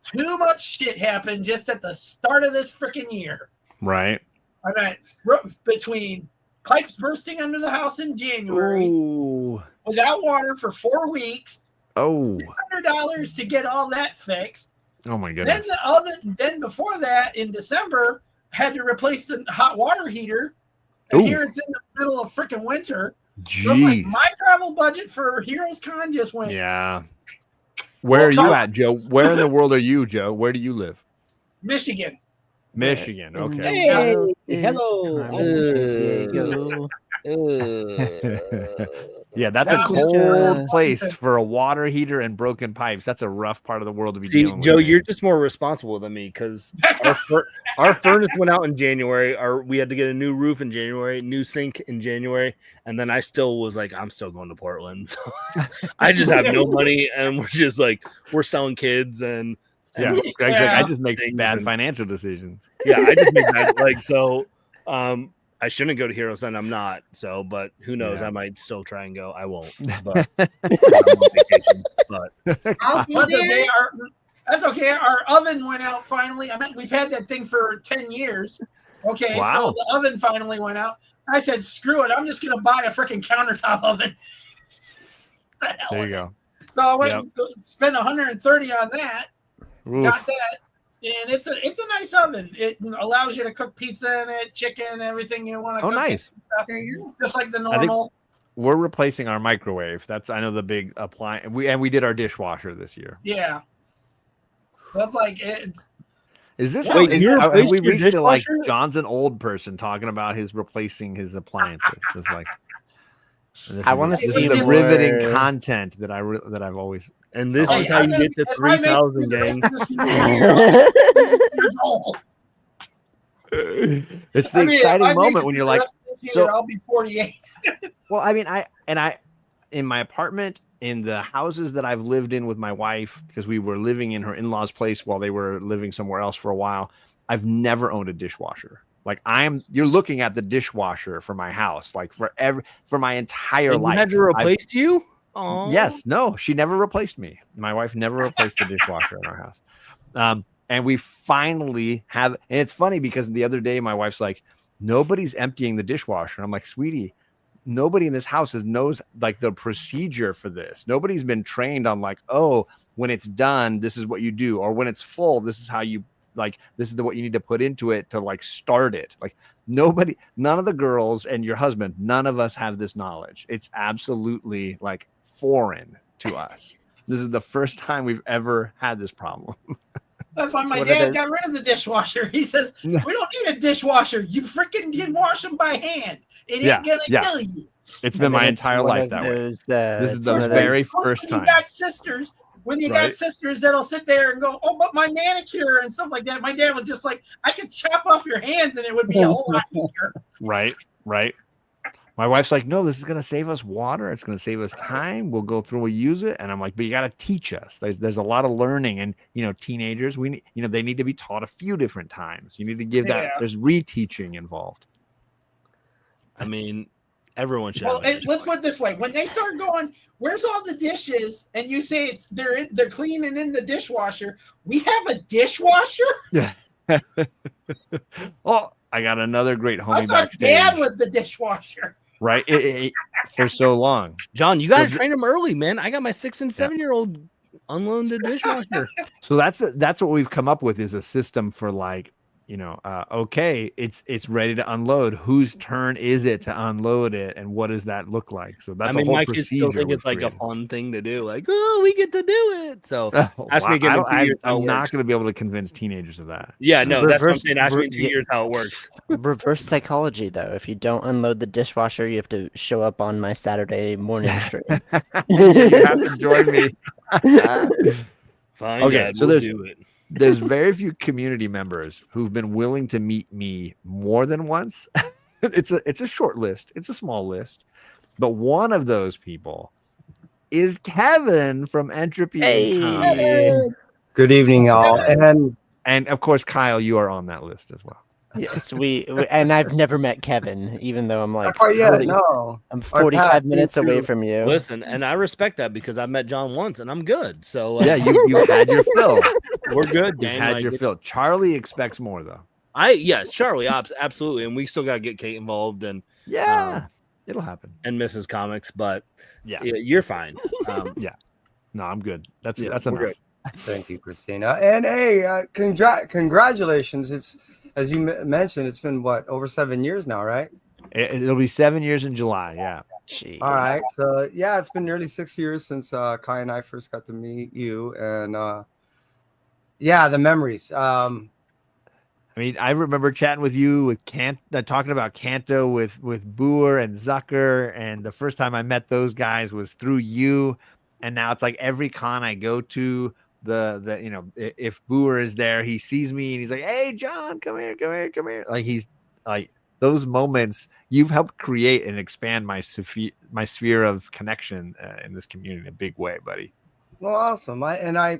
S14: too much shit happen just at the start of this freaking year.
S1: Right.
S14: I mean, between pipes bursting under the house in January, without water for 4 weeks, $600 to get all that fixed.
S1: Oh my
S14: Then
S1: goodness.
S14: the oven. Then before that, in December, had to replace the hot water heater. And here it's in the middle of freaking winter. So it's like
S1: Jeez.
S14: my travel budget for Heroes Con just went.
S1: Yeah. Where are you at, Joe? Where in the world are you, Joe? Where do you live?
S14: Michigan.
S1: Michigan. Okay.
S7: Hey, hello.
S1: Yeah, that's a
S10: Yeah.
S1: cold place for a water heater and broken pipes. That's a rough part of the world to be
S10: See,
S1: dealing
S10: Joe,
S1: with.
S10: you're just more responsible than me because our furnace went out in January. We had to get a new roof in January, new sink in January, and then I still was like, I'm still going to Portland. So I just have no money, and we're selling kids and
S1: Yeah, Greg's like, I just make bad financial decisions.
S10: Yeah, I just make bad I shouldn't go to Heroes, and I'm not. So, but who knows?
S1: Yeah.
S10: I might still try and go. I won't. But I'm on vacation. But
S13: I'll be
S14: That's
S13: there.
S14: okay. That's okay. Our oven went out finally. I mean, we've had that thing for 10 years. Okay,
S1: Wow.
S14: so the oven finally went out. I said, screw it. I'm just going to buy a freaking countertop oven.
S1: There you go.
S14: So I went and spent $130 on that.
S1: Oof.
S14: Got that. And it's a nice oven. It allows you to cook pizza in it, chicken, everything you want to
S1: Oh,
S14: cook.
S1: nice.
S14: There you go. Just like the
S1: I think
S14: normal.
S1: we're replacing our microwave. That's, I know, the big appliance. We did our dishwasher this year.
S14: Yeah. That's like it's.
S1: Is this
S14: Wait,
S1: have
S14: you
S1: we
S14: replaced your
S1: reached it like
S14: dishwasher?
S1: John's an old person talking about his replacing his appliances? It's like
S6: I wanna
S1: this
S6: see
S1: is the
S6: more-
S1: riveting content that I've always.
S10: And this
S1: Oh,
S10: is
S1: yeah.
S10: how you get to 3,000, gang.
S1: It's the exciting moment when you're like, so
S14: I'll be 48.
S1: well, I mean, I in my apartment, in the houses that I've lived in with my wife, because we were living in her in-laws' place while they were living somewhere else for a while, I've never owned a dishwasher. Like you're looking at the dishwasher for my house, like for my entire
S10: And you
S1: life.
S10: had to replace you? Aw.
S1: Yes, no, she never replaced me. My wife never replaced the dishwasher in our house. And we finally have, and it's funny because the other day my wife's like, nobody's emptying the dishwasher. I'm like, sweetie, nobody in this house knows like the procedure for this. Nobody's been trained on like, oh, when it's done, this is what you do, or when it's full, this is how you this is what you need to put into it to like start it. Like none of the girls and your husband, none of us have this knowledge. It's absolutely like foreign to us. This is the first time we've ever had this problem.
S14: That's why my
S1: what it
S14: dad
S1: is.
S14: got rid of the dishwasher. He says, we don't need a dishwasher. You freaking can wash them by hand. It ain't gonna kill you.
S1: It's been my entire life that way. This is the very first time.
S14: When you got sisters, got sisters that'll sit there and go, oh, but my manicure and stuff like that. My dad was just like, I could chop off your hands and it would be a whole lot easier.
S1: Right. My wife's like, no, this is going to save us water. It's going to save us time. We'll go through, we'll use it. And I'm like, but you got to teach us. There's a lot of learning. And, teenagers, they need to be taught a few different times. You need to give that, there's reteaching involved.
S10: I mean, everyone should.
S14: Well, let's put it this way. When they start going, where's all the dishes? And you say they're cleaning in the dishwasher. We have a dishwasher?
S1: Yeah. Oh, I got another great homie
S14: I thought
S1: backstage.
S14: Dad was the dishwasher.
S1: Right? For so long.
S10: John, you got to train them early, man. I got my 6 and 7-year-old unloaded dishwasher.
S1: So that's what we've come up with is a system for like, okay, it's ready to unload. Whose turn is it to unload it, and what does that look like? So that's a whole
S10: my
S1: procedure.
S10: kids still think it's like a fun thing to do. Like, oh, we get to do it. So ask me again.
S1: I'm not going to be able to convince teenagers of that.
S10: Yeah, no, that's what I'm saying. Ask me in 2 years how it works.
S6: Reverse psychology, though. If you don't unload the dishwasher, you have to show up on my Saturday morning stream.
S1: You have to join me.
S10: Fine.
S1: Okay,
S10: Dad,
S1: so
S10: we'll do it.
S1: There's very few community members who've been willing to meet me more than once. It's a short list. It's a small list. But one of those people is Kevin from Entropy.
S15: Hey. Good evening, y'all.
S1: And of course, Kyle, you are on that list as well.
S6: Yes, we and I've never met Kevin, even though I'm like, I'm 45 minutes away from you.
S10: Listen, and I respect that because I met John once and I'm good. So
S1: yeah, you had your fill.
S10: We're good.
S1: You had your fill. Charlie expects more though.
S10: Yes, Charlie, absolutely, and we still got to get Kate involved and
S1: it'll happen.
S10: And Mrs. Comics, but
S1: yeah,
S10: you're fine.
S1: Yeah, no, I'm good. That's enough.
S15: Good. Thank you, Christina. And hey, congratulations! It's as you mentioned, it's been over 7 years now, right?
S1: It'll be 7 years in July. Yeah.
S6: Jeez.
S15: All right. So yeah, it's been nearly 6 years since Kai and I first got to meet you, and the memories.
S1: I mean, I remember chatting with you with talking about Kanto with Boer and Zucker, and the first time I met those guys was through you, and now it's like every con I go to, if Boer is there, he sees me and he's like, "Hey, John, come here." Like he's like those moments. You've helped create and expand my sphere of connection in this community in a big way, buddy.
S15: Well, awesome. I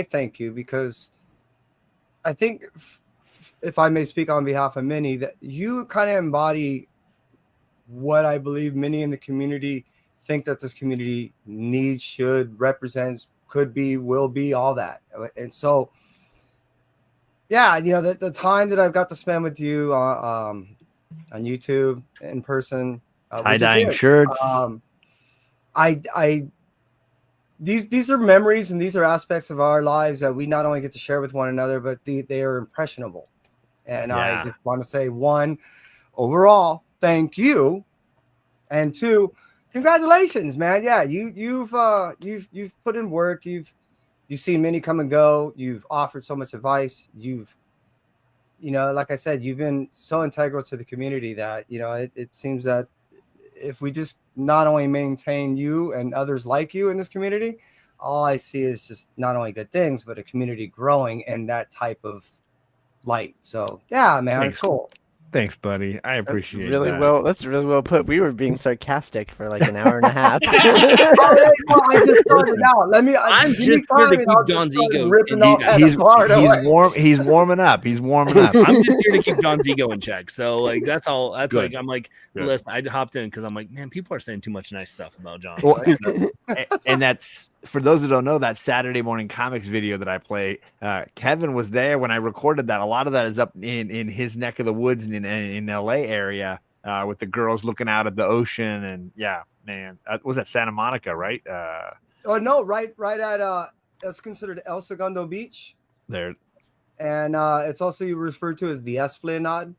S15: thank you because I think, if I may speak on behalf of many, that you kind of embody what I believe many in the community think that this community needs, should, represents, could be, will be, all that. And so, yeah, the time that I've got to spend with you on YouTube in person,
S1: tie-dyeing shirts.
S15: These are memories and these are aspects of our lives that we not only get to share with one another, but they are impressionable. And I just want to say, one, overall, thank you, and two, congratulations, man. Yeah, you've put in work. You've seen many come and go. You've offered so much advice. You've, like I said, you've been so integral to the community that it seems that if we just not only maintain you and others like you in this community, all I see is just not only good things, but a community growing in that type of light. So yeah, man, it's cool.
S1: Thanks, buddy. I appreciate
S6: That's really well put. We were being sarcastic for like an hour and a half.
S15: I just started out.
S10: I'm just here to keep John's ego.
S1: He's warming up. He's warming up.
S10: I'm just here to keep John's ego in check. So like that's all. That's
S1: Good.
S10: like I'm like,
S1: Good.
S10: listen. I hopped in because I'm like, man, people are saying too much nice stuff about John.
S1: Well, and that's for those who don't know, that Saturday morning comics video that I play. Kevin was there when I recorded that. A lot of that is up in his neck of the woods and in LA area with the girls looking out at the ocean. And yeah, man, was that Santa Monica, right?
S15: Oh no, right at that's considered El Segundo Beach
S1: there,
S15: and it's also referred to as the Esplanade.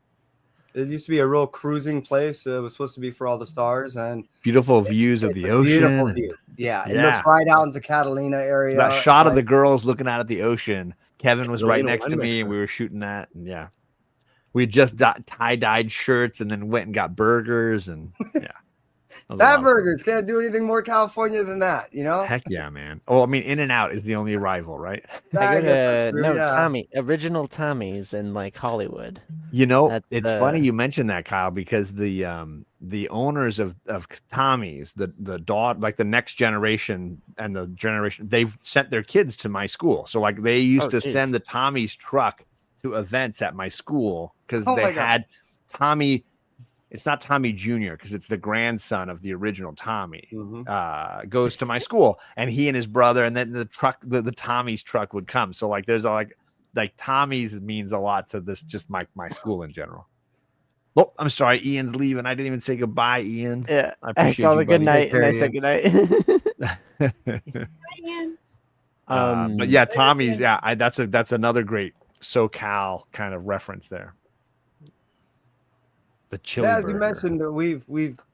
S15: It used to be a real cruising place. It was supposed to be for all the stars and
S1: beautiful views of the ocean.
S15: Beautiful view. Yeah, it looks right out into Catalina area.
S1: So that shot of the girls looking out at the ocean. Kevin was right next to me, and we were shooting that. And yeah, we had just tie-dyed shirts, and then went and got burgers, and yeah.
S15: That burgers can't do anything more California than that,
S1: Heck yeah, man. Oh, I mean, In-N-Out is the only rival, right?
S6: Original Tommy's in like Hollywood.
S1: You know, it's funny you mentioned that, Kyle, because the owners of Tommy's, the daughter, like the next generation and the generation, they've sent their kids to my school. So like they used to send the Tommy's truck to events at my school because they had Tommy. It's not Tommy Jr. because it's the grandson of the original Tommy. Goes to my school, and he and his brother, and then the truck, the Tommy's truck would come. So like there's like Tommy's means a lot to this, just my school in general. Oh, I'm sorry, Ian's leaving. I didn't even say goodbye, Ian.
S6: Yeah,
S1: I appreciate
S6: saw
S1: you,
S6: the good night, and I
S1: Ian.
S6: said good night.
S1: But yeah, Tommy's. Yeah, that's another great SoCal kind of reference there. The chili.
S15: Yeah, as
S1: burger.
S15: you mentioned,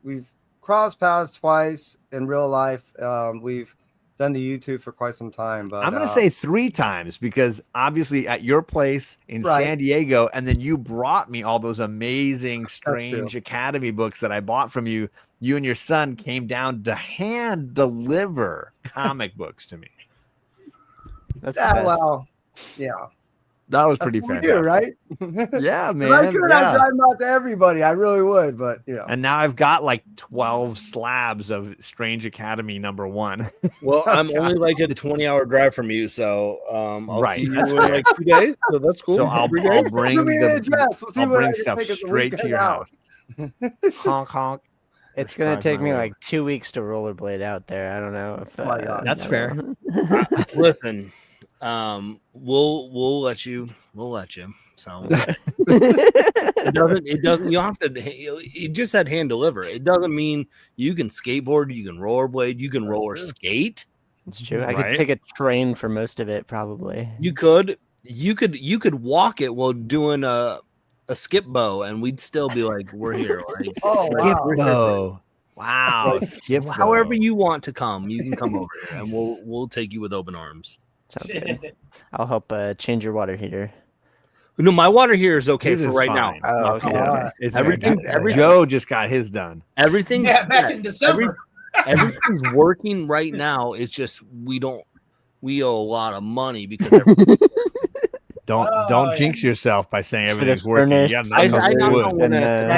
S15: we've crossed paths twice in real life. We've done the YouTube for quite some time, but
S1: I'm going to say 3 times because obviously at your place in San Diego, and then you brought me all those amazing Strange Academy books that I bought from you. You and your son came down to hand deliver comic books to me.
S15: Well, yeah.
S1: That was pretty fantastic.
S15: Right?
S1: Yeah, man.
S15: I could not drive them out to everybody. I really would, but you know.
S1: And now I've got like 12 slabs of Strange Academy #1.
S10: Well, I'm only like a 20-hour drive from you, so I'll see you
S1: That's
S10: in
S1: fair.
S10: like 2 days. So that's cool.
S1: So I'll bring
S15: Give me the address. We'll see
S1: I'll
S15: what I
S1: bring
S15: can
S1: stuff
S15: take us a
S1: straight to
S15: weekend
S1: your
S15: out.
S1: house. Honk honk.
S6: It's gonna
S1: Drive
S6: take
S1: my
S6: me
S1: way.
S6: like 2 weeks to rollerblade out there. I don't know if
S1: That's fair.
S10: Listen, we'll let you. So it doesn't. You have to. You just said hand deliver. It doesn't mean you can skateboard, you can rollerblade, you can roller skate.
S6: It's true. I could take a train for most of it, probably.
S10: You could walk it while doing a skip bow, and we'd still be like, we're here. Like,
S1: Skip bow. Wow. Skip bow.
S10: However you want to come, you can come over here, and we'll take you with open arms.
S6: Sounds good. I'll help change your water heater.
S10: No, my water here is okay
S1: His
S10: for
S1: is
S10: right
S1: fine.
S10: now.
S6: Oh, okay.
S1: It's
S10: Everything.
S1: Joe just got his done.
S10: Everything's
S14: back in December.
S10: Everything's working right now. It's just we owe a lot of money because
S1: don't jinx yourself by saying everything's working. Yeah,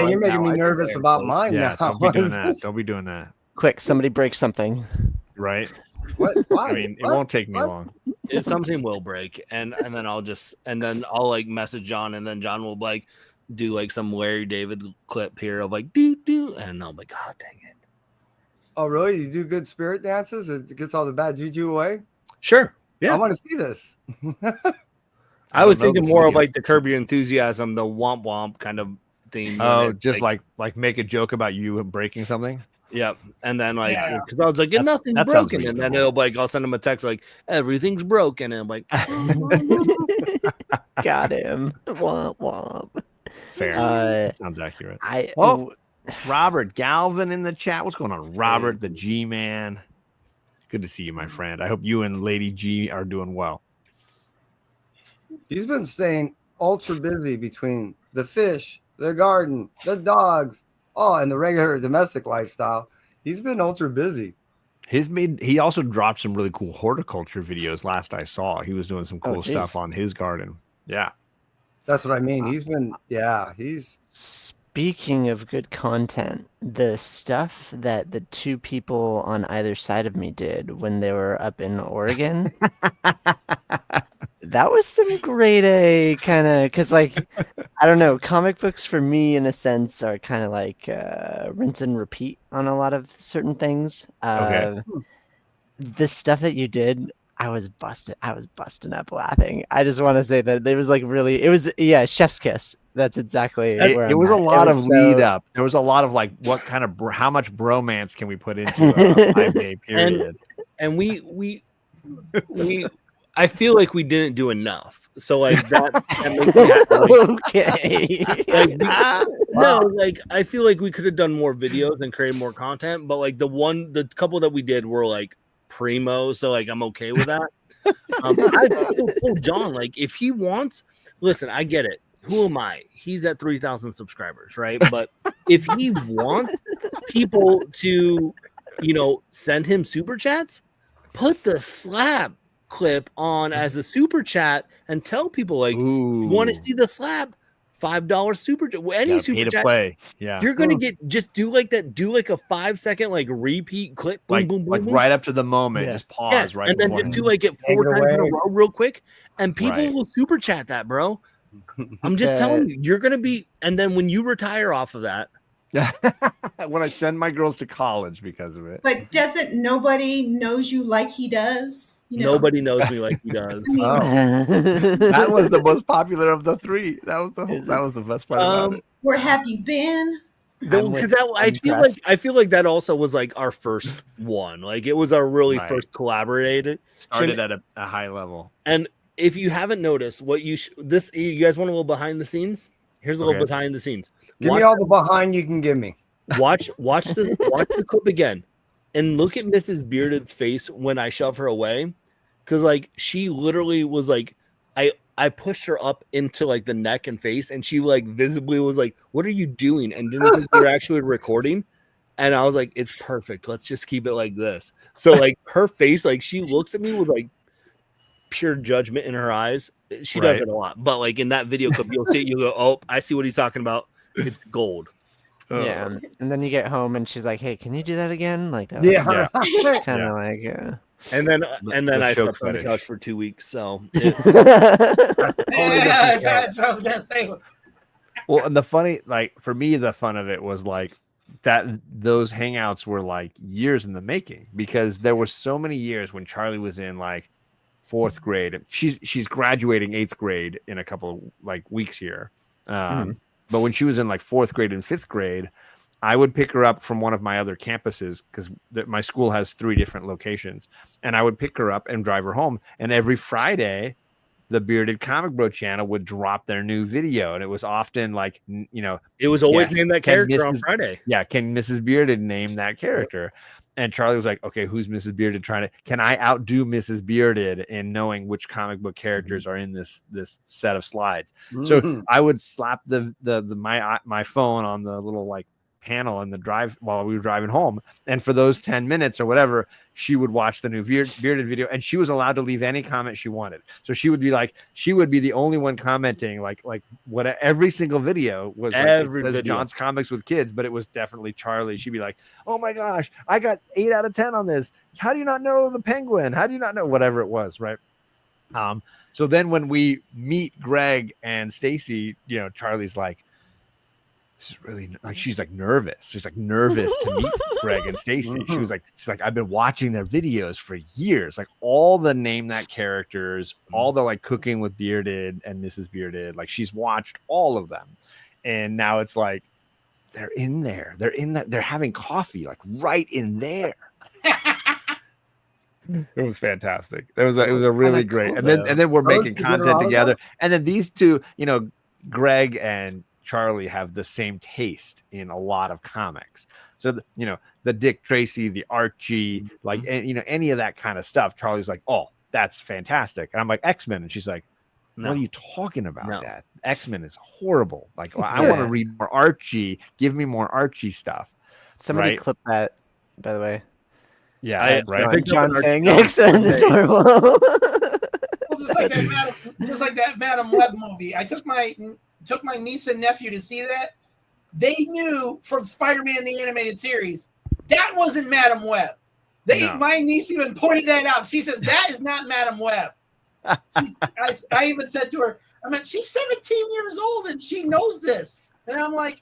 S15: you're making me nervous about mine now.
S1: Don't be doing that. Don't be doing that.
S6: Quick, somebody break something.
S1: Right.
S15: What? Why?
S1: I mean, it won't take me long.
S10: If something will break, and then I'll like message John, and then John will like do like some Larry David clip here of like do, and I'll be like, God dang it.
S15: Oh, really? You do good spirit dances? It gets all the bad juju away?
S10: Sure. Yeah.
S15: I want to see this.
S10: I was thinking more of like the Curb Your Enthusiasm, the womp womp kind of thing.
S1: Oh, just like make a joke about you breaking something.
S10: Yep. And then like, because I was like, nothing's
S1: that sounds
S10: broken. And then
S1: reasonable.
S10: it'll like, I'll send him a text like, everything's broken. And I'm like,
S6: got him. Womp womp.
S1: Fair. Sounds accurate. Robert Galvin in the chat. What's going on, Robert, the G man? Good to see you, my friend. I hope you and Lady G are doing well.
S15: He's been staying ultra busy between the fish, the garden, the dogs, and the regular domestic lifestyle. He's been ultra busy.
S1: He also dropped some really cool horticulture videos last I saw. He was doing some cool stuff on his garden. Yeah.
S15: That's what I mean. He's
S6: Speaking of good content, the stuff that the 2 people on either side of me did when they were up in Oregon, that was some grade A kind of, because like, I don't know, comic books for me in a sense are kind of like rinse and repeat on a lot of certain things.
S1: Okay.
S6: The stuff that you did, I was busting up laughing. I just want to say that it was like really, chef's kiss. That's exactly where
S1: it was a lot of lead up. There was a lot of like, what kind of how much bromance can we put into a 5-day period?
S10: And we I feel like we didn't do enough. So like that makes me happy.
S6: Okay.
S10: Like I feel like we could have done more videos and created more content, but like the couple that we did were like primo, so like I'm okay with that. I told John, like, if he wants, listen, I get it. Who am I? He's at 3,000 subscribers, right? But if he wants people to, send him super chats, put the slab clip on as a super chat and tell people, like, you want to see the slab? $5 super any super
S1: pay to
S10: chat.
S1: play. Yeah,
S10: you're gonna get do like that. Do like a 5-second like repeat clip, boom,
S1: like
S10: boom, boom,
S1: like
S10: boom.
S1: right up to the moment.
S6: Yeah.
S1: Just pause
S10: Yes,
S1: right
S10: and then
S1: before.
S10: just do like it 4 times in a row real quick, and people
S1: Right.
S10: will super chat that, bro. I'm just telling you, you're gonna be. And then when you retire off of that,
S1: when I send my girls to college because of it.
S13: But doesn't nobody knows you like he does? You know?
S10: nobody knows me like he does.
S1: That was the most popular of the three. That was the best part about it.
S13: Where have you been?
S10: Because I feel like that also was like our first one. Like it was our really
S1: Right.
S10: first collaborated.
S1: Started at a high level.
S10: And if you haven't noticed, what you guys want a little behind the scenes? Here's a little
S1: Okay.
S10: behind the scenes.
S15: Give me all the behind you can give me.
S10: Watch the clip again, and look at Mrs. Bearded's face when I shove her away, because like she literally was like, I pushed her up into like the neck and face, and she like visibly was like, "What are you doing?" And didn't think we were actually recording. And I was like, "It's perfect. Let's just keep it like this." So like her face, like she looks at me with like pure judgment in her eyes. She does
S1: Right.
S10: it a lot, but like in that video clip, you'll see it. You go, "Oh, I see what he's talking about. It's gold."
S6: Yeah, and then you get home and she's like, "Hey, can you do that again?" Like, that
S10: Yeah.
S6: kind of
S10: Yeah.
S6: like,
S10: And then
S1: the
S10: I
S1: choke
S10: slept on the
S1: fetish.
S10: couch for 2 weeks. So
S14: Yeah, that's what I was gonna say.
S1: Well, and the funny, like for me, the fun of it was like that those hangouts were like years in the making, because there were so many years when Charlie was in like 4th grade. She's graduating 8th grade in a couple of like weeks here. But when she was in like 4th grade and 5th grade, I would pick her up from one of my other campuses, because my school has 3 different locations, and I would pick her up and drive her home. And every Friday, the Bearded Comic Bro channel would drop their new video, and it was often like,
S10: it was always named that
S1: can
S10: character on
S1: Mrs.
S10: Friday.
S1: Yeah, can Mrs. Bearded name that character? And Charlie was like, "Okay, who's Mrs. Bearded can I outdo Mrs. Bearded in knowing which comic book characters are in this set of slides?" So I would slap my phone on the little like panel in the drive while we were driving home, and for those 10 minutes or whatever, she would watch the new Bearded video, and she was allowed to leave any comment she wanted. So she would be the only one commenting like what every single video was, like
S10: Every
S1: it says
S10: video.
S1: John's Comics with Kids, but it was definitely Charlie. She'd be like, "Oh my gosh, I got 8 out of 10 on this. How do you not know the Penguin? How do you not know?" Whatever it was, right? So then when we meet Greg and Stacy, Charlie's like, "This is really like," she's like nervous. She's like nervous to meet Greg and Stacy. She's like, "I've been watching their videos for years, like all the name that characters, all the like Cooking with Bearded and Mrs. Bearded. Like she's watched all of them, and now it's like they're in there. They're having coffee like right in there." It was fantastic. It was a really great.
S6: cool,
S1: And then we're
S15: Those
S1: making
S15: two get
S1: content
S15: along
S1: together. And then these two, Greg and Charlie have the same taste in a lot of comics. So the Dick Tracy, the Archie, like any of that kind of stuff. Charlie's like, "Oh, that's fantastic." And I'm like, "X-Men," and she's like, "What are you talking about? That X-Men is horrible. Like, I want to read more Archie. Give me more Archie stuff."
S6: Somebody
S1: right?
S6: clip that, by the way.
S1: Yeah, right.
S6: John saying X-Men is horrible.
S14: Well, just like that Madam Web movie. I took my niece and nephew to see that. They knew from Spider-Man the animated series that wasn't Madam Web. My niece even pointed that out. She says that is not Madam Web. I even said to her, she's 17 years old and she knows this. And I'm like,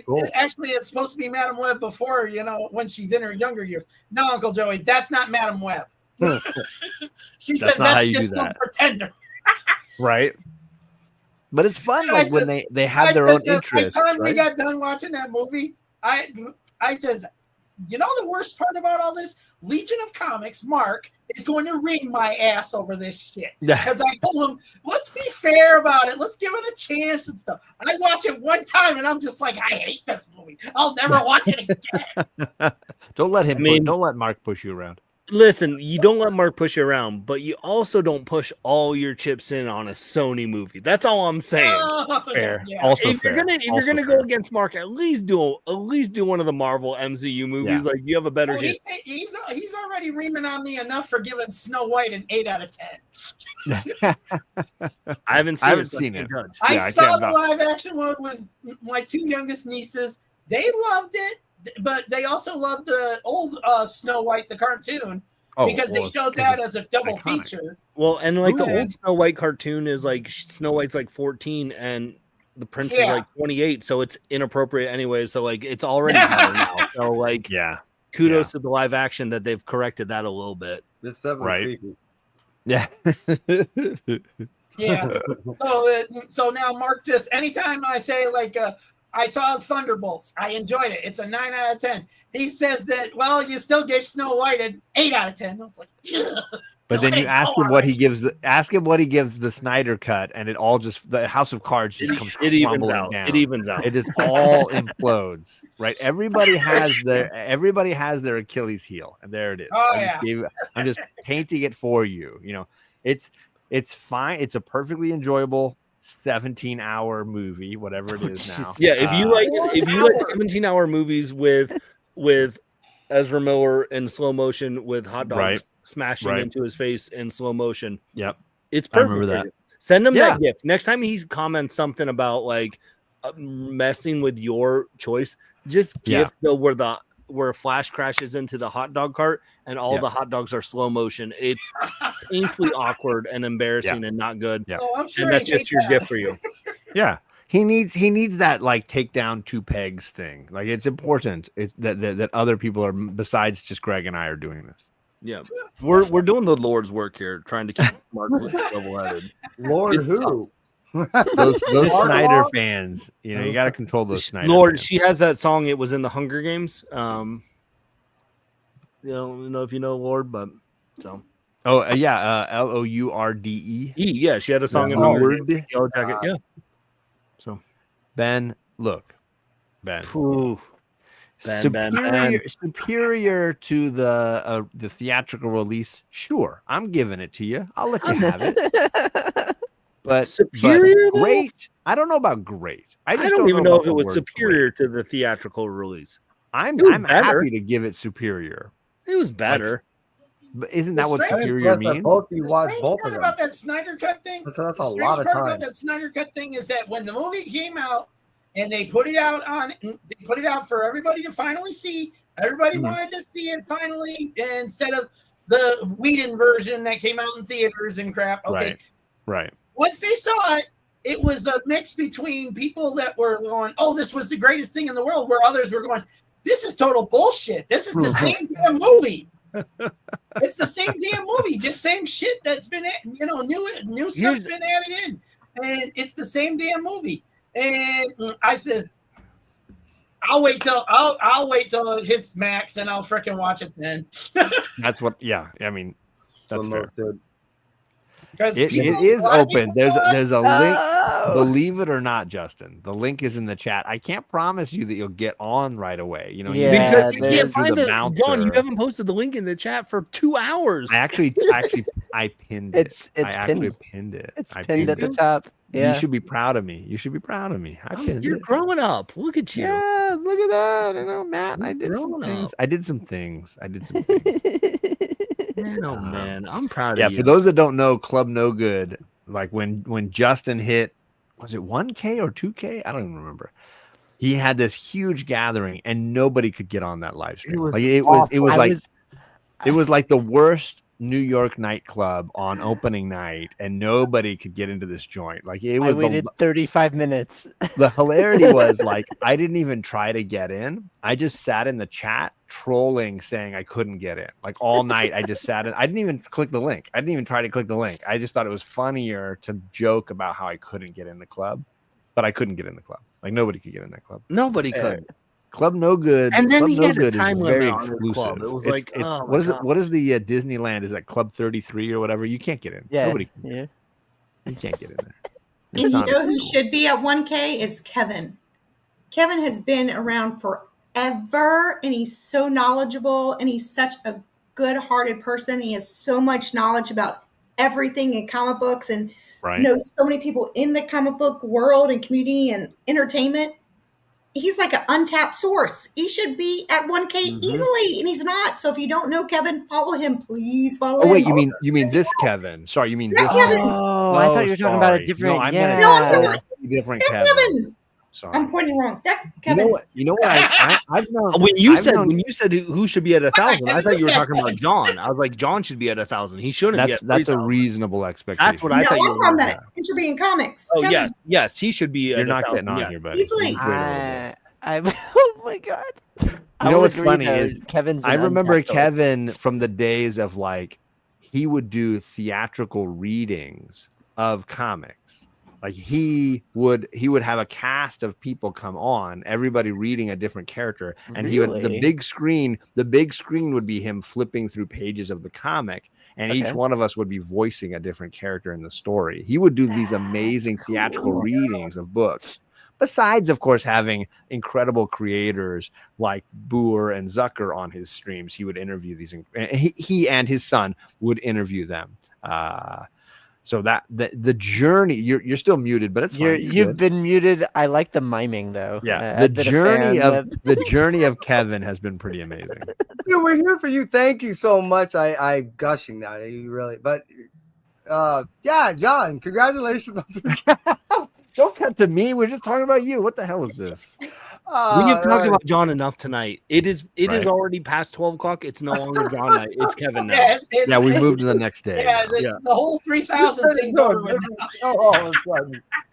S14: cool. Actually, it's supposed to be Madam Web before, when she's in her younger years. No, Uncle Joey, that's not Madam Web. She says that's just some pretender.
S1: Right. But it's fun, like when they have their own interests.
S14: By the time
S1: right?
S14: we got done watching that movie, I says, the worst part about all this? Legion of Comics, Mark, is going to wring my ass over this shit. Because I told him, let's be fair about it. Let's give it a chance and stuff. And I watch it one time and I'm just like, I hate this movie. I'll never watch it again.
S1: Don't let don't let Mark push you around.
S10: Listen, you don't let Mark push you around, but you also don't push all your chips in on a Sony movie. That's all I'm saying.
S1: Fair.
S14: Yeah.
S1: Also
S10: If you're gonna go against Mark, at least do one of the Marvel MCU movies.
S1: Yeah.
S10: Like you have a better chance.
S14: He's already reaming on me enough for giving Snow White an 8 out of 10.
S10: I haven't seen it.
S14: I saw the live action one with my two youngest nieces. They loved it, but they also loved the old Snow White, the cartoon, because they showed that as a double feature.
S10: Well, and like the old Snow White cartoon is like Snow White's like 14 and the prince is like 28, so it's inappropriate anyway. So like it's already better now. So like kudos to the live action that they've corrected that a little bit.
S15: This stuff is creepy.
S1: Yeah.
S14: Yeah. So now Mark, just anytime I say like I saw Thunderbolts, I enjoyed it. It's a 9 out of 10. He says that, well, you still gave Snow White an 8 out of 10. I was like, ugh.
S1: But then you ask him what he gives the Snyder cut, and it all just the House of Cards just comes crumbling down.
S10: It evens out.
S1: It just all implodes. Right? Everybody has their Achilles heel, and there it is. I'm just painting it for you. You know, it's fine. It's a perfectly enjoyable 17-hour movie, whatever it is now.
S10: Yeah, if you like 17-hour movies with Ezra Miller in slow motion with hot dogs smashing into his face in slow motion.
S1: Yep.
S10: It's perfect. That. Send him that gift. Next time he comments something about like messing with your choice, just gift where Flash crashes into the hot dog cart and all the hot dogs are slow motion. It's painfully awkward and embarrassing and not good.
S1: Yeah.
S14: Oh, I'm sure
S10: and that's just your gift for you.
S1: Yeah. He needs that like take down 2 pegs thing. Like it's important that other people are besides just Greg and I are doing this.
S10: Yeah, we're doing the Lord's work here, trying to keep Mark level-headed.
S15: Lord, it's who?
S1: Those Snyder fans, you know, you got to control those Snyder.
S10: Lord,
S1: fans.
S10: She has that song. It was in the Hunger Games. You know if you know Lord, but so.
S1: Oh Lourde.
S10: Yeah, she had a song in Lord. Yellow Jacket. Yeah. So,
S1: Ben, look, Ben.
S10: Ooh.
S1: Superior to the theatrical release. Sure, I'm giving it to you. I'll let you have it. But
S10: superior,
S1: but great. I don't know about great.
S10: I don't even know if it was superior to the theatrical release.
S1: I'm happy to give it superior.
S10: It was better.
S1: But isn't that what superior means?
S15: You watch both of them.
S14: About that Snyder Cut thing.
S15: That's a lot of time.
S14: About that Snyder Cut thing is that when the movie came out. And they put it out for everybody to finally see. Everybody wanted to see it finally instead of the Whedon version that came out in theaters and crap. Okay.
S1: Right.
S14: Once they saw it, it was a mix between people that were going, oh, this was the greatest thing in the world, where others were going, this is total bullshit. This is the same damn movie. It's the same damn movie, just same shit that's been, new stuff's been added in. And it's the same damn movie. And I said, I'll wait till it hits Max, and I'll freaking watch it then.
S1: That's what. Yeah, I mean, that's fair.
S14: It
S1: is open. There's a link. Believe it or not, Justin, the link is in the chat. I can't promise you that you'll get on right away. You know,
S10: because you can't find the John. You haven't posted the link in the chat for 2 hours.
S1: I pinned it. I pinned it.
S6: It's pinned at the top. Yeah.
S1: You should be proud of me.
S10: You're growing up. Look at you.
S1: Yeah, look at that. You know, Matt, I did some things.
S10: Man, oh man, I'm proud of you.
S1: Yeah, for those that don't know, Club No Good, like when Justin hit, was it 1K or 2K? I don't even remember. He had this huge gathering and nobody could get on that live stream. It was like the worst New York nightclub on opening night, and nobody could get into this joint. Like it was.
S6: I waited 35 minutes.
S1: The hilarity was like I didn't even try to get in. I just sat in the chat trolling, saying I couldn't get in. Like all night, I just sat in. I didn't even click the link. I didn't even try to click the link. I just thought it was funnier to joke about how I couldn't get in the club, but I couldn't get in the club. Like nobody could get in that club.
S10: Nobody could.
S1: Club No Good,
S10: and then
S1: Club
S10: he
S1: No
S10: had a
S1: Good
S10: time
S1: is
S10: limit
S1: very
S10: on
S1: exclusive.
S10: Club. It was
S1: what is the Disneyland? Is that Club 33 or whatever? You can't get in.
S6: Yeah,
S1: nobody can. Yeah, you can't get in there.
S13: And you know who should be at 1K is Kevin. Kevin has been around forever, and he's so knowledgeable, and he's such a good-hearted person. He has so much knowledge about everything in comic books, and knows so many people in the comic book world and community and entertainment. He's like an untapped source. He should be at 1K easily, and he's not. So if you don't know Kevin, follow him. Please follow him.
S1: Oh wait, you mean this Kevin? Sorry, you mean this?
S13: Kevin.
S6: Oh, I thought you were talking about a different.
S1: No, I'm
S6: yeah.
S1: gonna different
S13: That's
S1: Kevin.
S13: Kevin.
S1: Sorry.
S13: I'm pointing wrong. That Kevin.
S10: You know what? I've known when you said who should be at 1,000. I thought you were talking about John. I was like, John should be at 1,000. He shouldn't be.
S1: That's a reasonable expectation.
S10: That's what I thought you were.
S13: I'm that Interbeing Comics.
S10: Oh
S13: Kevin.
S10: yes, he should be.
S1: You're not getting on here, buddy.
S13: Easily.
S6: Oh my god.
S1: You know what's funny is
S6: Kevin's.
S1: I remember Kevin from the days of like he would do theatrical readings of comics. Like he would have a cast of people come on, everybody reading a different character, and he would the big screen would be him flipping through pages of the comic, and each one of us would be voicing a different character in the story. He would do these amazing theatrical readings of books. Besides, of course, having incredible creators like Boer and Zucker on his streams, he would interview these. He and his son would interview them. So that the journey, you're still muted, but it's fine.
S6: You've been muted. I like the miming though.
S1: Yeah, the journey of Kevin has been pretty amazing.
S15: Dude, we're here for you. Thank you so much. I'm gushing now. You really, but yeah, John, congratulations on
S1: Don't cut to me. We're just talking about you. What the hell is this?
S10: We have talked about John enough tonight. It is already past 12 o'clock. It's no longer John night. It's Kevin now.
S1: Yeah, we moved to the next day.
S14: Yeah, the whole 3,000 thing.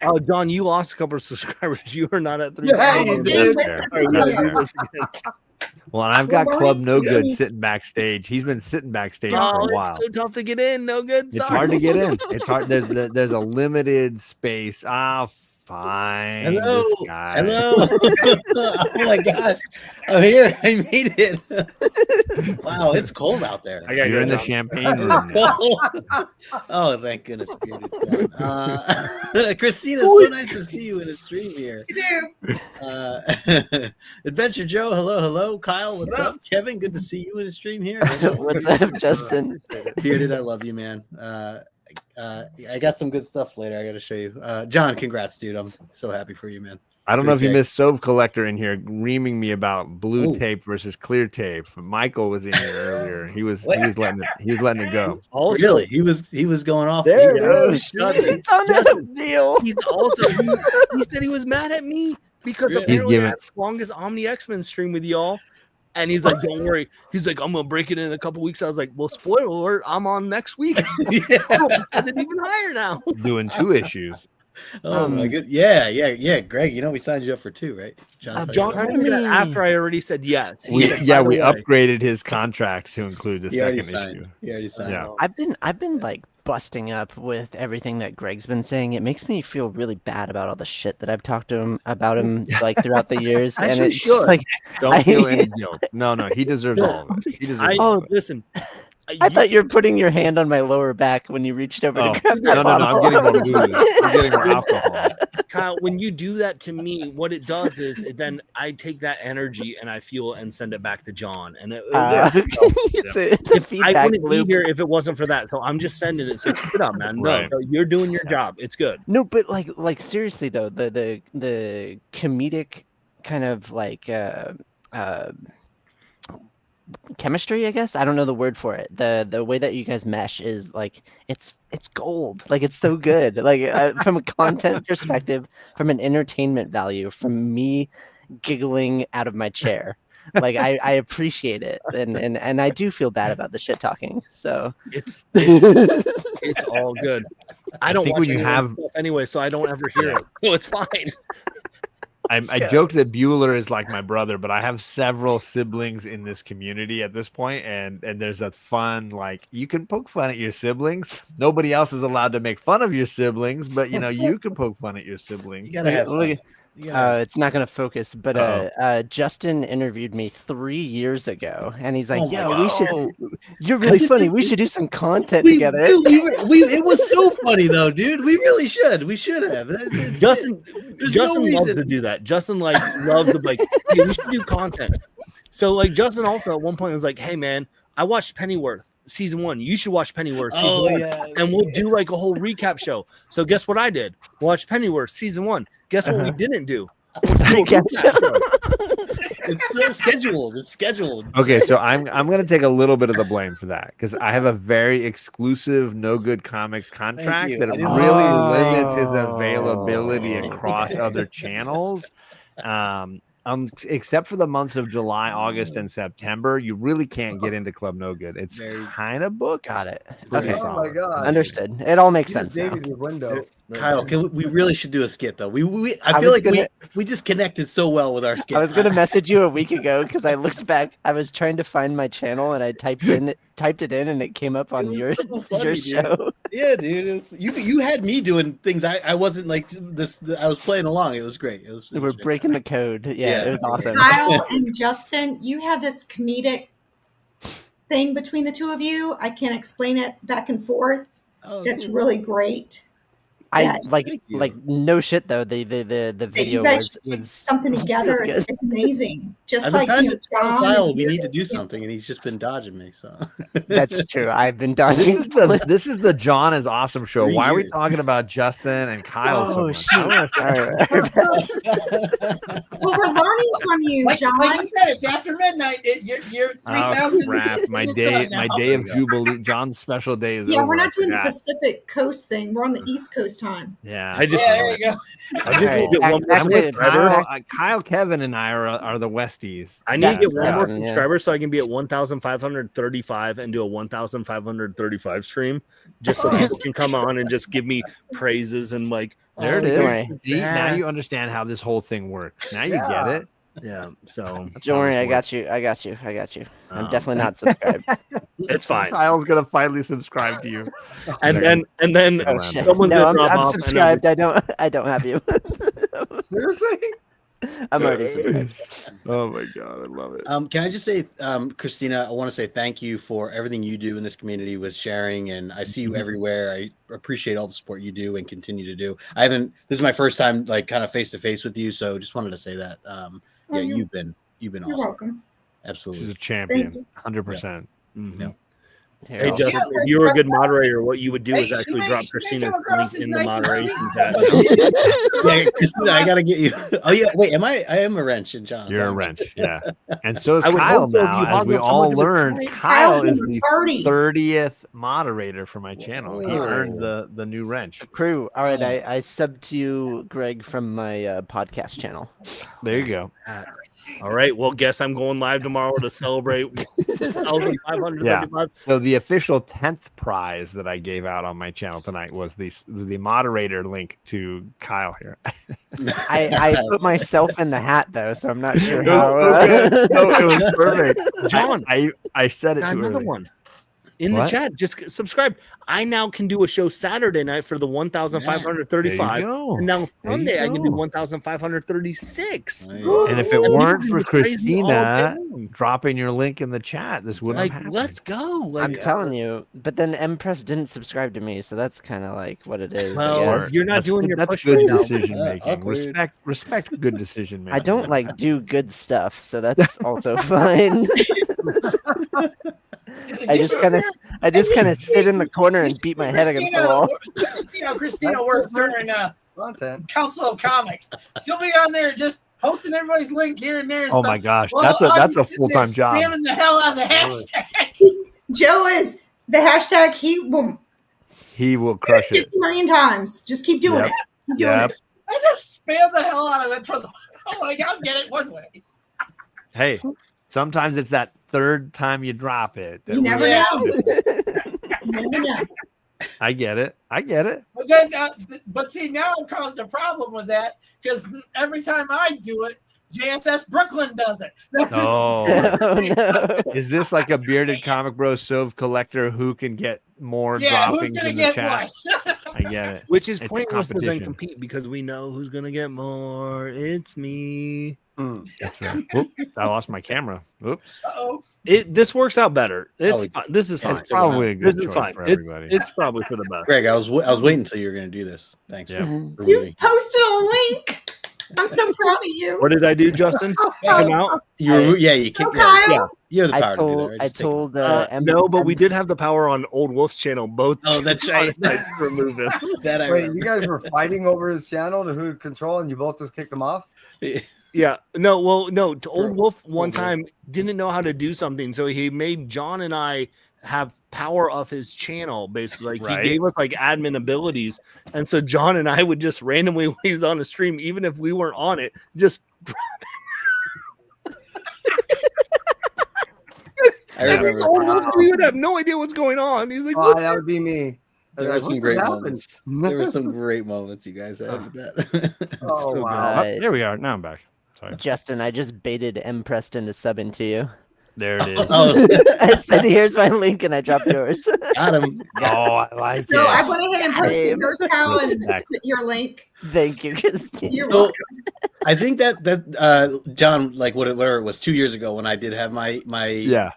S10: Oh, John, you lost a couple of subscribers. You are not at 3,000.
S15: Yeah, you did.
S1: Well, and I've got Club No Good sitting backstage. He's been sitting backstage for a while.
S10: It's so tough to get in. No good.
S1: It's hard to get in. It's hard. There's a limited space. Fine.
S16: Hello. Oh my gosh. I'm here. I made it. Wow, it's cold out there.
S1: You're in the champagne room.
S16: Oh, thank goodness. It's gone. Christina, it's so nice to see you in a stream here.
S13: You
S16: do. Adventure Joe, hello. Kyle, what's up? Kevin, good to see you in a stream here.
S6: What's up, Justin?
S16: Bearded, I love you, man. I got some good stuff later. I got to show you. John, congrats, dude. I'm so happy for you, man.
S1: I don't know if you missed Sove Collector in here reaming me about blue tape versus clear tape. Michael was in here earlier. He was letting it go.
S16: Also, really, he was going off.
S6: There it goes. It's on that deal.
S10: He said he was mad at me because apparently I had the longest Omni X-Men stream with y'all. And he's like, don't worry. He's like, I'm going to break it in a couple weeks. I was like, well, spoiler alert, I'm on next week. And then even higher now.
S1: Doing 2 issues.
S16: Oh, my good. Yeah. Greg, we signed you up for 2, right?
S10: John told me that after I already said yes.
S1: We upgraded his contract to include the second issue.
S16: He already signed.
S1: Yeah.
S6: I've been like busting up with everything that Greg's been saying. It makes me feel really bad about all the shit that I've talked to him about like throughout the years.
S10: And
S6: it's
S10: like,
S1: don't feel any guilt. No, he deserves all of it.
S10: Listen.
S6: I thought you were putting your hand on my lower back when you reached over to grab that bottle.
S1: I'm getting more booze. I'm getting more alcohol.
S10: Kyle, when you do that to me, what it does is then I take that energy and I fuel it and send it back to John. And
S6: it's a feedback
S10: I wouldn't
S6: loop.
S10: be here if it wasn't for that. So I'm just sending it. So keep it up, man. No, so you're doing your job. It's good.
S6: No, but like seriously though, the comedic kind of like chemistry, I guess. I don't know the word for it. The way that you guys mesh is like it's gold. Like it's so good. Like from a content perspective, from an entertainment value, from me giggling out of my chair. Like I appreciate it, and I do feel bad about the shit talking. So
S10: it's all good. I don't
S1: think
S10: watch
S1: when you have
S10: stuff anyway, so I don't ever hear it. So it's fine.
S1: I joke that Bueller is like my brother, but I have several siblings in this community at this point, and there's a fun, like, you can poke fun at your siblings. Nobody else is allowed to make fun of your siblings, but you can poke fun at your siblings.
S16: You gotta have fun.
S6: It's not going to focus, but Justin interviewed me 3 years ago, and he's like, we should. You're really funny. We should do some content together.
S16: Dude, it was so funny though, dude. We really should. We should have.
S10: Justin loves to do that. Justin loves to hey, we should do content. So Justin also at one point was like, hey man, I watched Pennyworth season 1. You should watch Pennyworth season 1, and we'll do a whole recap show. So guess what I did? Watch Pennyworth season 1. Guess what we didn't do?
S16: It's still scheduled. It's scheduled.
S1: Okay, so I'm going to take a little bit of the blame for that because I have a very exclusive No Good Comics contract that really limits his availability across other channels. Except for the months of July, August, and September, you really can't get into Club No Good. It's kind of booked.
S6: Got it.
S1: Pretty
S6: Okay.
S1: solid.
S15: Oh my God.
S6: Understood. It all makes sense now.
S15: David, your window.
S16: Kyle, we really should do a skit though. I feel like we just connected so well with our skit.
S6: I was gonna message you a week ago because I looked back. I was trying to find my channel and I typed it in, and it came up on your show.
S16: Yeah, dude. You had me doing things I wasn't like this. I was playing along. It was great.
S6: We're breaking the code. Yeah, it was awesome.
S13: Kyle and Justin, you have this comedic thing between the two of you. I can't explain it back and forth. It's really great.
S6: I like no shit though. The video
S13: you guys
S6: was
S13: did something together. It's amazing. Just
S16: I've
S13: like
S16: been
S13: you,
S16: trying to tell
S13: John.
S16: Kyle we need to do something, and he's just been dodging me. So
S6: that's true. I've been dodging.
S1: This is the John is Awesome show.
S16: 3
S1: Why are we
S16: years.
S1: talking about Justin and Kyle so much?
S13: Well, we're learning from you, John.
S14: Like you said, it's after midnight. You're 3,000.
S1: Crap! My day of Jubilee, John's special day is
S13: Yeah,
S1: over.
S13: we're not doing the
S1: I forgot.
S13: Pacific Coast thing. We're on the East Coast time.
S1: Yeah,
S14: there you go.
S1: I'm with Kyle, Kevin, and I are the Westies.
S10: I need to get one more subscriber so I can be at 1,535 and do a 1,535 stream, just so people can come on and just give me praises and like.
S1: There it is. See, now you understand how this whole thing works. Now you get it.
S10: Yeah. So
S6: don't worry, I got you. I'm definitely not subscribed.
S10: It's fine.
S1: Kyle's gonna finally subscribe to you,
S10: and then
S6: Oh, shit.
S10: someone's
S6: No,
S10: gonna drop
S6: I'm
S10: off.
S6: subscribed. I don't have you.
S15: Seriously?
S6: I'm already subscribed.
S1: Oh my god, I love it.
S16: Can I just say, Christina, I want to say thank you for everything you do in this community with sharing, and I see you everywhere. I appreciate all the support you do and continue to do. This is my first time like kind of face to face with you, so just wanted to say that. Yeah, you've been awesome.
S13: You're welcome.
S16: Absolutely.
S1: She's a champion, 100%.
S16: Yeah.
S10: Hey, Justin, if you were a good moderator, what you would do is actually drop Christina's link in the moderation chat.
S16: Yeah, Christina, I gotta get you. Oh yeah, wait, I am a wrench in John.
S1: You're a wrench, yeah. And so is
S10: I would
S1: Kyle
S10: hope so if
S1: now,
S10: you
S1: as
S10: hung
S1: we
S10: up
S1: all
S10: someone to
S1: learned.
S10: betray.
S1: Kyle
S13: Kyle's
S1: is the 30th moderator for my channel. He earned the new wrench.
S6: Crew. All right, I subbed to you, Greg, from my podcast channel.
S1: There you go.
S10: All right. Well, guess I'm going live tomorrow to celebrate 1,535.
S1: Yeah. So the official 10th prize that I gave out on my channel tonight was the moderator link to Kyle here.
S6: I put myself in the hat though, so I'm not sure
S1: It was
S6: how.
S1: so good. No, it was perfect.
S10: John,
S1: I said it
S10: got
S1: too
S10: another
S1: early.
S10: one in the
S1: What?
S10: chat. Just subscribe. I now can do a show Saturday night for the 1,535,
S1: There you go.
S10: and now
S1: There you
S10: Sunday I can do
S1: go.
S10: 1,536.
S1: And if it
S10: And
S1: weren't
S10: people
S1: for
S10: can praise me all day
S1: Christina
S10: long.
S1: dropping your link in the chat, this wouldn't
S10: Like,
S1: have happened.
S10: let's go. Like,
S6: I'm telling you, but then Empress didn't subscribe to me, so that's kind of like what it is. I
S10: Well,
S6: guess.
S10: you're not
S1: That's
S10: doing
S1: good-
S10: your
S1: that's
S10: push
S1: good
S10: right now.
S1: decision making.
S16: awkward.
S1: Respect good decision making.
S6: I don't like do good stuff, so that's also fine. I just kind of sit in the corner and beat my head against the wall.
S14: Christina works during
S15: Content.
S14: Council of Comics. She'll be on there just posting everybody's link here and there. And
S1: Oh
S14: stuff.
S1: my gosh,
S14: Well,
S1: that's a
S14: I'm sitting
S1: full-time
S14: there
S1: job.
S14: Spamming the hell out of the hashtag.
S13: Joe is the hashtag.
S1: He will crush it.
S13: 50 million times. Just keep doing
S1: Yep.
S13: it. Keep doing
S1: Yep.
S13: it.
S14: I just spam the hell out of it for the. Oh my God, get it one way.
S1: Hey, sometimes it's that third time you drop it. that
S13: You never
S1: really-
S13: know. You never know.
S1: I get it.
S14: But then, but see, now I'm causing a problem with that because every time I do it, JSS Brooklyn does it.
S1: Oh,
S6: Oh, no.
S1: is this like a bearded comic bro Sove collector who can get more
S14: Yeah, who's
S1: droppings
S14: gonna
S1: in the
S14: get
S1: chat?
S14: what?
S1: I get it.
S10: Which is
S1: It's a
S10: pointless to then
S1: competition.
S10: compete because we know who's gonna get more. It's me.
S1: That's right. Whoop, I lost my camera. Oops.
S14: Uh-oh.
S10: This works out better. It's
S16: Oh,
S10: fine. This is fine.
S1: It's probably a
S10: This
S1: good
S10: is
S1: choice
S10: fine.
S1: for
S10: It's,
S1: everybody.
S10: it's probably for the best.
S16: Greg, I was waiting until you were going to do this. Thanks.
S1: Yeah.
S16: For
S13: You
S16: moving.
S13: posted a link. I'm so proud of you.
S10: What did I do, Justin? Kick him out?
S16: You were, yeah, you kicked
S13: Go, Kyle.
S16: yeah, you have the
S6: I
S16: power to do that.
S6: told
S16: Right?
S6: I
S16: Just take it.
S6: told
S10: No, but we did have the power on Old Wolf's channel. Both.
S16: Oh, that's right.
S10: to remove him.
S16: That I
S15: Wait,
S16: remember.
S15: you guys were fighting over his channel to who control, and you both just kicked him off?
S10: Yeah. No, well, no. Old Wolf one time didn't know how to do something, so he made John and I have power of his channel. Basically, like he gave us like admin abilities, and so John and I would just randomly, when he's on a stream, even if we weren't on it, just. We would have no idea what's going on. He's like,
S15: that would be me.
S16: There were some great moments. There were some great moments you guys had with that.
S15: Oh,
S1: so
S15: wow.
S1: Here we are. Now I'm back. Sorry.
S6: Justin, I just baited M. Preston to sub into you.
S1: There it is.
S6: I said, here's my link, and I dropped yours.
S16: Got him.
S1: Oh, I like it.
S13: So I went ahead and posted yours, Kyle, and
S1: Respect.
S13: put your link.
S6: Thank you, Christine.
S13: You're
S16: So,
S13: welcome.
S16: I think that John, like whatever it was 2 years ago when I did have my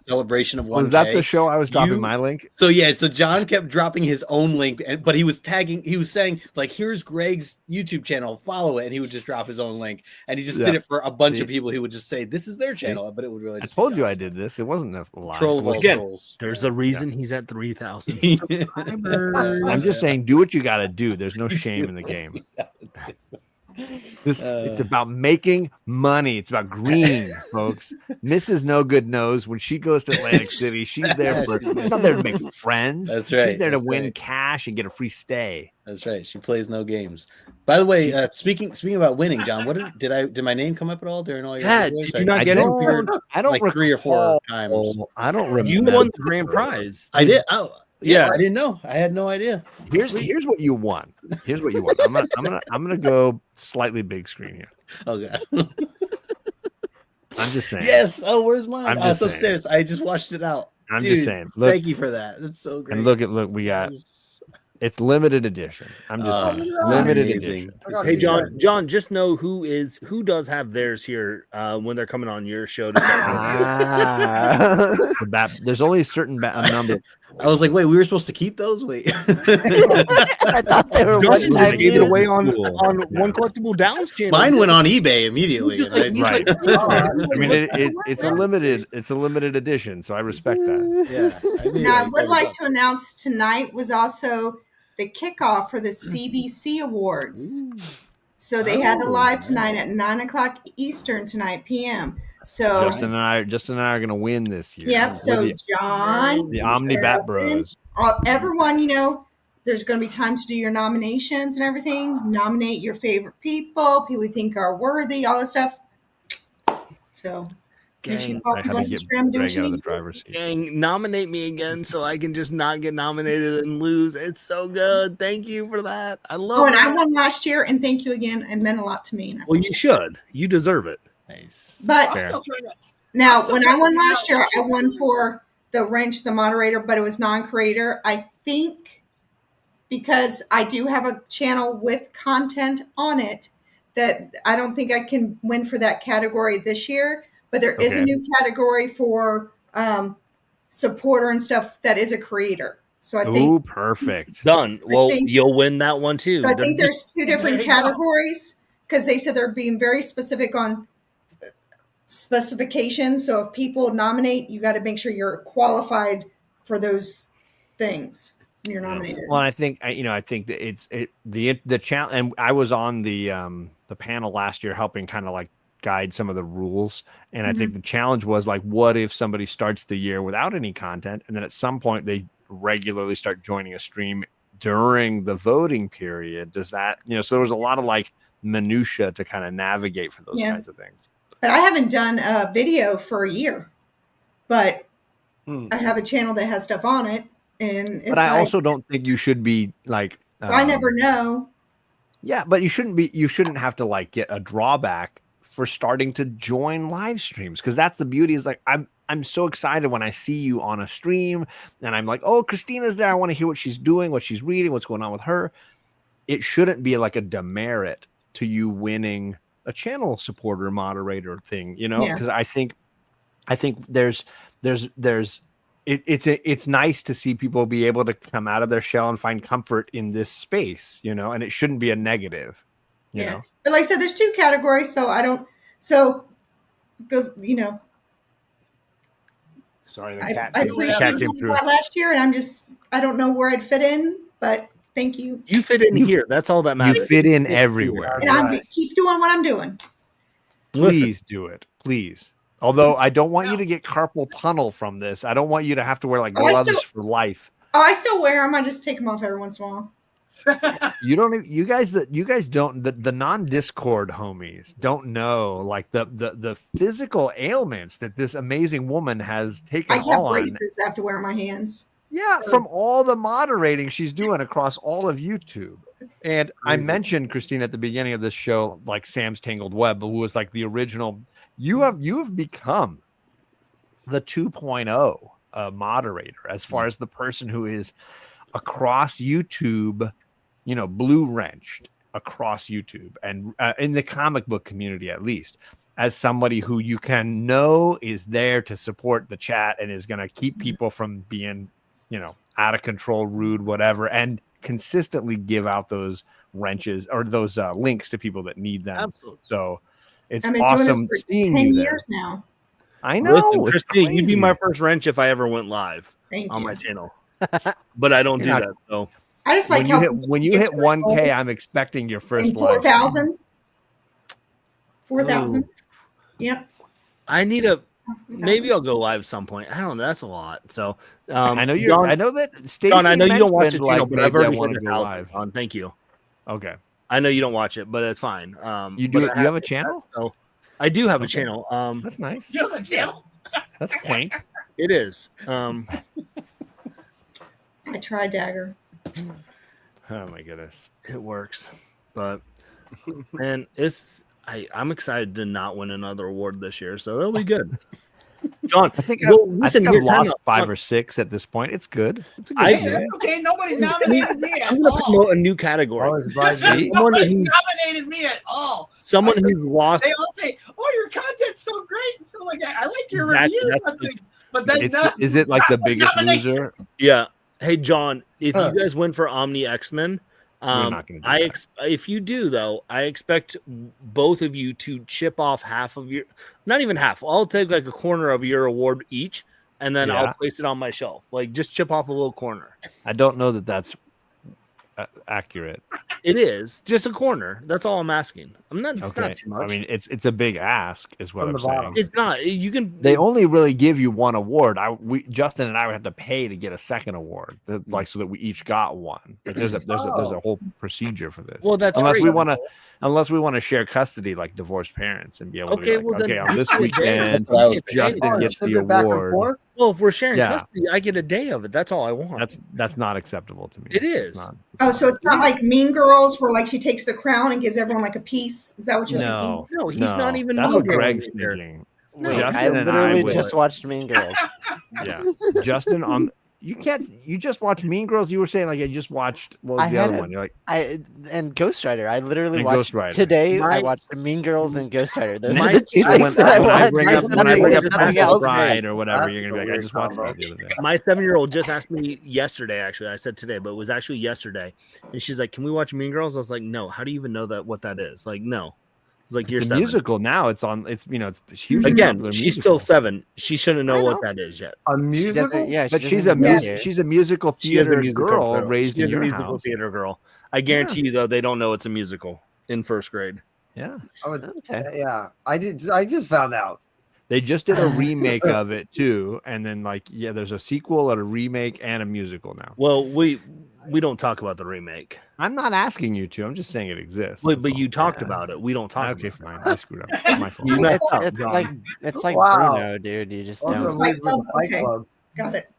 S16: celebration of 1K.
S1: Was that the show I was dropping my link?
S16: So yeah, so John kept dropping his own link, but he was saying like, here's Greg's YouTube channel, follow it, and he would just drop his own link, and he just did it for a bunch of people. He would just say this is their channel, but it would really.
S1: I told you I did this. It wasn't a lie.
S16: Troll of all
S10: Again,
S16: trolls.
S10: there's a reason he's at 3,000.
S1: I'm just saying, do what you got to do. There's no shame in the game. It's about making money. It's about green, folks. Mrs. No Good knows when she goes to Atlantic City, she's there she's not there to make friends.
S16: That's right.
S1: She's there to win cash and get a free stay.
S16: That's right. She plays no games. By the way, speaking about winning, John, did my name come up at all during all your?
S10: Did you not get it?
S16: I don't like 3 or 4 times.
S1: I don't remember.
S10: You won the grand prize.
S16: I did. Oh. Yeah, I didn't know. I had no idea.
S1: Here's what you won. Here's what you won. I'm gonna go slightly big screen here.
S16: Okay.
S1: I'm just saying.
S16: Yes. Oh, where's mine?
S1: I'm
S16: Oh,
S1: just
S16: it's upstairs. I just watched it out.
S1: I'm
S16: Dude,
S1: just saying. Look,
S16: thank you for that. That's so great.
S1: And look, we got. It's limited edition. I'm just saying. Limited edition.
S10: Hey, John, just know who does have theirs here when they're coming on your show. To
S1: There's only a certain number.
S16: I was like, wait, we were supposed to keep those? Wait.
S6: I thought they were
S10: Johnson just gave it away on One Collectible Downs channel.
S16: Mine went on eBay immediately.
S1: Right. I mean, it's a limited edition, so I respect that.
S16: Yeah.
S13: Now, I would like to announce tonight was also the kickoff for the CBC Awards. So they had the live tonight at 9:00 Eastern tonight PM. So
S1: Justin and I are going to win this year.
S13: Yep. So John,
S1: the Omni-Bat Bros,
S13: everyone, there's going to be time to do your nominations and everything. Nominate your favorite people you think are worthy, all this stuff. So.
S10: Gang, nominate me again so I can just not get nominated and lose. It's so good. Thank you for that. I love it.
S13: And I won last year, and thank you again. It meant a lot to me.
S10: Well, you should. You deserve it.
S16: Nice.
S13: But now, when I won last year, I won for the wrench, the moderator, but it was non-creator. I think because I do have a channel with content on it, that I don't think I can win for that category this year. But there is a new category for supporter and stuff that is a creator. So I think
S1: perfect.
S10: Done. Well, you'll win that one too.
S13: So I think there's 2 different categories because they said they're being very specific on specifications. So if people nominate, you got to make sure you're qualified for those things when you're nominated.
S1: Well, I think that it's the challenge, and I was on the panel last year helping kind of like guide some of the rules, and I think the challenge was like, what if somebody starts the year without any content, and then at some point they regularly start joining a stream during the voting period? Does that, so there was a lot of like minutia to kind of navigate for those kinds of things.
S13: But I haven't done a video for a year, but I have a channel that has stuff on it, and
S1: but I also don't think you should be like
S13: I never know.
S1: Yeah, but you shouldn't have to like get a drawback for starting to join live streams, because that's the beauty. Is like I'm so excited when I see you on a stream and I'm like, oh, Christina's there. I want to hear what she's doing, what she's reading, what's going on with her. It shouldn't be like a demerit to you winning a channel supporter moderator thing, because I think it's nice to see people be able to come out of their shell and find comfort in this space, and it shouldn't be a negative, you know.
S13: But like I said, there's 2 categories, so I don't. So,
S1: Sorry, the
S13: I
S1: cat
S13: came through last year, and I don't know where I'd fit in, but thank you.
S10: You fit in here. That's all that matters.
S1: You fit in everywhere.
S13: And I'm keep doing what I'm doing.
S1: Please do it. Please. Although I don't want you to get carpal tunnel from this. I don't want you to have to wear like gloves for life.
S13: Oh, I still wear them. I just take them off every once in a while.
S1: You don't. You guys don't. The non-Discord homies don't know like the physical ailments that this amazing woman has taken
S13: I get
S1: on.
S13: braces after wearing my hands.
S1: Yeah, from all the moderating she's doing across all of YouTube. And I mentioned, Christine, at the beginning of this show, like Sam's Tangled Web, who was like the original. You have become the 2.0 moderator as far as the person who is across YouTube, blue wrenched across YouTube and in the comic book community, at least, as somebody who you can know is there to support the chat and is going to keep people from being out of control, rude, whatever, and consistently give out those wrenches or those links to people that need them.
S5: Absolutely.
S1: So it's
S13: I've been
S1: awesome
S13: doing this for
S1: seeing
S13: 10
S1: you there.
S13: years now.
S1: I know.
S10: Listen,
S1: it's
S10: Christine, you'd be my
S1: crazy.
S10: first wrench if I ever went live
S13: Thank
S10: on
S13: you.
S10: my channel. But I don't do
S1: You're
S10: that. So
S13: I just like
S1: when you hit 1K, I'm expecting your first
S13: in
S1: live.
S13: 4,000. 4,000.
S10: Ooh.
S13: Yep.
S10: I need a. Maybe I'll go live some point. I don't know. That's a lot. So
S1: I know you're.
S10: John,
S1: I know that Stacey
S10: John, I know you don't watch the
S1: mentioned,
S10: channel,
S1: like,
S10: but I've
S1: maybe I
S10: already
S1: want
S10: hit
S1: to go
S10: 1,000.
S1: live.
S10: John, thank you.
S1: Okay.
S10: I know you don't watch it, but it's fine.
S1: You do.
S10: but
S1: You have a channel?
S10: So I do have a channel.
S1: That's nice.
S14: You have a channel?
S1: That's quaint.
S10: It is.
S13: I tried Dagger.
S1: Oh my goodness.
S10: It works, but man, I'm excited to not win another award this year, so that'll be good. John,
S1: I think
S10: listen,
S1: I've
S10: here, time
S1: lost
S10: out.
S1: 5 or 6 at this point. It's good. It's a good
S10: I-
S1: year.
S14: Okay, nobody nominated me at
S10: I'm going to
S14: all.
S10: promote a new category.
S14: Nobody nominated me at all.
S10: Someone who's lost.
S14: They all say, "Oh, your content's so great and stuff like that. I like your
S10: Exactly,
S14: reviews."
S10: that's
S14: But then,
S1: Is it like the biggest loser?
S10: Yeah. Hey, John, if you guys win for Omni X-Men,
S1: not gonna do
S10: if you do, though, I expect both of you to chip off half of your, not even half. I'll take like a corner of your award each, and then
S1: Yeah.
S10: I'll place it on my shelf. Like, just chip off a little corner.
S1: I don't know that that's accurate.
S10: It is just a corner. That's all I'm asking. It's
S1: Okay.
S10: not too much.
S1: I mean, it's a big ask, is what I'm saying.
S10: It's not. You can.
S1: They only really give you one award. Justin and I would have to pay to get a second award, like so that we each got one. Like there's a whole procedure for this.
S10: Well, that's
S1: unless
S10: great.
S1: we want to share custody like divorced parents and be able
S10: Okay,
S1: to be like,
S10: well, then
S1: on this
S10: that's
S1: weekend,
S10: what I was
S1: Justin
S10: thinking.
S1: gets the
S10: Flip it back and
S1: award.
S10: forth? Well, if we're sharing
S1: Yeah.
S10: custody, I get a day of it. That's all I want.
S1: That's not acceptable to me.
S10: It is.
S1: It's not.
S13: Oh, so it's not like Mean Girls where like she takes the crown and gives everyone like a piece. Is that what you're
S1: No,
S10: No, he's not even
S1: That's
S10: Mean
S1: what
S10: Girls
S1: Greg's
S10: either.
S1: thinking.
S6: Wait,
S1: Justin
S6: I
S1: and
S6: literally
S1: would-
S6: just watched Mean Girls.
S1: Yeah, Justin on. You can't. You just watched Mean Girls. You were saying like I just watched. What was
S6: I
S1: the other
S6: had
S1: one? You're like
S6: and Ghost Rider. I literally
S1: And
S6: watched
S1: Ghost Rider.
S6: today.
S10: My-
S6: I watched Mean Girls and Ghost Rider. Those
S1: My-
S6: are the two
S1: so
S6: things that I watched.
S1: bring up
S6: Nothing
S1: Princess
S6: else.
S1: Bride or whatever, you're gonna be like, I just watched that the other day.
S10: My 7-year-old just asked me yesterday. Actually, I said today, but it was actually yesterday. And she's like, "Can we watch Mean Girls?" I was like, "No. How do you even know what that is?" Like, no. It's like you're
S1: It's a
S10: 7.
S1: musical now. It's on. It's it's huge.
S10: Again, she's still 7. She shouldn't know what that is yet.
S12: A
S6: She
S12: musical?
S6: doesn't. Yeah,
S1: But
S6: she
S1: she's a
S6: doesn't know
S1: music.
S6: it.
S1: She's a musical
S10: She is a
S1: theater
S10: musical
S1: girl raised
S10: She
S1: in
S10: is a
S1: your
S10: musical
S1: house.
S10: theater girl. I guarantee you, though, they don't know it's a musical in first grade.
S1: Yeah,
S15: Yeah, I did. I just found out.
S1: they just did a remake of it too, and then there's a sequel, and a remake, and a musical now.
S10: Well, we don't talk about the remake.
S1: I'm not asking you to. I'm just saying it exists.
S10: But you talked about it. We don't talk.
S1: Okay,
S10: about
S1: fine. I screwed up. It's my fault.
S10: You messed up,
S6: It's
S10: John.
S6: like
S15: Wow.
S6: Bruno, dude. You just
S15: Also,
S6: don't.
S15: Liz with the Fight
S13: Okay.
S15: Club.
S13: Got it.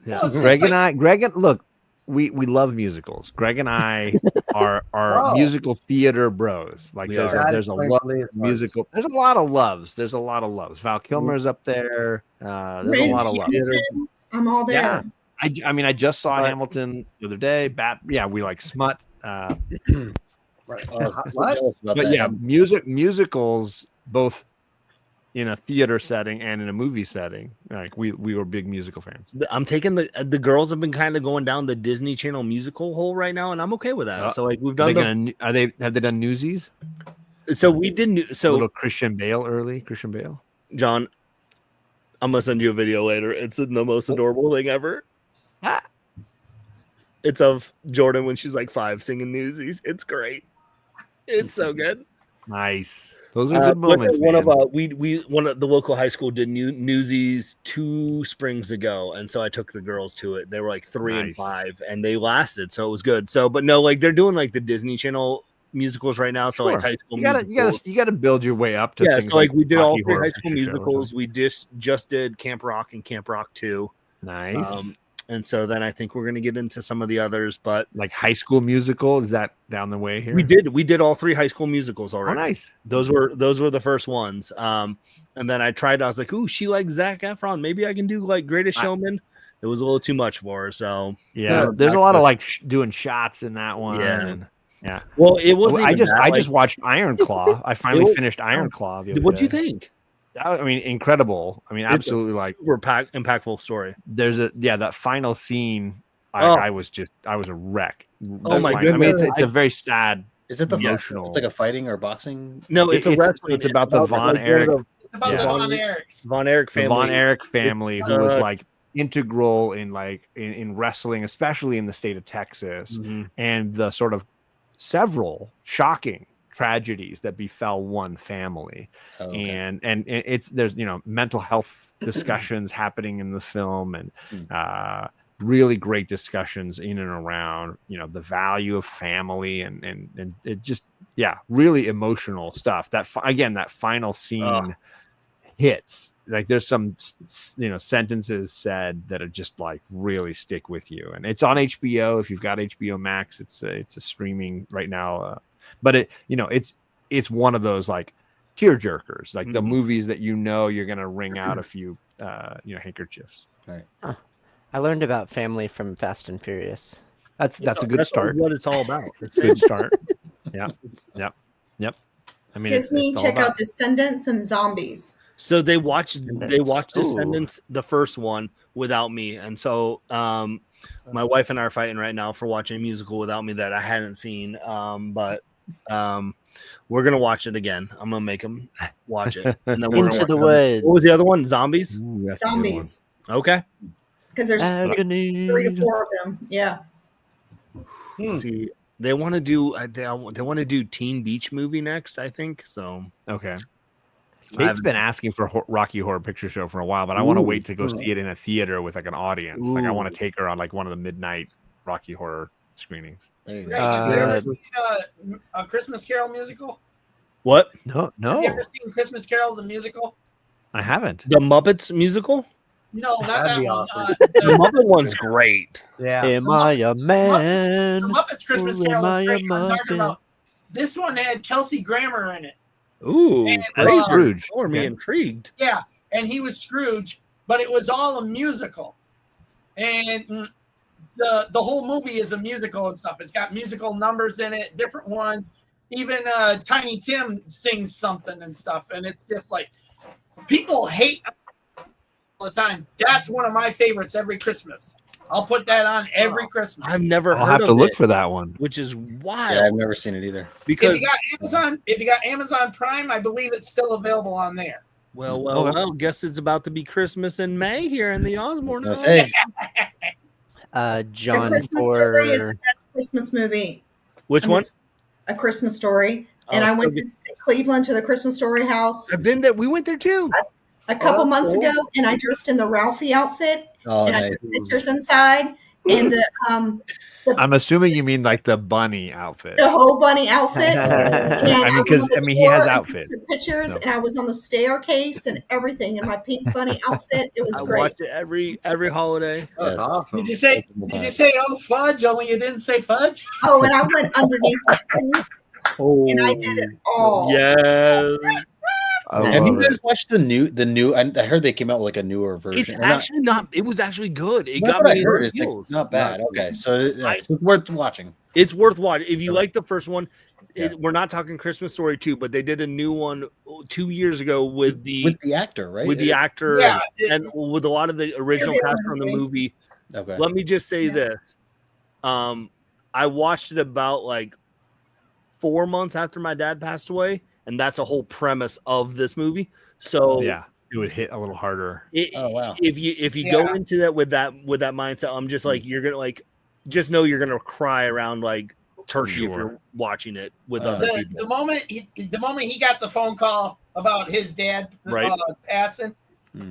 S1: Yeah.
S14: So it's
S1: Greg
S14: just
S1: and look, we love musicals. Greg and I are
S15: Wow.
S1: musical theater bros. Like
S10: We
S1: there's
S10: are.
S1: there's a
S15: That
S1: lot
S15: explains
S1: of musical. There's a lot of loves. There's a lot of loves. Val Kilmer's up there. There's a lot of love.
S13: Hamilton, I'm all there.
S1: Yeah. I mean, I just saw Hamilton the other day. We like smut.
S15: Right.
S16: What?
S1: But yeah, musicals both in a theater setting and in a movie setting. Like we were big musical fans.
S10: I'm taking the girls have been kind of going down the Disney Channel musical hole right now, and I'm okay with that. So like we've done
S1: have they done Newsies?
S10: So we did
S1: A little Christian Bale.
S10: John, I'm gonna send you a video later. It's the most adorable thing ever. It's of Jordan when she's like 5 singing Newsies. It's great. It's so good.
S1: Nice. Those are good moments.
S10: One of the local high school did Newsies 2 springs ago, and so I took the girls to it. They were like 3 and 5, and they lasted, so it was good. So, but no, like they're doing like the Disney Channel musicals right now. So like high school,
S1: you gotta build your way up to things.
S10: So like we did all
S1: Rocky
S10: 3
S1: Horror
S10: high school
S1: Picture Show.
S10: musicals. We just did Camp Rock and Camp Rock 2.
S1: Nice.
S10: And so then I think we're gonna get into some of the others, but
S1: like High School Musical, is that down the way here?
S10: We did all 3 high school musicals already.
S1: Oh, nice.
S10: Those were the first ones. And then I was like, ooh, she likes Zac Efron. Maybe I can do like Greatest Showman. It was a little too much for her. So
S1: yeah, there's a lot of like doing shots in that one.
S10: Yeah. Well, it was.
S1: I just watched Iron Claw. I finally finished Iron Claw.
S10: What'd you think?
S1: I mean, incredible. I mean, absolutely, like
S10: super impactful story.
S1: There's that final scene. I was a wreck.
S10: Oh my goodness!
S1: I mean, it's a very sad.
S16: Is it the
S1: emotional?
S16: It's like a fighting or boxing?
S10: No, it's a wrestling.
S1: It's about the Von Erich.
S14: It's about the Von Erichs.
S10: Von Erich family.
S1: The Von Erich family, who was like integral in wrestling, especially in the state of Texas, and the sort of several shocking tragedies that befell one family. And there's mental health discussions happening in the film, and really great discussions in and around the value of family, and it just really emotional stuff. That that final scene hits. Like there's some sentences said that are just like really stick with you, and it's on HBO. If you've got HBO Max, it's a streaming right now, but it's one of those like tear jerkers, like the movies that you're gonna wring out a few handkerchiefs.
S16: Right.
S6: I learned about family from Fast and Furious.
S1: That's a good start.
S10: What it's all about.
S1: It's a good start. Yep. I mean,
S13: Disney, check out Descendants and Zombies.
S10: So they watched Descendants, the first one, without me, and so my wife and I are fighting right now for watching a musical without me that I hadn't seen. But we're gonna watch it again. I'm gonna make them watch it. And then we're
S6: Into the Woods.
S10: What was the other one? Zombies.
S13: Zombies.
S10: Okay.
S13: Because there's 3 to 4 of them. Yeah.
S10: See, they want to do they want to do Teen Beach Movie next, I think. So
S1: okay. Kate's been asking for Rocky Horror Picture Show for a while, but I want to wait to go see it in a theater with like an audience. Like I want to take her on like one of the midnight Rocky Horror screenings.
S14: Have you ever seen a Christmas Carol musical?
S10: What?
S1: No.
S14: Have you ever seen Christmas Carol the musical?
S1: I haven't.
S10: The Muppets musical?
S14: No, not that one.
S10: Awesome. The Muppet one's great.
S15: Yeah.
S6: Am I a man?
S14: The Muppets Christmas
S6: Or
S14: Carol
S6: am
S14: is
S6: I a
S14: great. I'm talking
S6: Muppet?
S14: about this one had Kelsey Grammer in it.
S10: Ooh,
S1: that's Scrooge.
S10: Or me intrigued.
S14: Yeah, and he was Scrooge, but it was all a musical, and the whole movie is a musical and stuff. It's got musical numbers in it, different ones. Even Tiny Tim sings something and stuff, and it's just like people hate all the time. That's one of my favorites every Christmas. I'll put that on every Christmas.
S10: I've never
S1: I'll
S10: heard
S1: have
S10: of
S1: to look
S10: it,
S1: for that one.
S10: which is wild.
S16: Yeah, I've never seen it either.
S10: Because
S14: if you got Amazon Prime, I believe it's still available on there.
S10: well, guess it's about to be Christmas in May here in the Osborne.
S16: Hey,
S6: John,
S13: Christmas Story is the best Christmas movie.
S10: Which one?
S13: A Christmas Story. And I went to Cleveland to the Christmas Story house
S10: I've been there. We went there too.
S13: a couple months ago, and I dressed in the Ralphie outfit, and I took pictures inside, and
S1: I'm assuming you mean like the bunny outfit.
S13: the whole bunny outfit. And
S1: he has outfit.
S13: Pictures,
S1: So.
S13: and I was on the staircase and everything in my pink bunny outfit. It was
S10: I
S13: great.
S10: watch it every holiday.
S3: That's awesome.
S14: Did you say oh fudge? Only you didn't say fudge.
S13: Oh, and I went underneath the sink, and I did it all.
S10: Yes.
S16: have you guys watched the new? I heard they came out with like a newer version.
S10: It's actually not. It was actually good. It
S16: Not
S10: got
S16: what I
S10: me.
S16: heard. It's like, not bad. Okay, so it's worth watching.
S10: It's worth watching if you like the first one. We're not talking Christmas Story 2, but they did a new one 2 years ago with the
S16: actor, right?
S10: With the actor,
S14: Yeah.
S10: and with a lot of the original cast from the movie.
S16: Okay.
S10: Let me just say this: I watched it about like 4 months after my dad passed away, and that's a whole premise of this movie. So
S1: Yeah, it would hit a little harder.
S16: Oh wow.
S10: If you go into that with that mindset, I'm just like you're gonna like just know you're gonna cry around like turkey if you're watching it with other people.
S14: The moment he got the phone call about his dad passing,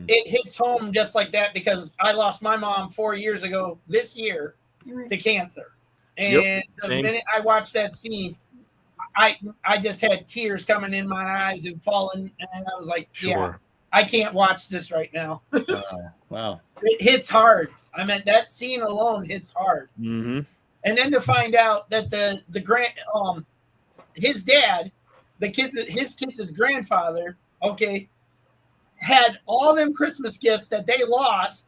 S14: it hits home just like that, because I lost my mom 4 years ago this year to cancer. And the minute I watched that scene, I just had tears coming in my eyes and falling, and I was like, yeah, I can't watch this right now.
S16: Wow.
S14: It hits hard. I mean, that scene alone hits hard.
S10: Mm-hmm.
S14: And then to find out that his dad, his kids' grandfather, had all them Christmas gifts that they lost,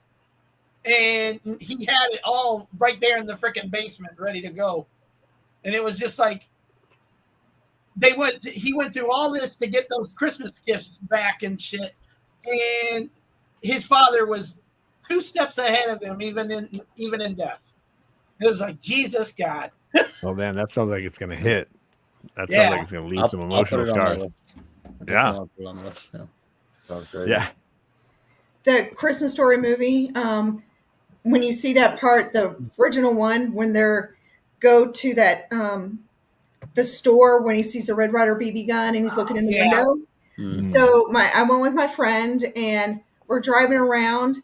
S14: and he had it all right there in the freaking basement, ready to go. And it was just like he went through all this to get those Christmas gifts back and shit, and his father was 2 steps ahead of him, even in death. It was like, Jesus God.
S1: Oh man, that sounds like it's gonna hit. That sounds like it's gonna leave some emotional scars. Yeah.
S16: Sounds great.
S1: Yeah.
S13: The Christmas Story movie, when you see that part, the original one, when they're go to that the store, when he sees the Red Ryder BB gun and he's looking in the window. Mm-hmm. So I went with my friend and we're driving around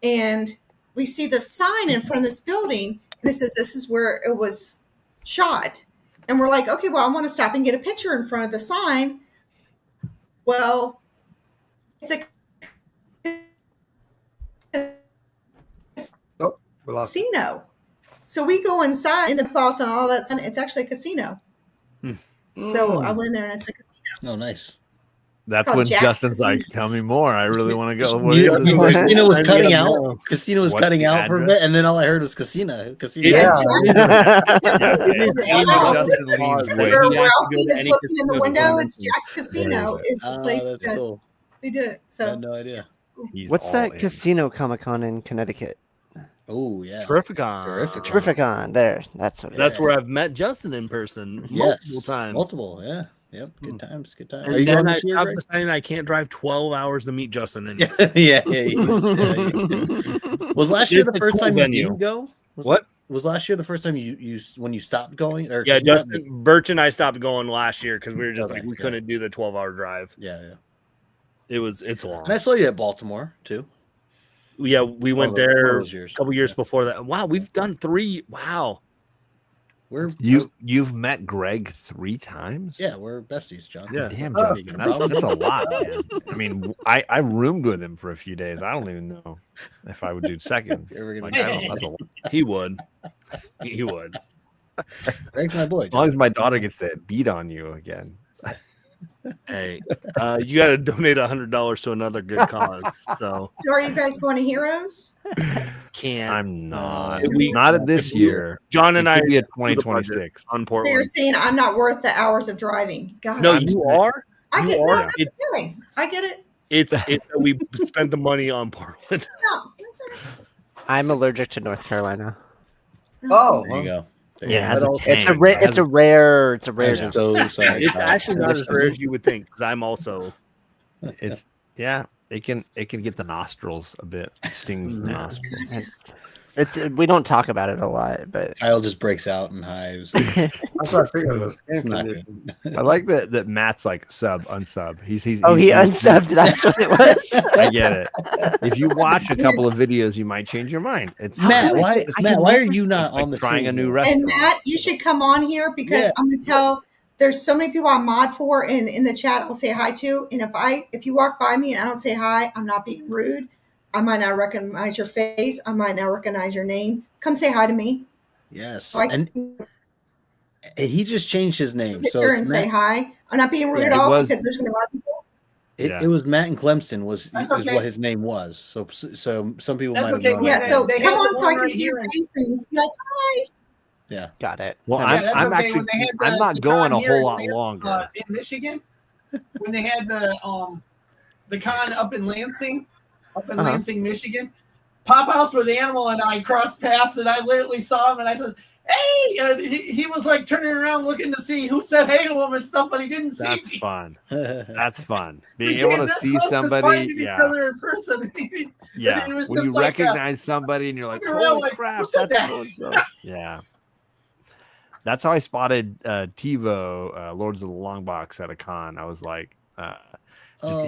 S13: and we see the sign in front of this building and it says this is where it was shot. And we're like, okay, well, I want to stop and get a picture in front of the sign. Well, it's a casino. So we go inside in the plaza and all that. It's actually a casino. So I went in there and it's a casino.
S16: Oh, nice.
S1: That's when Justin's like, tell me more. I really want to go.
S16: Casino was cutting out. Casino was cutting out for a bit, and then all I heard was casino. Casino.
S13: Yeah. Justin leans way. Ralphie is looking in the window. It's Jack's Casino. Is the place that cool. They did it. So
S16: I had no idea.
S6: What's that casino Comic-Con in Connecticut?
S16: Oh yeah,
S6: Terrificon. There, that's what.
S10: That's where I've met Justin in person multiple times.
S16: Multiple, yeah. Yep, good times, good times.
S10: And then I stopped deciding I can't drive 12 hours to meet Justin anymore.
S16: yeah. Was last year the first time you didn't go? Was last year the first time you when you stopped going? Or
S10: yeah, Justin, Birch and I stopped going last year because we were just we couldn't do the 12-hour drive.
S16: Yeah.
S10: It's long.
S16: And I saw you at Baltimore too.
S10: Yeah, we went there a couple years before that. Wow, we've done 3. Wow.
S1: You've met Greg 3 times?
S16: Yeah, we're besties, John.
S1: Yeah, damn, Justin, that's a lot, man. I mean, I roomed with him for a few days. I don't even know if I would do seconds. That's a lot.
S10: He would. He would.
S16: Greg's my boy.
S1: As long as my daughter gets to beat on you again.
S10: Hey, you got to donate $100 to another good cause. So
S13: are you guys going to Heroes?
S1: I'm not. Not at this year.
S10: John and I
S1: be at 2026
S10: on Portland.
S13: So you're saying I'm not worth the hours of driving? God,
S10: no, you are.
S13: I get
S10: it.
S13: Feeling. I get it.
S10: It's we spent the money on Portland.
S13: No, that's all right.
S6: I'm allergic to North Carolina.
S16: Oh, there you go.
S1: Yeah,
S6: it's a rare.
S16: So
S10: it's actually not as rare as you would think. Because I'm also.
S1: It can get the nostrils a bit. It stings the nostrils.
S6: We don't talk about it a lot, but
S16: Kyle just breaks out in hives.
S12: That's what I figured.
S1: I like that Matt's like unsub. He
S6: unsubbed. That's what it was.
S1: I get it. If you watch a couple of videos, you might change your mind. It's
S16: Matt. Why are you not on the
S1: trying a new restaurant?
S13: And Matt, you should come on here because I'm going to tell. There's so many people I mod for, and in the chat I'll say hi to. And if you walk by me and I don't say hi, I'm not being rude. I might not recognize your face. I might not recognize your name. Come say hi to me.
S16: Yes. And he just changed his name. So
S13: and say hi. I'm not being rude at all because there's going to be a lot of people.
S16: It was Matt and Clemson is what his name was. So some people might have known.
S13: Yeah. So come on so I can see your face and be like hi.
S16: Yeah,
S6: got it.
S1: Well, I'm actually I'm not going a whole lot longer
S14: in Michigan when they had the con up in Lansing. Lansing, Michigan. Pop House with the Animal and I crossed paths, and I literally saw him, and I said, "Hey!" And he was like turning around looking to see who said "hey" to him and stuff, but he didn't see me.
S1: That's fun. That's fun. Being able to see somebody,
S14: each other in person.
S1: Yeah, when you recognize somebody and you're like, "Holy crap, that's so and so!" Yeah. that's how I spotted TiVo, Lords of the Long Box at a con. I was like,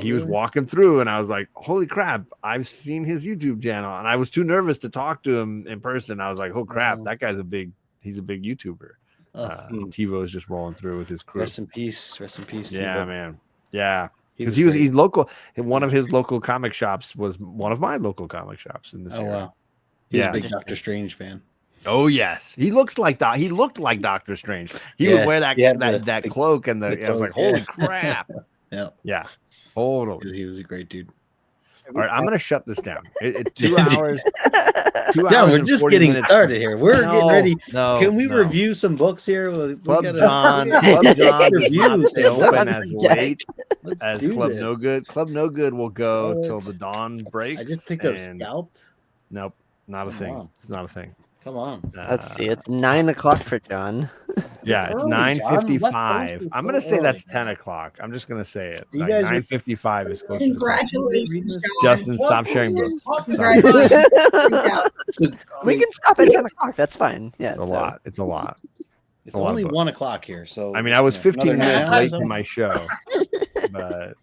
S1: he was walking through, and I was like, holy crap, I've seen his YouTube channel, and I was too nervous to talk to him in person. I was like, oh crap, that guy's he's a big YouTuber. TiVo is just rolling through with his crew.
S16: Rest in peace.
S1: Yeah,
S16: TiVo.
S1: man. Yeah, because
S16: He's
S1: he's local. One of his local comic shops was one of my local comic shops in this area.
S16: Wow. He was a big Doctor Strange fan.
S1: Oh yes, he looked like Doctor Strange. He would wear that cloak and I was like, holy crap. Yeah, totally.
S16: He was a great dude.
S1: All right, I'm gonna shut this down. 2 hours. 2 hours.
S16: Yeah, we're just getting
S1: minutes.
S16: started here. We're getting ready.
S1: No,
S16: Can we review some books here?
S1: Club John
S16: reviews.
S1: Open as late as
S16: do
S1: Club
S16: this.
S1: No Good. Club No Good will go till the dawn breaks.
S16: I just picked up
S1: and-
S16: Scalped.
S1: Nope, not a thing.
S16: on.
S1: It's not a thing.
S16: Come on.
S6: Let's see. It's 9 o'clock for John.
S1: Yeah, it's
S16: early, John.
S1: 9:55. I'm gonna
S16: so
S1: say that's
S16: early.
S1: 10 o'clock. I'm just gonna say it.
S16: You
S1: Like,
S16: guys are-
S1: 9:55 is closer. to 10.
S13: Congratulations, John.
S1: Justin, stop sharing books.
S6: We can stop at 10 o'clock. That's fine. Yeah,
S1: It's a lot. It's a lot.
S16: It's
S1: a lot of
S16: only
S1: books.
S16: 1 o'clock here, so
S1: I mean, I was 15
S16: another
S1: minutes
S16: 9
S1: late
S16: hours.
S1: to my show, but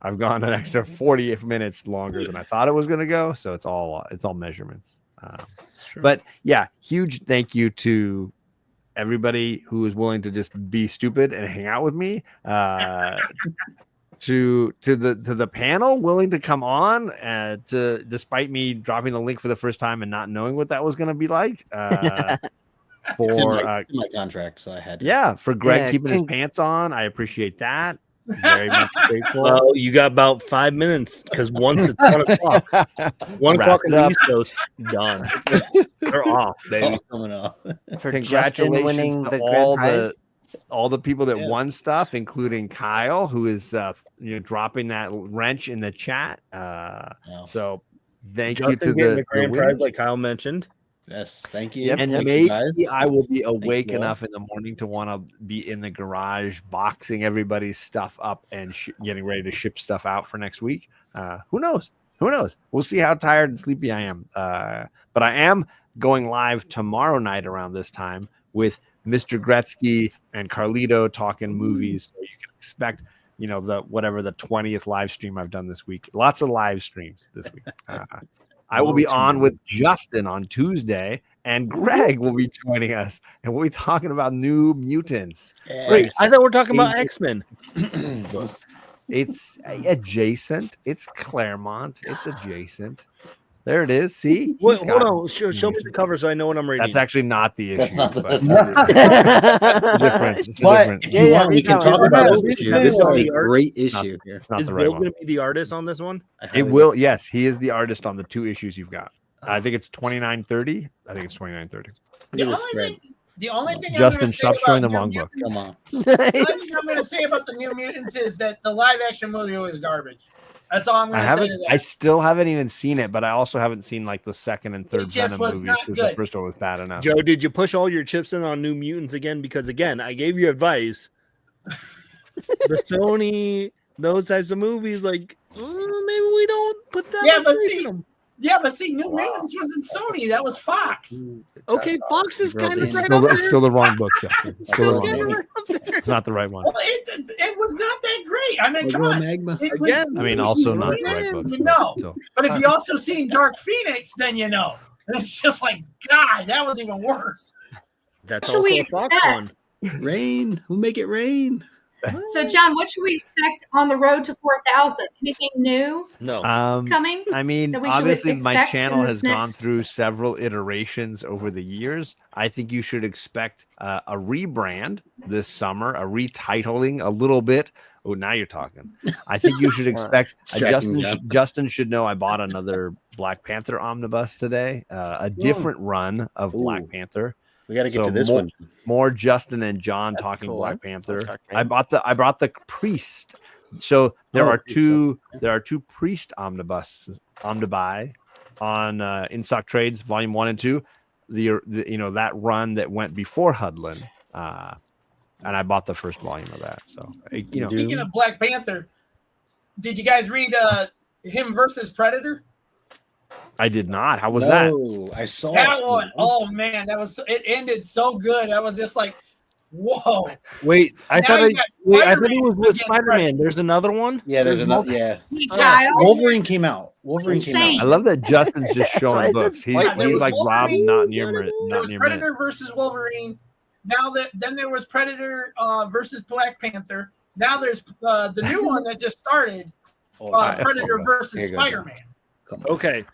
S1: I've gone an extra 40 minutes longer than I thought it was going to go. So it's all measurements. But yeah, huge thank you to everybody who is willing to just be stupid and hang out with me. To the panel willing to come on despite me dropping the link for the first time and not knowing what that was going to be like.
S16: It's in
S1: For
S16: my contract, so I had to.
S1: yeah, for Greg keeping his pants on, I appreciate that. Very much grateful.
S10: Well, you got about 5 minutes because once it's 1 o'clock, 1
S1: Wrap
S10: o'clock
S1: it
S10: on the
S1: up.
S10: East Coast, done. They're off, baby.
S16: Coming off.
S6: For Justin
S1: Congratulations
S6: winning
S1: to
S6: the
S1: all
S6: grand prize.
S1: all the people that won stuff, including Kyle, who is dropping that wrench in the chat. So thank you to
S10: Justin getting
S1: the
S10: grand prize,
S1: winners.
S10: like Kyle mentioned.
S16: Yes, thank you.
S1: And
S16: Thank you,
S1: maybe
S16: guys.
S1: I will be awake
S16: you all.
S1: enough in the morning to want to be in the garage boxing everybody's stuff up and getting ready to ship stuff out for next week. Who knows? Who knows? We'll see how tired and sleepy I am. But I am going live tomorrow night around this time with Mr. Gretzky and Carlito talking movies. So you can expect, the 20th live stream I've done this week. Lots of live streams this week. I will be on with Justin on Tuesday, and Greg will be joining us, and we'll be talking about New Mutants.
S10: Wait, I thought we were talking about X-Men.
S1: It's adjacent. It's Claremont. It's adjacent. There it is. See?
S10: Wait,
S1: He's
S10: hold
S1: got
S10: on. Show me the cover so I know what I'm reading.
S1: That's actually not the issue.
S16: That's not the-
S1: but-
S16: that's
S1: different. It's
S16: But
S1: different.
S16: if you want, we can talk about this issue. This is a great
S1: It's not-
S16: issue.
S1: It's not
S10: Is
S1: the right
S10: Bill
S1: one.
S10: going to be the artist on this one?
S1: It will. Yes, he is the artist on the 2 issues you've got. I think it's 2930. I think it's 2930.
S14: The only thing
S1: Justin,
S14: I'm
S1: stop showing the wrong book.
S16: Come on.
S14: The only thing I'm going to say about the New Mutants is that the live action movie was garbage. That's all I'm going to say to that.
S1: I still haven't even seen it, but I also haven't seen like the second and third
S14: just
S1: Venom
S14: was
S1: movies
S14: not
S1: because
S14: good.
S1: the first one was bad enough.
S10: Joe, did you push all your chips in on New Mutants again? Because again, I gave you advice. The Sony, those types of movies, like maybe we don't put that.
S14: Yeah,
S10: much
S14: but
S10: faith
S14: see,
S10: in them.
S14: New Mutants wasn't Sony. That was Fox.
S10: Okay, Fox is kind of right
S1: Still,
S10: over
S1: still the wrong book, Justin. Still the
S10: Still
S1: wrong
S10: get
S1: book.
S10: right up there.
S1: It's not the right one.
S14: Well, it was not that great. I mean, come
S16: Go
S14: on.
S16: Magma.
S14: It was-
S10: Again,
S1: I mean, also not the right book.
S14: You know.
S1: Still.
S14: But if you also seen Dark Phoenix, then you know. And it's just like, God, that was even worse.
S10: That's
S13: Should
S10: also
S13: we
S10: a Fox
S13: expect?
S10: one.
S16: Rain. Who make it rain?
S13: So, John, what should we expect on the road to 4,000? Anything new
S10: No.
S13: coming?
S1: I mean,
S13: that we should
S1: obviously, my
S13: expect
S1: channel
S13: in
S1: has
S13: this
S1: gone
S13: next-
S1: through several iterations over the years. I think you should expect a rebrand this summer, a retitling a little bit. Oh, now you're talking. I think you should expect
S16: Distracting job.
S1: Justin should know I bought another Black Panther omnibus today, a different run of Black Panther.
S16: We got to get
S1: So
S16: to this
S1: more,
S16: one.
S1: more Justin and John talking
S6: cool.
S1: Black Panther.
S6: Okay.
S1: I brought the priest. So there are two priest omnibuy on In Stock Trades Volume 1 and 2. The that run that went before Hudlin, and I bought the first volume of that. So
S14: Speaking of Black Panther, did you guys read him versus Predator?
S1: I did not. How was that?
S16: I saw
S14: That
S16: it.
S14: one, oh man, it ended so good. I was just like, Whoa.
S10: Wait, I
S14: Now
S10: thought
S14: you
S10: I,
S14: got
S10: wait, I thought
S14: Spider-Man
S10: it was with
S14: against
S10: Spider-Man. There's another one.
S16: Yeah, there's another.
S10: multiple-
S16: Yeah, Wolverine came out. Wolverine came out.
S1: I love that Justin's just
S6: That's why I
S1: showing
S6: said
S1: books. He's
S14: Yeah, there was
S1: like Rob,
S14: Wolverine,
S1: not near
S14: there was
S1: near
S14: Predator
S1: minute.
S14: versus Wolverine. Then there was Predator versus Black Panther. Now there's the new one that just started. Predator versus Spider-Man.
S10: Okay.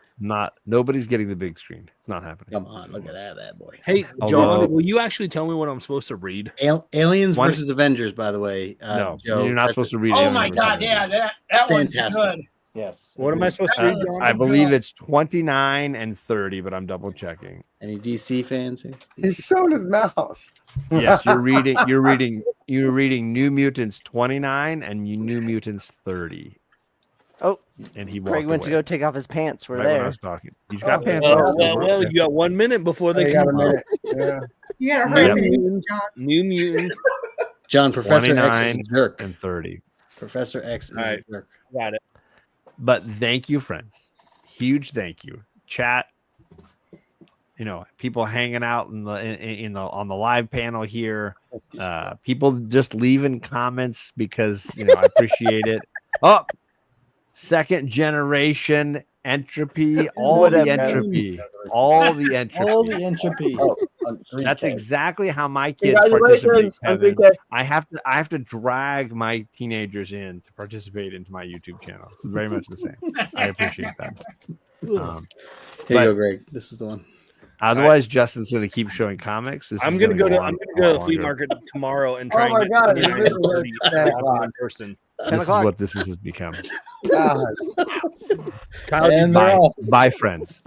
S1: Nobody's getting the big screen. It's not happening.
S16: Come on, look at that bad boy.
S10: Hey, John, will you actually tell me what I'm supposed to read?
S16: Aliens versus Avengers, by the way.
S1: No,
S16: Joe,
S1: you're not supposed to read.
S14: Oh
S1: Aliens
S14: my
S1: versus
S14: God!
S1: Avengers.
S14: Yeah, that one's
S16: Fantastic.
S14: good.
S16: Yes.
S10: What am I supposed to read, John?
S1: I believe it's 29 and 30, but I'm double checking.
S16: Any DC fans here?
S15: He's showing his mouse.
S1: Yes, you're reading New Mutants 29 and New Mutants 30.
S6: Oh,
S1: and he
S6: Craig went to go take off his pants. We're
S1: right when I
S6: there.
S1: was talking. He's got pants on.
S10: Well, you got 1 minute before they come out.
S15: Yeah.
S13: You gotta hurry, John.
S10: New Mutants.
S16: John, Professor X is a
S1: 29
S16: jerk.
S1: and 30.
S16: Professor X is a jerk.
S10: Got it.
S1: But thank you, friends. Huge thank you. Chat. You know, people hanging out in the on the live panel here. People just leaving comments because I appreciate it. Oh, second generation entropy, all the entropy. That's exactly how my kids participate. Kevin. I have to drag my teenagers in to participate into my YouTube channel. It's very much the same. I appreciate that.
S16: Here you go, Greg. This is the one.
S1: Otherwise, Justin's going to keep showing comics.
S10: I'm going to go to the flea market tomorrow and try.
S15: Oh my God!
S10: In person.
S1: This is what this has become.
S15: God.
S10: Kyle,
S1: Bye, friends.